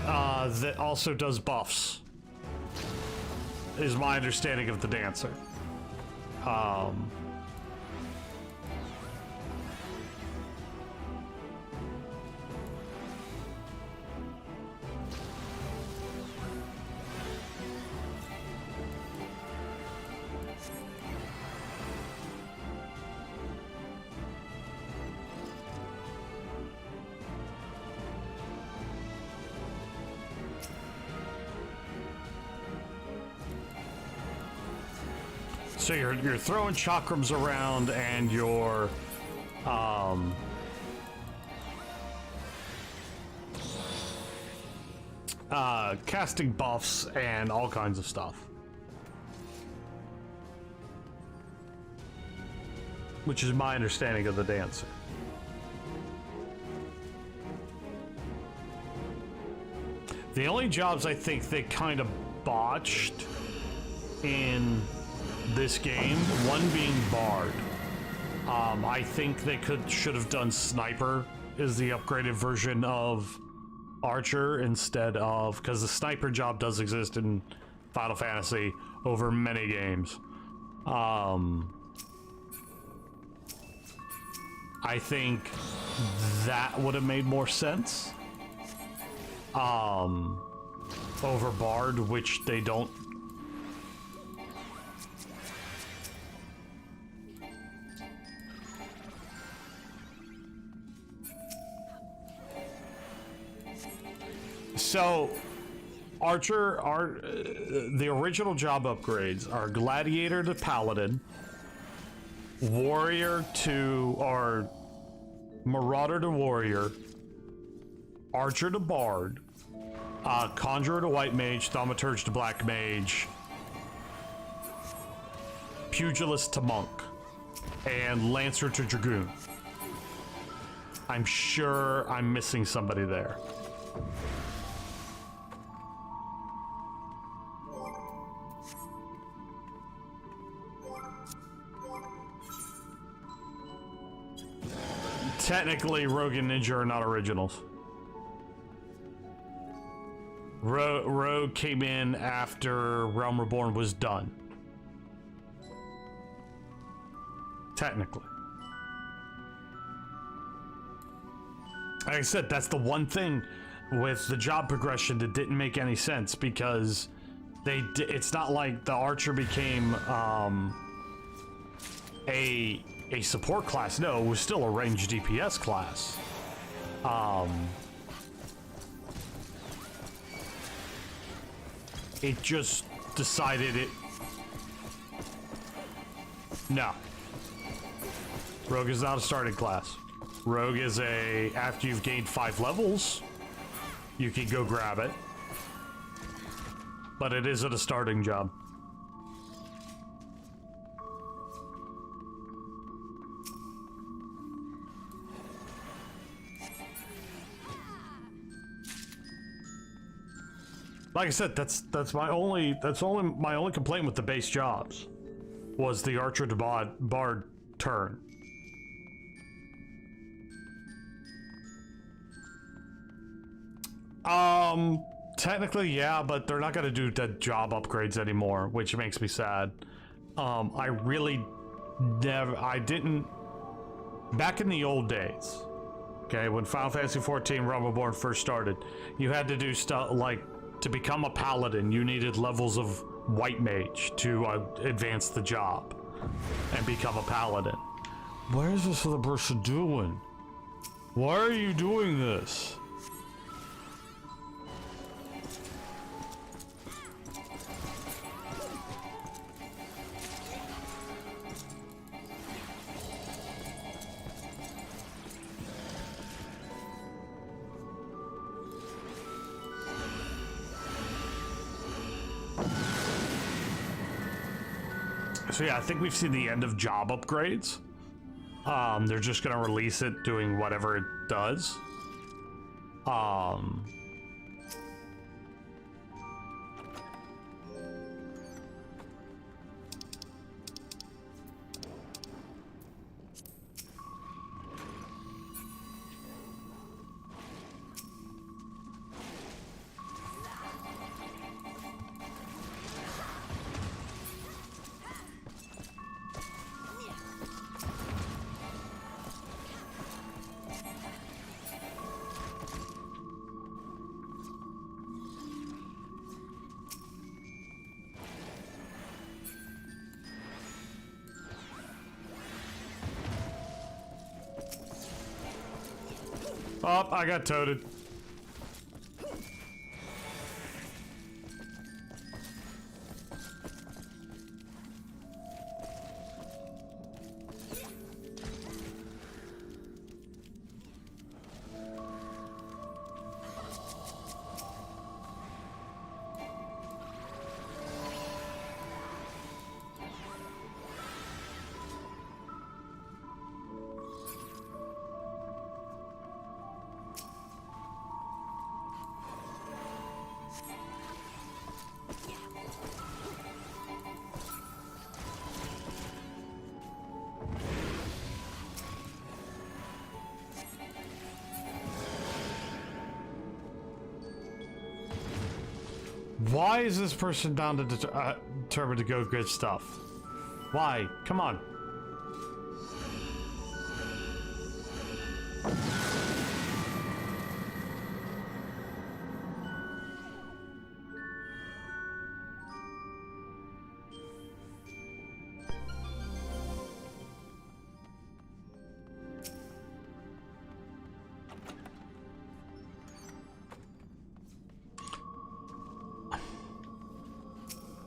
that also does buffs, is my understanding of the Dancer. So you're throwing chakrams around, and you're casting buffs and all kinds of stuff, which is my understanding of the Dancer. The only jobs I think they kind of botched in this game, one being Bard. I think they should have done Sniper as the upgraded version of Archer instead of, because the Sniper job does exist in Final Fantasy over many games. I think that would have made more sense over Bard, which they don't. So, Archer, the original job upgrades are Gladiator to Paladin, Warrior to, or Marauder to Warrior, Archer to Bard, Conjurer to White Mage, Thaumaturge to Black Mage, Pugilist to Monk, and Lancer to Dragoon. I'm sure I'm missing somebody there. Technically, Rogue and Ninja are not originals. Rogue came in after Realm Reborn was done. Technically. Like I said, that's the one thing with the job progression that didn't make any sense, because it's not like the Archer became a support class. No, it was still a ranged DPS class. It just decided it. No. Rogue is not a starting class. Rogue is a, after you've gained 5 levels, you can go grab it. But it isn't a starting job. Like I said, that's my only complaint with the base jobs was the Archer to Bard turn. Technically, yeah, but they're not gonna do the job upgrades anymore, which makes me sad. I really I didn't, back in the old days, okay, when Final Fantasy XIV Realm first started, you had to do stuff like, to become a paladin, you needed levels of white mage to advance the job and become a paladin. What is this other person doing? Why are you doing this? So yeah, I think we've seen the end of job upgrades. They're just gonna release it doing whatever it does. Oh, I got toted. Why is this person down to determined to go get stuff? Why? Come on.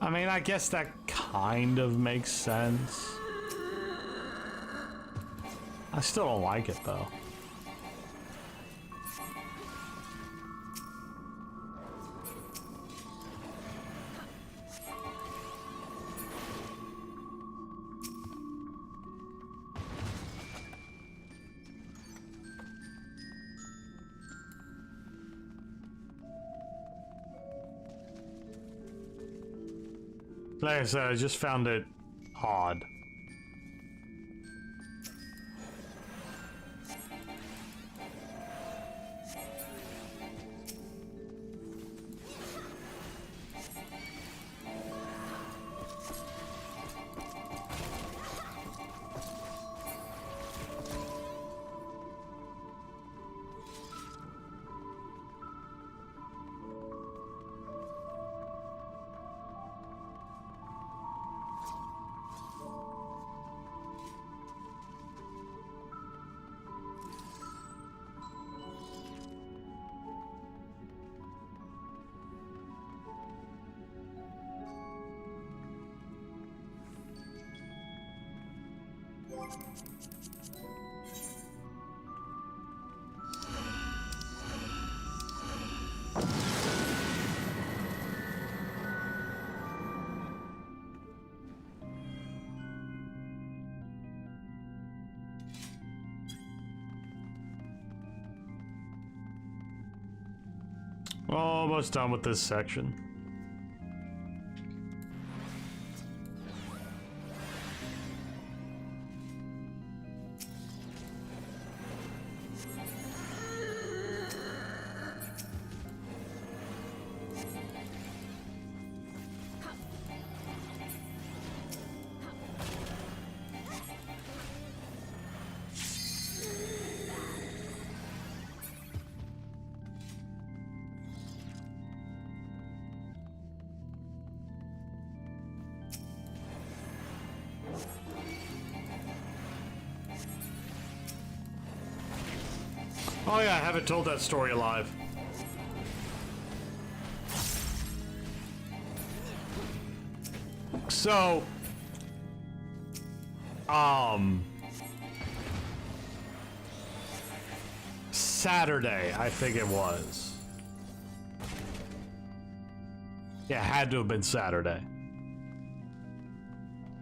I mean, I guess that kind of makes sense. I still don't like it, though. Like I said, I just found it odd. Almost done with this section. Oh yeah, I haven't told that story live. So, Saturday, I think it was. Yeah, it had to have been Saturday.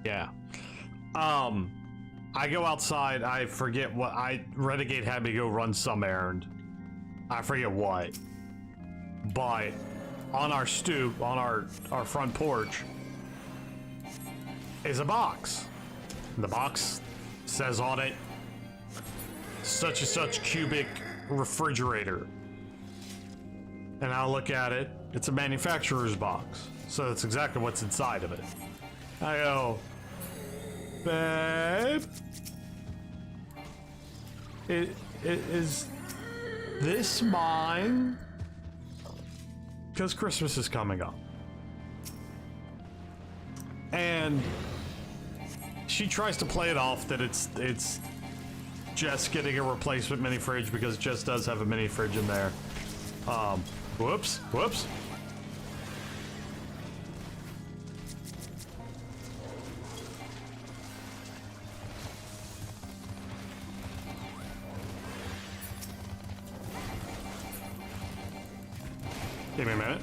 Yeah. I go outside, I forget what, Renegade had me go run some errand. I forget what. But on our stoop, on our front porch, is a box. The box says on it, such and such cubic refrigerator. And I look at it, it's a manufacturer's box. So that's exactly what's inside of it. I go, babe, is this mine? Because Christmas is coming up. And she tries to play it off that it's Jess getting a replacement mini fridge because Jess does have a mini fridge in there. Whoops. Give me a minute.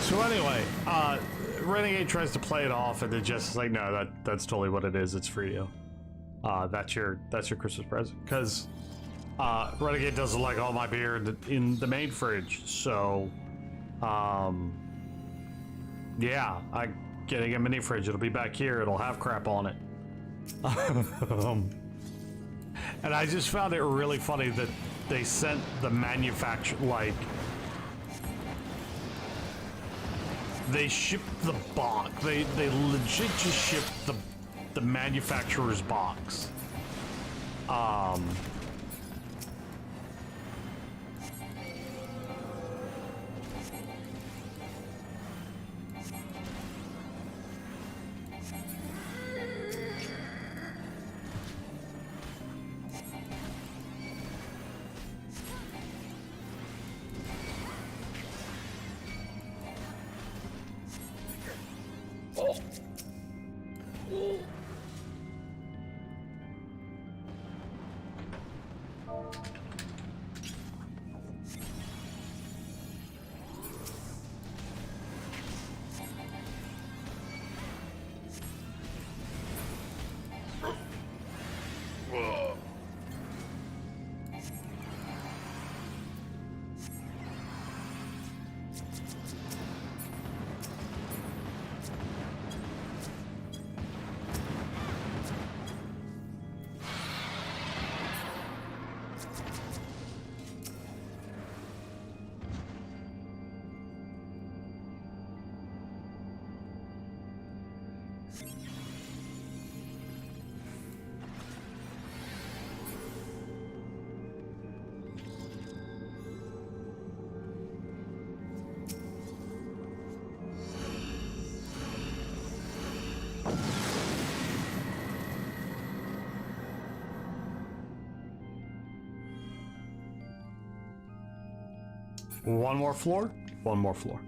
So anyway, Renegade tries to play it off, and then just like, no, that's totally what it is. It's for you. That's your Christmas present. Because Renegade doesn't like all my beer in the main fridge. So, yeah, I'm getting a mini fridge. It'll be back here. It'll have crap on it. And I just found it really funny that they sent the manufacturer, like, they shipped the box. They legit just shipped the manufacturer's box. One more floor? One more floor.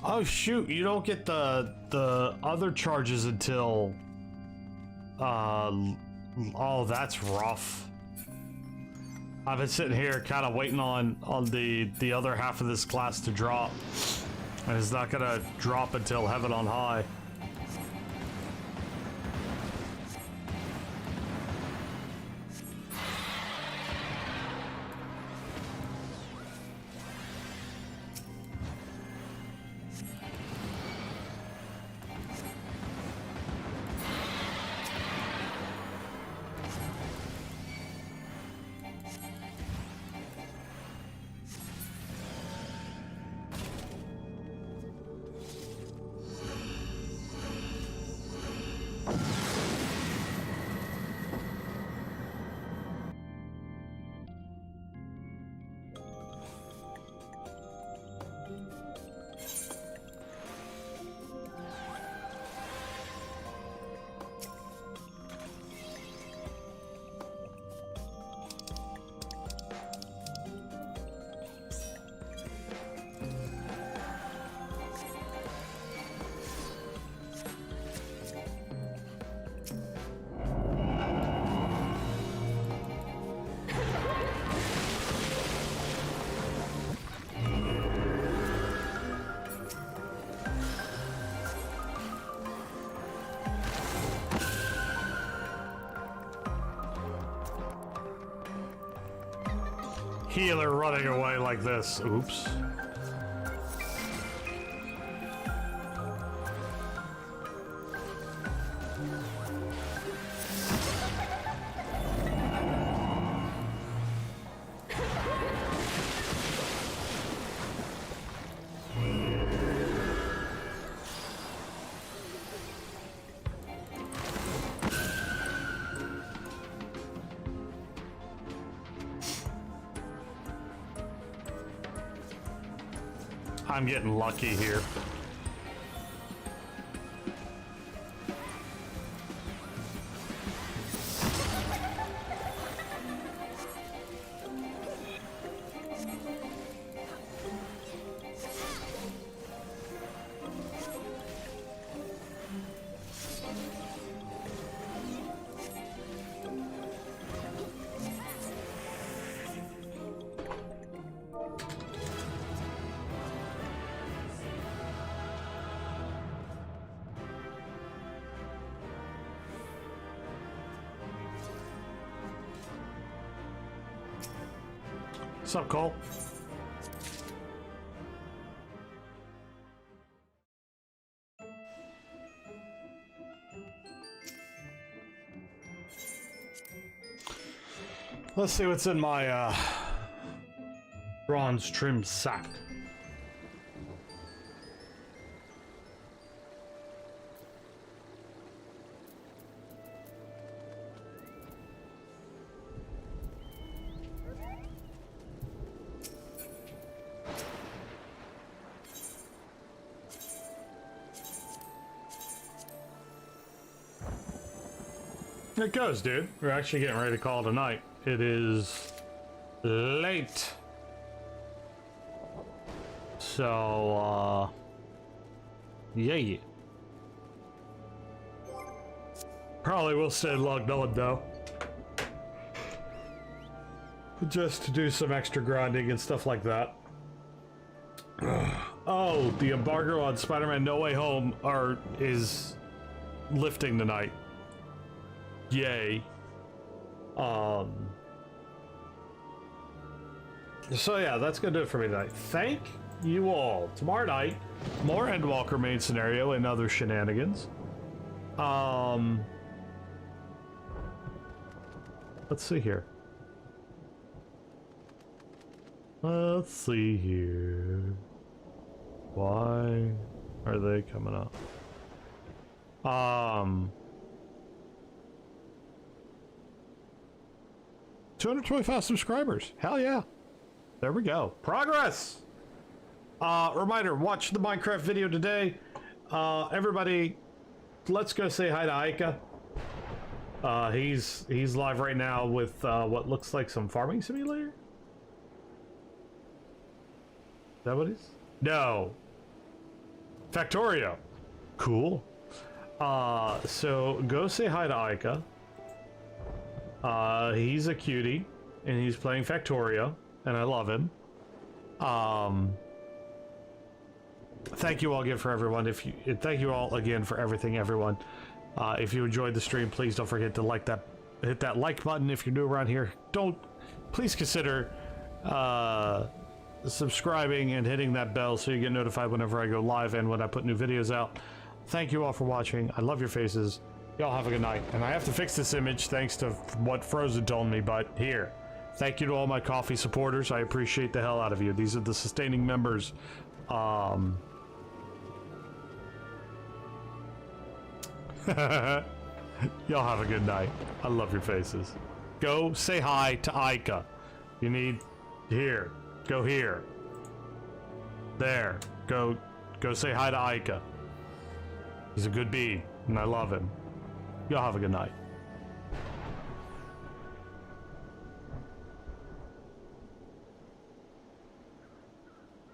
Oh shoot, you don't get the other charges until oh, that's rough. I've been sitting here kind of waiting on the other half of this class to drop, and it's not gonna drop until Heaven on High. Healer running away like this. Oops. I'm getting lucky here. What's up, Cole? Let's see what's in my bronze trimmed sack. It goes, dude. We're actually getting ready to call it a night. It is late. So, yeah. Probably will stay logged on, though. Just to do some extra grinding and stuff like that. Oh, the embargo on Spider-Man No Way Home is lifting tonight. Yay. So yeah, that's gonna do it for me tonight. Thank you all. Tomorrow night, more Endwalker main scenario and other shenanigans. Let's see here. Let's see here. Why are they coming up? 225 subscribers. Hell yeah. There we go. Progress! Reminder, watch the Minecraft video today. Everybody, let's go say hi to Aika. He's live right now with what looks like some farming simulator? Is that what it is? No. Factorio. Cool. So go say hi to Aika. He's a cutie, and he's playing Factorio, and I love him. Thank you all again for everyone. Thank you all again for everything, everyone. If you enjoyed the stream, please don't forget to hit that like button. If you're new around here, please consider subscribing and hitting that bell so you get notified whenever I go live and when I put new videos out. Thank you all for watching. I love your faces. Y'all have a good night. And I have to fix this image thanks to what Frozen told me, but here. Thank you to all my coffee supporters. I appreciate the hell out of you. These are the sustaining members. Y'all have a good night. I love your faces. Go say hi to Aika. You need here. Go here. There. Go say hi to Aika. He's a good bee, and I love him. Y'all have a good night.